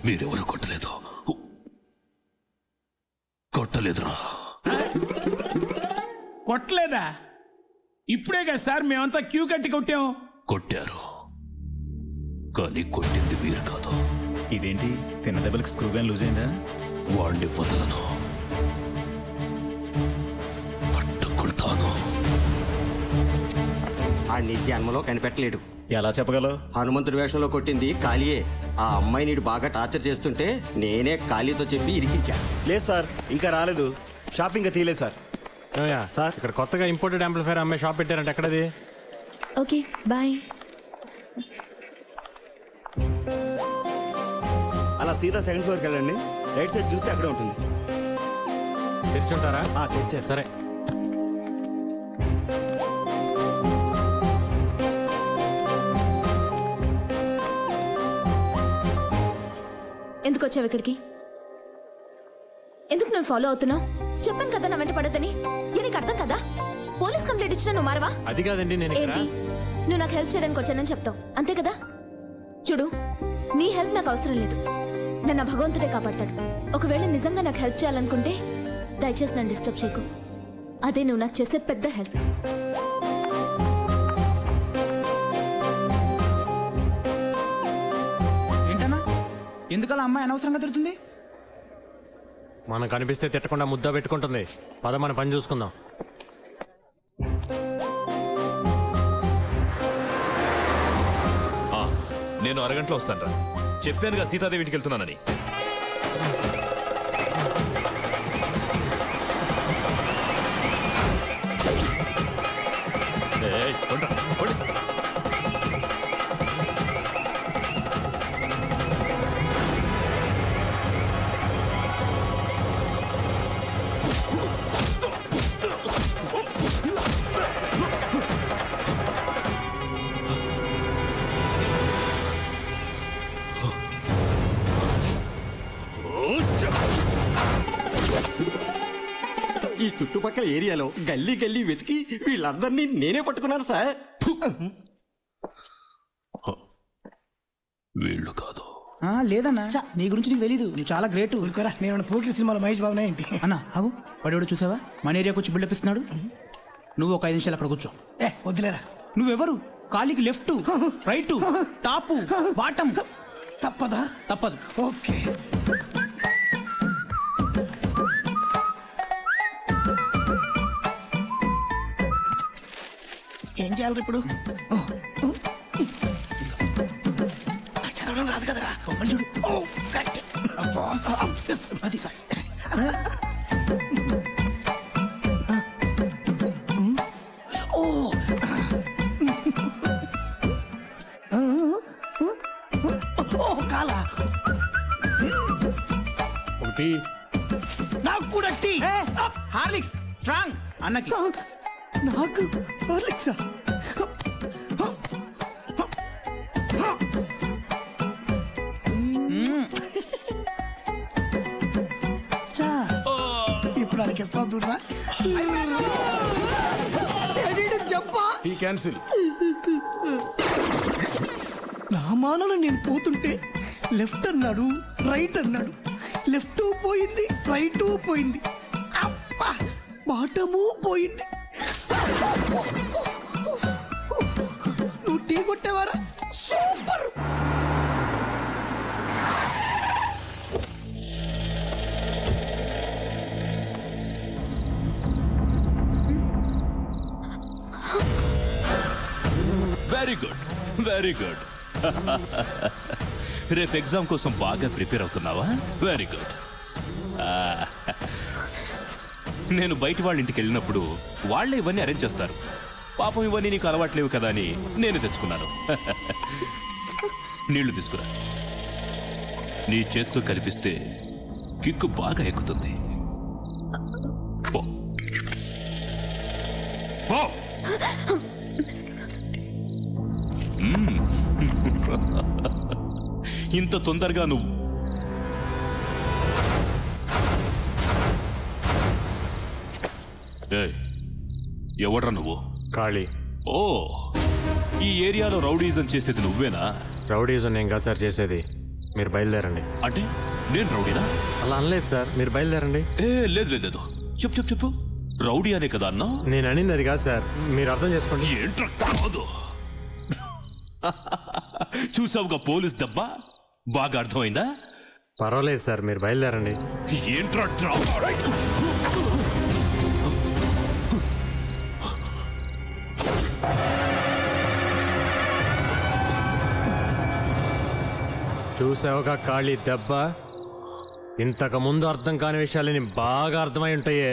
మీరెవరు కొట్టలేదు? కొట్టలేదురా. కొట్టలేదా? ఇప్పుడే కదా సార్ మేమంతా క్యూ కట్టి కొట్టాం. కొట్టారు, కానీ కొట్టింది మీరు కాదు. ఇదేంటి తిన్న దెబ్బలకు స్క్రూ గాని లూజ్ అయిందా? వాడిని వదలను, పట్టుకుంటాను. ఆ నీ జన్మలో కనిపెట్టలేడు. ఎలా చెప్పగలవు? హనుమంతుడి వేషంలో కొట్టింది కాళీయే. ఆ అమ్మాయి నీడు బాగా టార్చర్ చేస్తుంటే నేనే కాళీతో చెప్పి ఇరికించా. లేదు సార్, ఇంకా రాలేదు. షాపింగ్ తీయలేదు సార్. సార్ ఇక్కడ కొత్తగా ఇంపోర్టెడ్ యాంప్లిఫైర్ అమ్మాయి షాప్ పెట్టారంటే ఎక్కడది? Okay bye. అలా సీదా సెకండ్ ఫ్లోర్కి వెళ్ళండి. రైట్ సైడ్ చూస్తే అక్కడే ఉంటుంది. తెరిచుంటారా? తెరిచారు. సరే. ఎందుకు వచ్చావు ఇక్కడికి? ఎందుకు నన్ను ఫాలో అవుతున్నావు? చెప్పాను కదా నా వెంట పడద్దని. నీకు అర్థం కదా? పోలీస్ కంప్లైంట్ ఇచ్చినా నువ్వు మారవా? అది కాదండి, నేను ఏంటి నువ్వు నాకు హెల్ప్ చేయడానికి వచ్చానని చెప్తావు అంతే కదా? చూడు, నీ హెల్ప్ నాకు అవసరం లేదు. నన్ను ఆ భగవంతుడే కాపాడతాడు. ఒకవేళ నిజంగా నాకు హెల్ప్ చేయాలనుకుంటే దయచేసి నన్ను డిస్టర్బ్ చేయకు. అదే నువ్వు నాకు చేసే పెద్ద హెల్ప్. ఏంటన్నా ఎందుకలా అమ్మాయి అనవసరంగా తిరుగుతుంది? మనం కనిపిస్తే తిట్టకుండా ముద్ద పెట్టుకుంటుంది. పద మన పని చూసుకుందాం. నేను అరగంటలో వస్తాను రా. చెప్పానుగా సీతాదేవి ఇంటికి వెళ్తున్నానని. ఈ చుట్టుపక్కల ఏరియాలో గల్లీ గల్లీ వెతికి వీళ్ళందరినీ నేనే పట్టుకున్నాను సార్. వీళ్ళు కాదు. లేదన్నా, నీ గురించి నీకు తెలీదు. నువ్వు చాలా గ్రేట్. నేను పోకిరి సినిమాలో మహేష్ బాబునా ఏంటి? అన్నా ఆగు, వాడు చూసావా మన ఏరియాకి వచ్చి బిల్డప్ ఇస్తున్నాడు. నువ్వు ఒక 5 నిమిషాలు అక్కడ కూర్చో. వద్దులేరా. నువ్వెవరు? కాలికి లెఫ్ట్, రైట్, టాప్, బాటం. తప్పదా? తప్పదు. ఓకే. ఏం చేయాలి ఇప్పుడు? చదవడం రాదు కదరా. చూడు. అది సార్. కాలా ఒకటి నాకు కూడా టీ. హార్లిక్స్ స్ట్రాంగ్ అన్నకి. నాకు హార్లిక్సా? ఇప్పుడు అడిగిస్తాం చూడరా. చెప్పా టీ క్యాన్సిల్. నా మానలో నేను పోతుంటే లెఫ్ట్ అన్నాడు, రైట్ అన్నాడు. లెఫ్ట్ పోయింది, రైట్ పోయింది, అబ్బా బాటము పోయింది. నువ్వు టీ కొట్టేవారా? Super. Very good, very good. రేపు ఎగ్జామ్ కోసం బాగా ప్రిపేర్ అవుతున్నావా? Very good. నేను బయట వాళ్ళ ఇంటికి వెళ్ళినప్పుడు వాళ్ళే ఇవన్నీ అరేంజ్ చేస్తారు. పాపం ఇవన్నీ నీకు అలవాట్లేవు కదా అని నేను తెచ్చుకున్నాను. నీళ్లు తీసుకురా. నీ చేత్తో కనిపిస్తే కిక్కు బాగా ఎక్కుతుంది. పో. పో. ఇంత తొందరగా నువ్వు ఎవడ్రా నువ్వు? ఖాళీ. ఓ, ఈ ఏరియాలో రౌడీజం చేసేది నువ్వేనా? రౌడీజం నేను కాదు సార్ చేసేది. మీరు బయలుదేరండి. అంటే నేను రౌడీనా? అలా అనలేదు సార్, మీరు బయలుదేరండి. లేదు లేదు లేదు, చెప్పు చెప్పు చెప్పు. రౌడీ అనే కదా అన్నా? నేను అనింది అది కాదు సార్, మీరు అర్థం చేసుకోండి. ఏంట్రా కాదు చూసావుగా పోలీస్ దెబ్బ, బాగా అర్థమైందా? పర్వాలేదు సార్, మీరు బయలుదేరండి. ఏంట్రా చూసావుగా ఖాళీ దెబ్బ, ఇంతకు ముందు అర్థం కాని విషయాలని బాగా అర్థమై ఉంటాయే.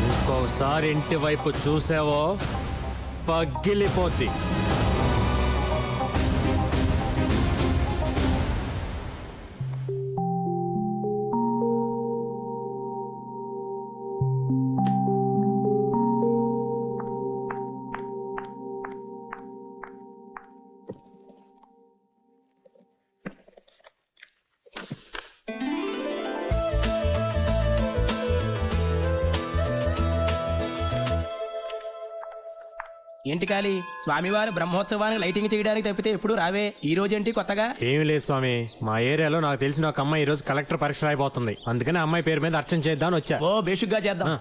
ఇంకోసారి ఇంటి వైపు చూసావో పగిలిపోద్ది. ఏంటి కాలి స్వామివారి బ్రహ్మోత్సవానికి లైటింగ్ చేయడానికి తప్పితే ఎప్పుడు రావే, ఈ రోజు ఏంటి కొత్తగా? ఏమి లేదు స్వామి, మా ఏరియాలో నాకు తెలిసిన ఒక అమ్మాయి ఈ రోజు కలెక్టర్ పరీక్ష అయిపోతుంది, అందుకని అమ్మాయి పేరు మీద అర్చన చేద్దామని వచ్చా. ఓ బేషుగ్గా చేద్దాం.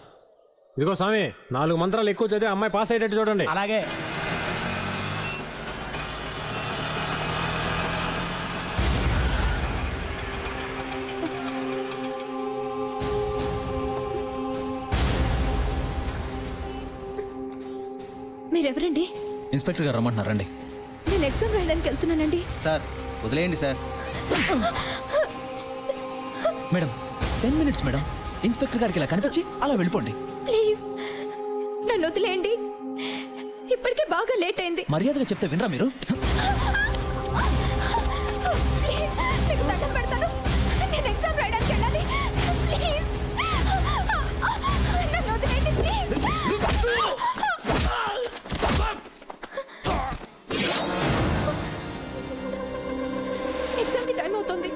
ఇదిగో స్వామి, 4 మంత్రాలు ఎక్కువ చదివి అమ్మాయి పాస్ అయ్యేటట్టు చూడండి. అలాగే. మీరెవరండి? ఇన్స్పెక్టర్ గారు రమ్మంటున్నారు, రండి. నేను ఎగ్జామ్ రాయడానికి వెళ్తున్నానండి. సార్ వదిలేయండి sir. Madam 10 minutes madam, inspector గారికి ఇలా కనిపించి అలా వెళ్ళిపోండి. ప్లీజ్ నన్ను వదిలేయండి, ఇప్పటికే బాగా లేట్ అయింది. మర్యాదగా చెప్తే వినరా మీరు? ప్లీజ్ మీకు దండం పెడతాను, నేను ఎగ్జామ్ రాయడానికి వెళ్ళాలి. ప్లీజ్ నన్ను వదిలేయండి ప్లీజ్. ఎగ్జామ్కి టైం అవుతుంది.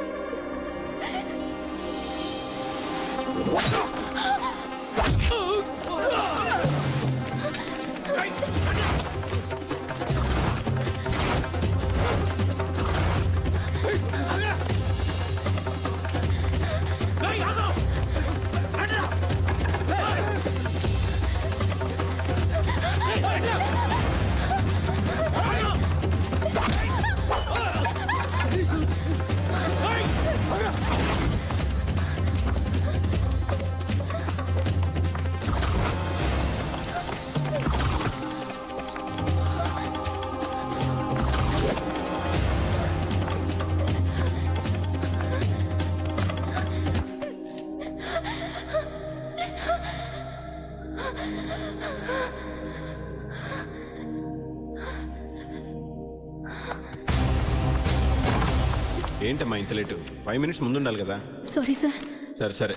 ఏంటమ్మా ఇంత లేటు? 5 మినిట్స్ ముందు ఉండాలి కదా. Sorry sir. సరే సరే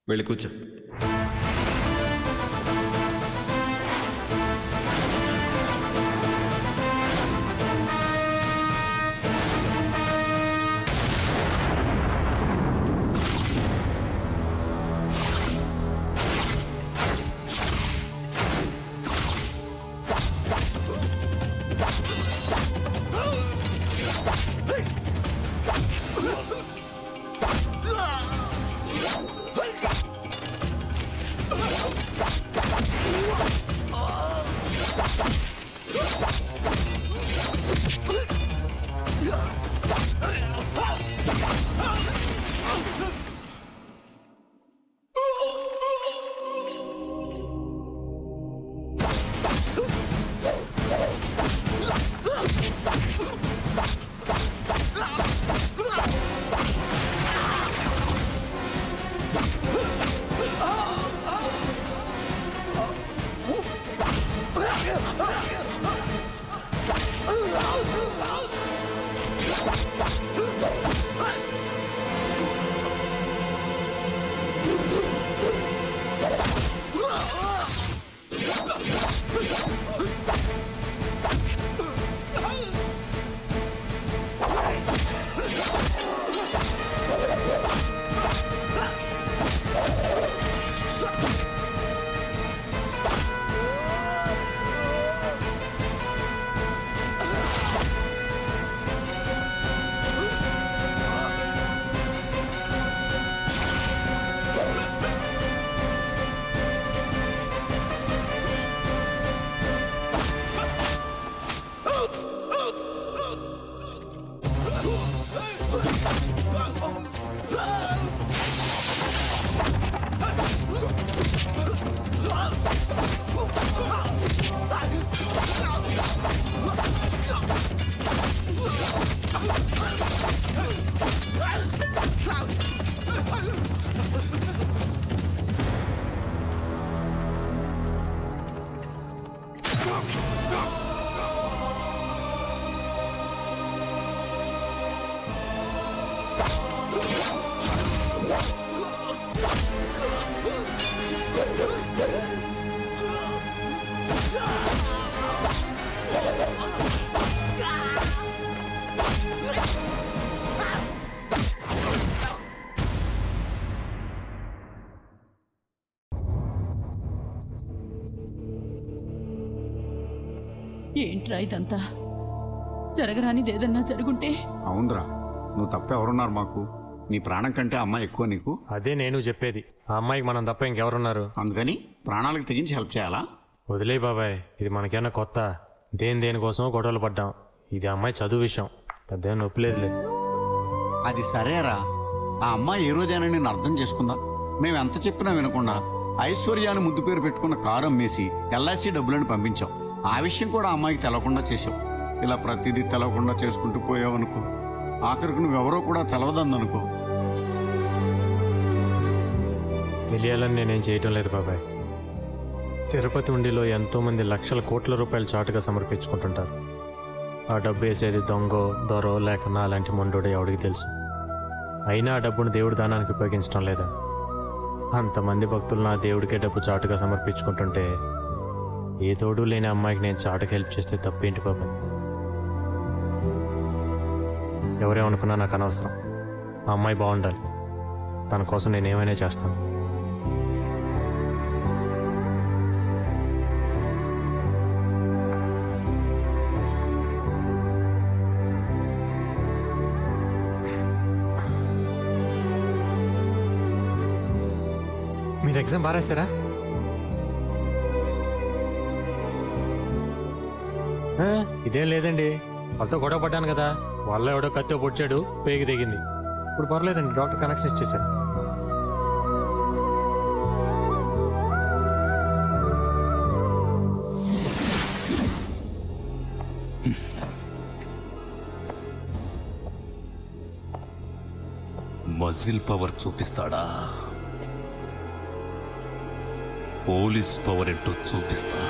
వెళ్ళి కూర్చో. ఏంట్రా ఇదంతా? జరగరానిదేదన్నా జరుగుంటే? అవునరా, నువ్వు తప్ప ఎవరున్నారు మాకు? నీ ప్రాణం కంటే అమ్మాయి ఎక్కువ నీకు. అదే నేను చెప్పేది. ఆ అమ్మాయికి మనం తప్ప ఇంకెవరున్నారు? అందుకని ప్రాణాలకు తెగించి హెల్ప్ చేయాలా? వదిలే బాబాయ్, ఇది మనకేనా కొత్త? దేనికోసమో గొడవలు పడ్డాం. ఇది అమ్మాయి చదువు విషయం, పెద్ద నొప్పి లేదులే. అది సరేరా, ఆ అమ్మాయి ఏ రోజైనా నేను అర్థం చేసుకుందా? మేము ఎంత చెప్పినా వినకుండా ఐశ్వర్యాన్ని ముద్దు పేరు పెట్టుకున్న కారు అమ్మేసి ఎల్ఐసి డబ్బులను పంపించాం. ఆ విషయం కూడా ఆ అమ్మాయికి తెలవకుండా చేసాం. ఇలా ప్రతిదీ తెలవకుండా చేసుకుంటూ పోయావనుకో, ఆఖరికి నువ్వెవరో కూడా తెలవదందనుకో. తెలియాలని నేనేం చేయటం లేదు బాబాయ్. తిరుపతి ఉండిలో ఎంతోమంది లక్షల కోట్ల రూపాయలు చాటుగా సమర్పించుకుంటుంటారు. ఆ డబ్బు వేసేది దొంగో దొరో లేక నా అలాంటి మొండోడో ఎవడికి తెలుసు? అయినా ఆ డబ్బును దేవుడి దానానికి ఉపయోగించడం లేదా? అంతమంది భక్తులు నా దేవుడికే డబ్బు చాటుగా సమర్పించుకుంటుంటే ఏ తోడు లేని అమ్మాయికి నేను చాటుకు హెల్ప్ చేస్తే తప్పేంటి బాబాయ్? ఎవరేమనుకున్నా నాకు అనవసరం. ఆ అమ్మాయి బాగుండాలి. తన కోసం నేనేమైనా చేస్తాను. మీరు ఎగ్జామ్ బాగా రాశారా? ఇదేం లేదండి, వాళ్ళతో గొడవ పడ్డాను కదా, వాళ్ళ ఎవడో కత్తి పొడిచాడు, పేగి దిగింది. ఇప్పుడు పర్లేదండి, డాక్టర్ కనెక్షన్ ఇచ్చేసారు. మజిల్ పవర్ చూపిస్తాడా? పోలీస్ పవర్ ఏంటో చూపిస్తా.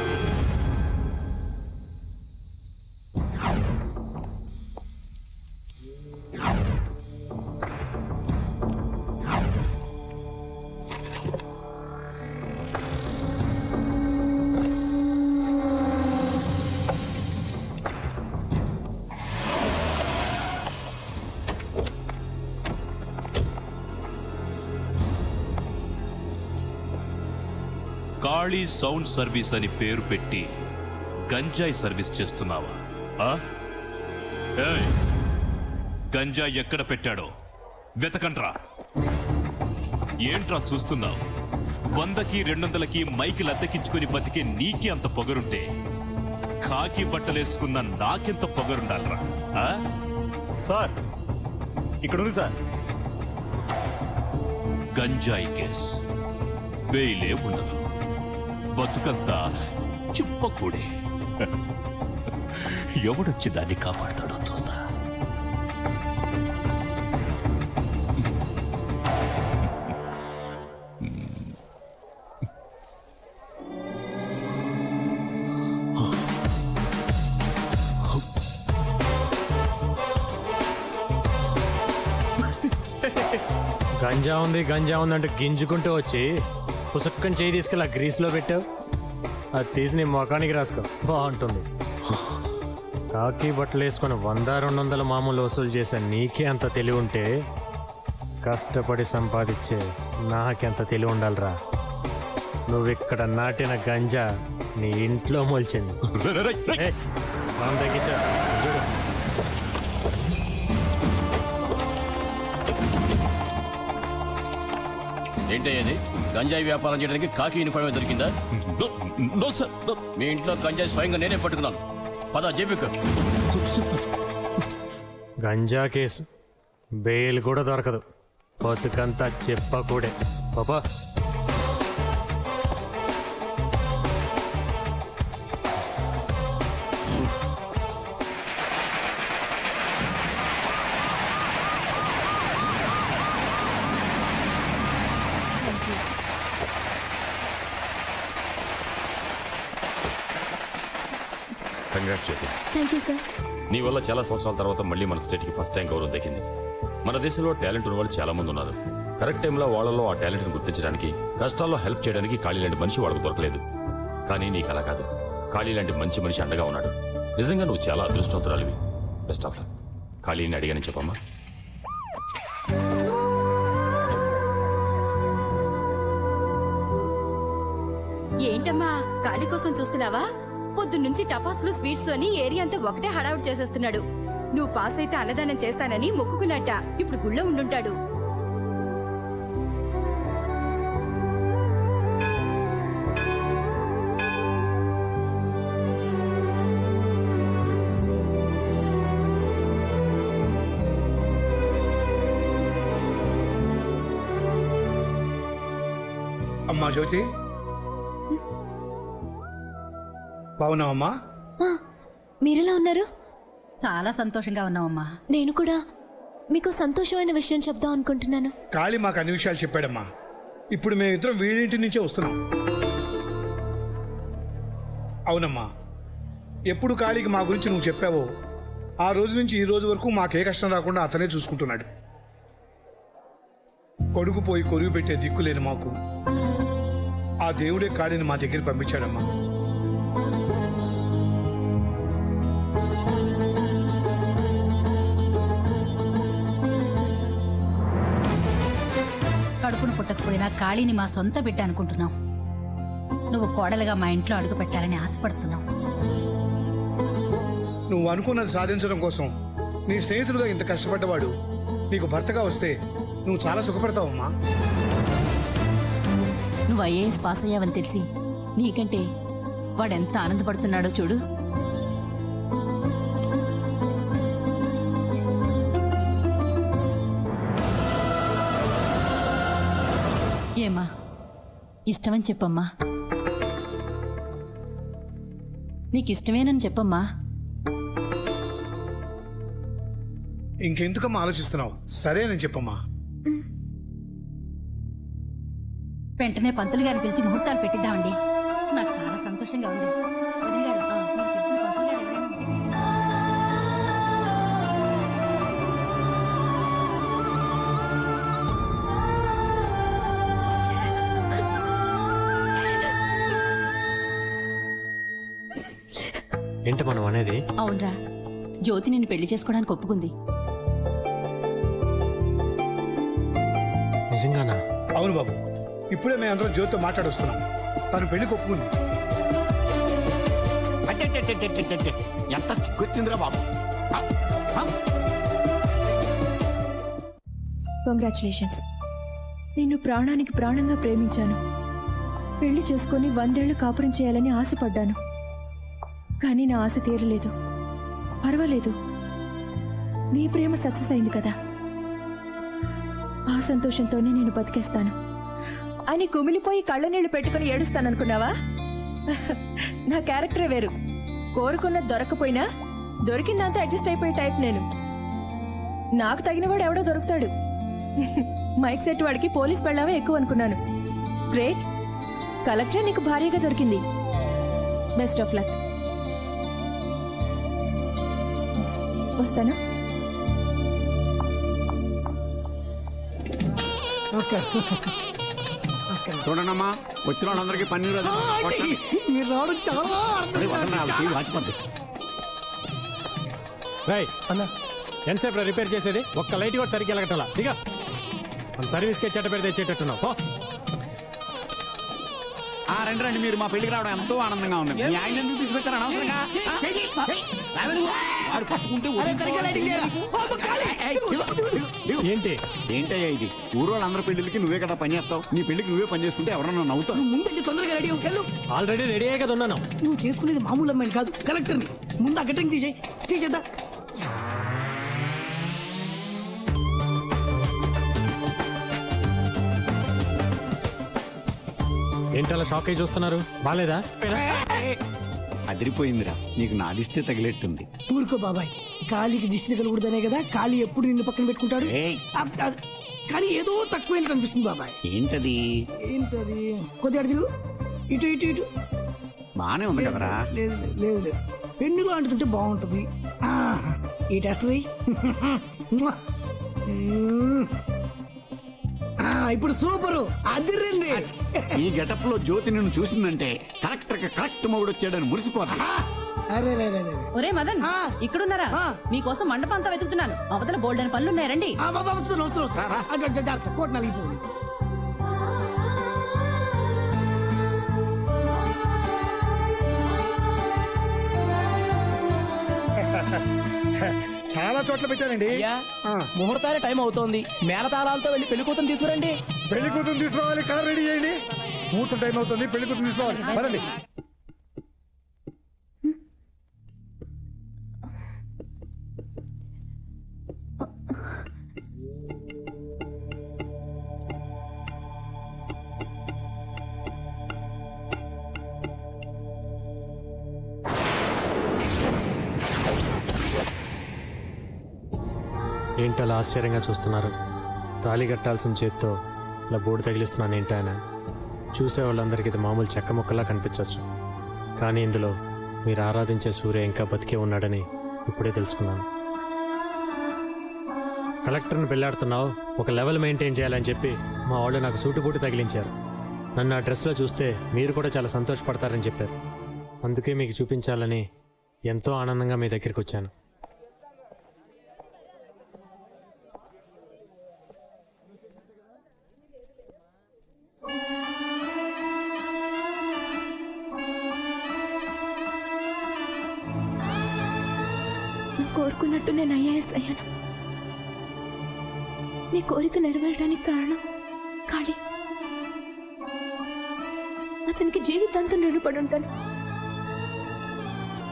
కాళీ సౌండ్ సర్వీస్ అని పేరు పెట్టి గంజాయి సర్వీస్ చేస్తున్నావా? గంజాయి ఎక్కడ పెట్టాడో వెతకండ్రా. ఏంట్రా చూస్తున్నావు? 100కి 200కి మైకిల్ అద్దెకించుకుని బతికే నీకే అంత పొగరుంటే కాకి బట్టలేసుకున్న నాకెంత పొగరుండాలరా? సార్ ఇక్కడ ఉంది సార్. గంజాయి కేస్ బెయిలే ఉండదు, బతుకంతా చిప్పకూడే. ఎవడొచ్చి దాన్ని కాపాడుతాడో చూస్తా. గంజా ఉంది అంటే గింజుకుంటూ వచ్చి పుసక్కని చేయి తీసుకెళ్ళి ఆ గ్రీస్లో పెట్టావు. అది తీసి నీ మొఖానికి రాసుకో, బాగుంటుంది. కాకి బట్టలు వేసుకొని 100-200 మామూలు వసూలు చేసే నీకే అంత తెలివి ఉంటే కష్టపడి సంపాదించే నాకెంత తెలివి ఉండాలిరా? నువ్విక్కడ నాటిన గంజా నీ ఇంట్లో మొలిచింది. సౌండ్ తగ్గించా చూడు. ఏంటయ్యేది? గంజాయి వ్యాపారం చేయడానికి కాకి యూనిఫామ్ దొరికిందా? మీ ఇంట్లో గంజాయి స్వయంగా నేనే పట్టుకున్నాను. పద జేబుకు. గంజా కేసు బెయిల్ కూడా దొరకదు, బతుకంతా చెప్పకూడే. పాపా థ్యాంక్ యూ సార్. నీ వల్ల చాలా సంవత్సరాల తర్వాత మళ్ళీ మన స్టేట్ కి ఫస్ట్ టైం గౌరవం దక్కింది. మన దేశంలో టాలెంట్ ఉన్న వాళ్ళు చాలా మంది ఉన్నారు. కరెక్ట్ టైంలో వాళ్ళలో ఆ టాలెంట్ ని గుర్తించడానికి, కష్టాల్లో హెల్ప్ చేయడానికి ఖాళీ లాంటి మనిషి వాళ్ళకు దొరకలేదు. కానీ నీకు అలా కాదు, ఖాళీ లాంటి మంచి మనిషి అండగా ఉన్నాడు. నిజంగా నువ్వు చాలా అదృష్టవంతురాలివి. Best of luck. ఖాళీని అడిగానని చెప్పమ్మా. ఏంటమ్మా ఖాళీ కోసం చూస్తున్నావా? పొద్దున్నుంచి టపాసులు స్వీట్స్ అని ఏరియా అంతా ఒకటే హడావుడి చేసేస్తున్నాడు. నువ్వు పాస్ అయితే అన్నదానం చేస్తానని మొక్కుకున్నట్ట. ఇప్పుడు గుళ్ళో ఉండుంటాడు. అమ్మా జ్యోతి, బాగున్నావమ్మా? మీరెలా ఉన్నారు? చాలా సంతోషంగా ఉన్నావమ్మా. నేను కూడా మీకు సంతోషమైన విషయం చెప్దాం అనుకుంటున్నాను. కాళీ మాకు అన్ని విషయాలు చెప్పాడమ్మా. ఇప్పుడు మేమిద్దరం వీడింటి నుంచే వస్తున్నాం. అవునమ్మా, ఎప్పుడు కాళీకి మా గురించి నువ్వు చెప్పావో ఆ రోజు నుంచి ఈ రోజు వరకు మాకే కష్టం రాకుండా అతనే చూసుకుంటున్నాడు. కొడుకు పోయి కొరుగు పెట్టే దిక్కులేని మాకు ఆ దేవుడే కాళీని మా దగ్గర పంపించాడమ్మా. కడుపును పుట్టకపోయినా కాళీని మా సొంత బిడ్డ అనుకుంటున్నాం. నువ్వు కోడలుగా మా ఇంట్లో అడుగు పెట్టాలని ఆశపడుతున్నావు. నువ్వు అనుకున్నది సాధించడం కోసం నీ స్నేహితుడుగా ఇంత కష్టపడ్డవాడు నీకు భర్తగా వస్తే నువ్వు చాలా సుఖపడతావమ్మా. నువ్వు ఐఏఎస్ పాస్ అయ్యావని తెలిసి నీకంటే వాడెంత ఆనందపడుతున్నాడో చూడు. ఏమ్మా, ఇష్టమని చెప్పమ్మా. నీకిష్టమేనని చెప్పమ్మా. ఇంకెందుకమ్మా ఆలోచిస్తున్నావు? సరేనని చెప్పమ్మా. వెంటనే పంతులు గారిని పిలిచి ముహూర్తాలు పెట్టిద్దామండి. నాకు చాలా సంతోషంగా ఉంది. వదిన గారు, మీకు తెలిసిన పంతులు గారు ఎవరైనా ఉంటే? ఏంటి మనం అనేది? అవునరా, జ్యోతి నిన్ను పెళ్లి చేసుకోవడానికి ఒప్పుకుంది. నిజంగానా? అవును బాబు, ఇప్పుడే మేము అందరం జ్యోతితో మాట్లాడొస్తున్నాం. తను పెళ్లి ఒప్పుకుంది. ఎంత సిగ్గొచ్చిందిరా బాబు. కంగ్రాచులేషన్స్. నిన్ను ప్రాణానికి ప్రాణంగా ప్రేమించాను. పెళ్లి చేసుకుని 100 ఏళ్లు కాపురం చేయాలని ఆశపడ్డాను. కానీ నా ఆశ తీరలేదు. పర్వాలేదు, నీ ప్రేమ సక్సెస్ అయింది కదా. ఆ సంతోషంతోనే నేను బతికేస్తాను అని కుమిలిపోయి కళ్ళ నీళ్లు పెట్టుకుని ఏడుస్తాననుకున్నావా? నా క్యారెక్టరే వేరు. కోరుకున్నది దొరకపోయినా దొరికిందంతా అడ్జస్ట్ అయిపోయే టైప్ నేను. నాకు తగినవాడు ఎవడో దొరుకుతాడు. మైక్ సెట్ వాడికి పోలీస్ పెళ్ళామే ఎక్కువ అనుకున్నాను. గ్రేట్, కలెక్టర్ నీకు భారీగా దొరికింది. Best of luck. వస్తాను. నమస్కారం. చూడండమ్మా, వచ్చిన వాళ్ళందరికీ పన్నీరు మీరు రావడం చాలా వాచిపోద్ది. రై అన్న, ఎంతసేపు రిపేర్ చేసేది? ఒక్క లైట్ కూడా సరిగ్గా వెళ్ళగట్టాలా? దిగా మన సర్వీస్కే చెట్ట పెడితే తెచ్చేటట్టున్నావు. రండి రండి, మీరు మా పెళ్లికి రావడం ఎంతో ఆనందంగా ఉంది. మీ ఆయన ఎందుకు తీసుకొచ్చారు అనవసరంగా? ఏంటి ఏంటయ్యా ఇది? ఊరు వాళ్ళందరి పెళ్లికి నువ్వే కదా పని చేస్తావు. నీ పెళ్లికి నువ్వే పని చేసుకుంటే ఎవరన్నా నవ్వుతావు. ముందు తొందరగా రెడీ వెళ్ళు. ఆల్రెడీ రెడీ అయ్యే కదా ఉన్నాను. నువ్వు చేసుకునేది మామూలు అమ్మాయిని కాదు, కలెక్టర్ని. ముందు ఆ కటింగ్ తీసేద్దా. ఏంటలా షాక్ అయి చూస్తున్నారు? బాలేదా? అదిరిపోయిందిరా, నీకు నా దిష్టి తగిలేట్టుంది. ఊరుకో బాబాయ్, కాళీకి దిష్టి కలుగుడదనే కదా కాళీ ఎప్పుడు నిన్ను పక్కన పెట్టుకుంటాడు. కానీ ఏదో తక్కువైనట్టు అనిపిస్తుంది బాబాయ్. ఏంటది? ఏంటది? కొద్దిగా తిరుగు, ఇటు ఇటు ఇటు. బానే ఉంది కదరా? లేదు లేదు లేదు, పెన్ను లాంటిదంటే బాగుంటది. ఈ టెస్ట్ ఇప్పుడు సూపరు, అదిరింది. ఈ గెటప్ లో జ్యోతి నిన్ను చూసిందంటే కరెక్టర్ కరెక్ట్ మొగుడు వచ్చాడని మురిసిపోతా. ఒరే మదన్, ఇక్కడున్నారా? మీకోసం మండపం అంతా వెతుకుతున్నాను. అవతల బోల్డ్ అని పనులున్నాయి, రండి. కోట్ నలిగిపోయింది. చోట్ల పెట్టానండి. ముహూర్తానికి టైం అవుతోంది. మేళతాళాలతో వెళ్ళి పెళ్లి కూతురు తీసుకురండి. పెళ్లి కూతురు తీసుకురావాలి, కార్ రెడీ చేయండి. ముహూర్తం టైం అవుతుంది, పెళ్లి కూతురు తీసుకురావాలి. పదండి. ఏంటలా ఆశ్చర్యంగా చూస్తున్నారు? తాళి కట్టాల్సిన చేత్తో ఇలా బోర్డు తగిలిస్తున్నాను ఏంటైనా. చూసే వాళ్ళందరికీ ఇది మామూలు చెక్క ముక్కలా కనిపించవచ్చు, కానీ ఇందులో మీరు ఆరాధించే సూర్య ఇంకా బతికే ఉన్నాడని ఇప్పుడే తెలుసుకున్నాను. కలెక్టర్ని పెళ్ళాడుతున్నావు, ఒక లెవెల్ మెయింటైన్ చేయాలని చెప్పి మా వాళ్ళు నాకు సూటుబూటు తగిలించారు. నన్ను ఆ డ్రెస్లో చూస్తే మీరు కూడా చాలా సంతోషపడతారని చెప్పారు. అందుకే మీకు చూపించాలని ఎంతో ఆనందంగా మీ దగ్గరికి వచ్చాను. కోరుకున్నట్టు నేను ఐఏఎస్ అయ్యాను. నీ కోరిక నెరవేరడానికి కారణం కాళీ. అతనికి జీవితాంతం రుణపడి ఉంటాను.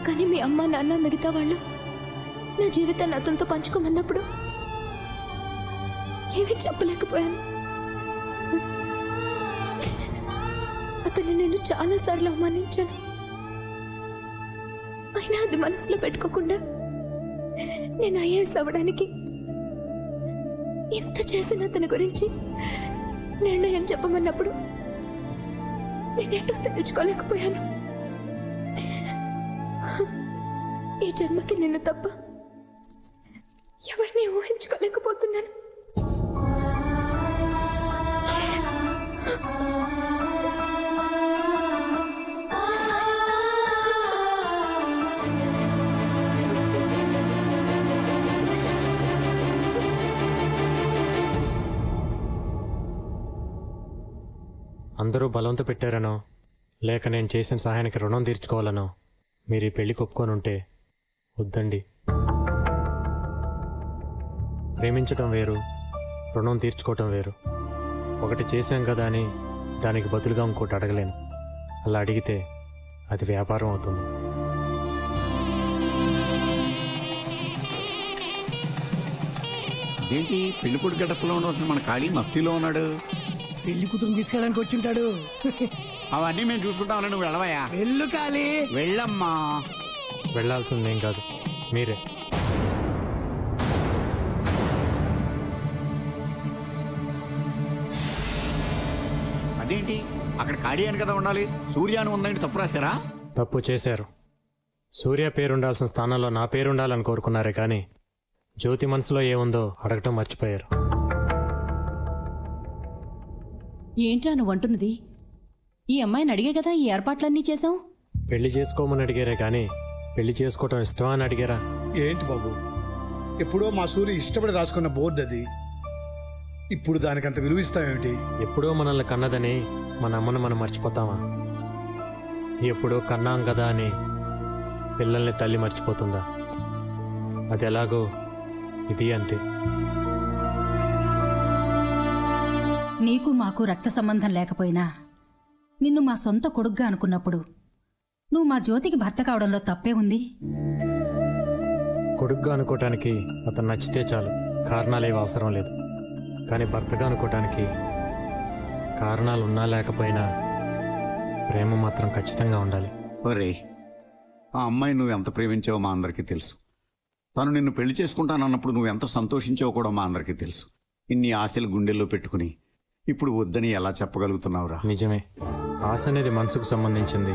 కానీ మీ అమ్మ నాన్న మిగతా వాళ్ళు నా జీవితాన్ని అతనితో పంచుకోమన్నప్పుడు ఏమీ చెప్పలేకపోయాను. అతన్ని నేను చాలాసార్లు అవమానించాను. అయినా అది మనసులో పెట్టుకోకుండా నేను ఐఏఎస్ అవ్వడానికి ఎంత చేసిన అతని గురించి నిర్ణయం చెప్పమన్నప్పుడు నేనేటో తెలుసుకోలేకపోయాను. ఈ జన్మకి నిన్ను తప్ప ఎవరిని ఊహించుకోలేకపోతున్నాను. అందరూ బలవంత పెట్టారనో లేక నేను చేసిన సహాయానికి రుణం తీర్చుకోవాలనో మీరు ఈ పెళ్లికి ఒప్పుకొని ఉంటే వద్దండి. ప్రేమించటం వేరు, రుణం తీర్చుకోవటం వేరు. ఒకటి చేశాం కదా అని దానికి బదులుగా ఇంకోటి అడగలేను. అలా అడిగితే అది వ్యాపారం అవుతుంది. ఏంటి పెళ్లి కొడుకు గడపలో ఉండవలసిన మన ఖాళీ మఫ్టీలో ఉన్నాడు? పెళ్లి కూతురుని తీసుకెళ్ళడానికి వచ్చి ఉంటాడు. అవన్నీ మేము చూసుకుంటాం. నువ్వు వెళ్ళవయ్యా. వెళ్ళు కాళీ. వెళ్ళమ్మా. వెళ్ళాల్సిందేం కాదు, మీరే. అదేంటి అక్కడ ఖాళీ అని కదా ఉండాలి, సూర్యాను ఉందండి. తప్పు రాశారా? తప్పు చేశారు. సూర్య పేరుండాల్సిన స్థానంలో నా పేరుండాలని కోరుకున్నారే కానీ జ్యోతి మనసులో ఏముందో అడగటం మర్చిపోయారు. ఏంట్రా నువ్వు అంటున్నది? ఈ అమ్మాయిని అడిగే కదా ఈ ఏర్పాట్లన్నీ చేశాం. పెళ్లి చేసుకోమని అడిగారే కానీ పెళ్లి చేసుకోవటం ఇష్టమా అని అడిగారా? ఏంటి బాబు, ఎప్పుడో మా సూర్య ఇష్టపడి రాసుకున్న బోర్డు అది. ఇప్పుడు దానికి అంత విలువ ఇస్తామేమిటి? ఎప్పుడో మనల్ని కన్నదని మన అమ్మను మనం మర్చిపోతామా? ఎప్పుడో కన్నాం కదా అని పిల్లల్ని తల్లి మర్చిపోతుందా? అది ఎలాగో ఇది అంతే. నీకు మాకు రక్త సంబంధం లేకపోయినా నిన్ను మా సొంత కొడుగ్గా అనుకున్నప్పుడు నువ్వు మా జ్యోతికి భర్త కావడంలో తప్పే ఉంది. కొడుగ్గా అనుకోవటానికి అతను నచ్చితే చాలు, కారణాలేవి అవసరం లేదు. కానీ భర్తగా అనుకోవటానికి కారణాలు ఉన్నా లేకపోయినా ప్రేమ మాత్రం ఖచ్చితంగా ఉండాలి. ఒరే, ఆ అమ్మాయి నువ్వు ఎంత ప్రేమించావో మా అందరికీ తెలుసు. తను నిన్ను పెళ్లి చేసుకుంటానన్నప్పుడు నువ్వు ఎంత సంతోషించావో కూడా మా అందరికీ తెలుసు. ఇన్ని ఆశలు గుండెల్లో పెట్టుకుని ఇప్పుడు వద్దని ఎలా చెప్పగలుగుతున్నావురా? నిజమే, ఆశ అనేది మనసుకు సంబంధించింది,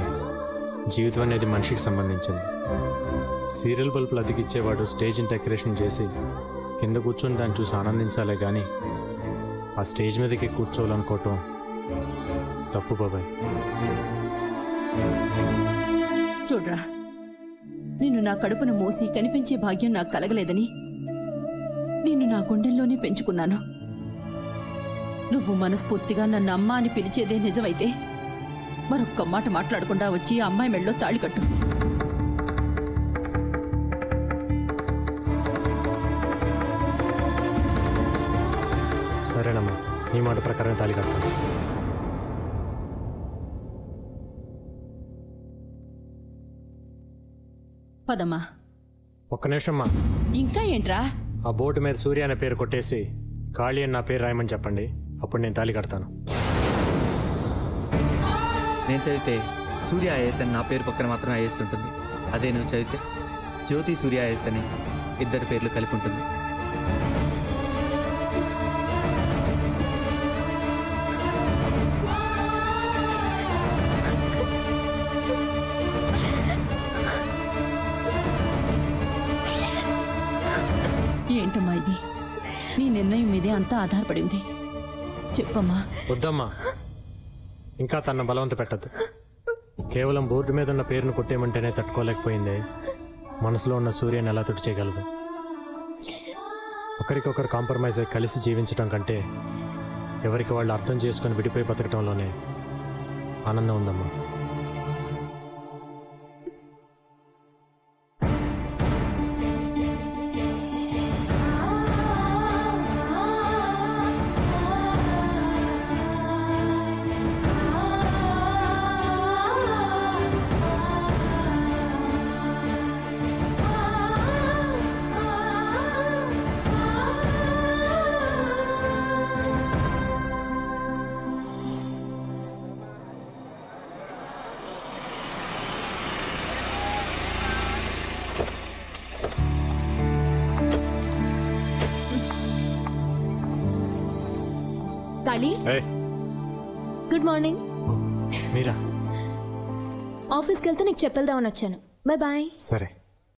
జీవితం అనేది మనిషికి సంబంధించింది. సీరియల్ బల్బులు అతికిచ్చేవాడు స్టేజ్ని డెకరేషన్ చేసి కింద కూర్చొని దాన్ని చూసి ఆనందించాలే కానీ ఆ స్టేజ్ మీదకి కూర్చోవాలనుకోవటం తప్పు బాబాయ్. చూడ్రా, నిన్ను నా కడుపున మోసి కనిపించే భాగ్యం నాకు కలగలేదని నిన్ను నా గుండెల్లోనే పెంచుకున్నాను. నువ్వు మనస్ఫూర్తిగా నన్ను అమ్మ అని పిలిచేదే నిజమైతే మరొక్క మాట మాట్లాడకుండా వచ్చి ఆ అమ్మాయి మెళ్ళలో తాళి కట్టు. సరేనమ్మా, నీ మాట ప్రకారం తాళి కడతాను. పదమ్మా. ఒక్క నిమిషమ్మా. ఇంకా ఏంట్రా? ఆ బోర్డు మీద సూర్య అనే పేరు కొట్టేసి కాళీ అని నా పేరు రాయమని చెప్పండి, అప్పుడు నేను తాళి కడతాను. నేను చదివితే సూర్య ఐఏఎస్ అని నా పేరు పక్కన మాత్రం ఐఏఎస్ ఉంటుంది. అదే నువ్వు చదివితే జ్యోతి సూర్య ఐఏఎస్ అని ఇద్దరి పేర్లు కలిపి ఉంటుంది. ఏంటమ్మా ఇది? నీ నిర్ణయం మీదే అంతా ఆధారపడింది. చెప్పమ్మా. వద్దమ్మా, ఇంకా తన బలవంత పెట్టద్దు. కేవలం బోర్డు మీద ఉన్న పేరును కొట్టేయమంటేనే తట్టుకోలేకపోయిందే మనసులో ఉన్న సూర్యని ఎలా తుడి చేయగలదు? ఒకరికొకరు కాంప్రమైజ్ అయి కలిసి జీవించడం కంటే ఎవరికి వాళ్ళు అర్థం చేసుకొని విడిపోయి బతకడంలోనే ఆనందం ఉందమ్మా. Kali, good morning. మీరా? ఆఫీస్కి వెళ్తే నీకు చెప్పేద్దామని వచ్చాను. Bye bye. సరే.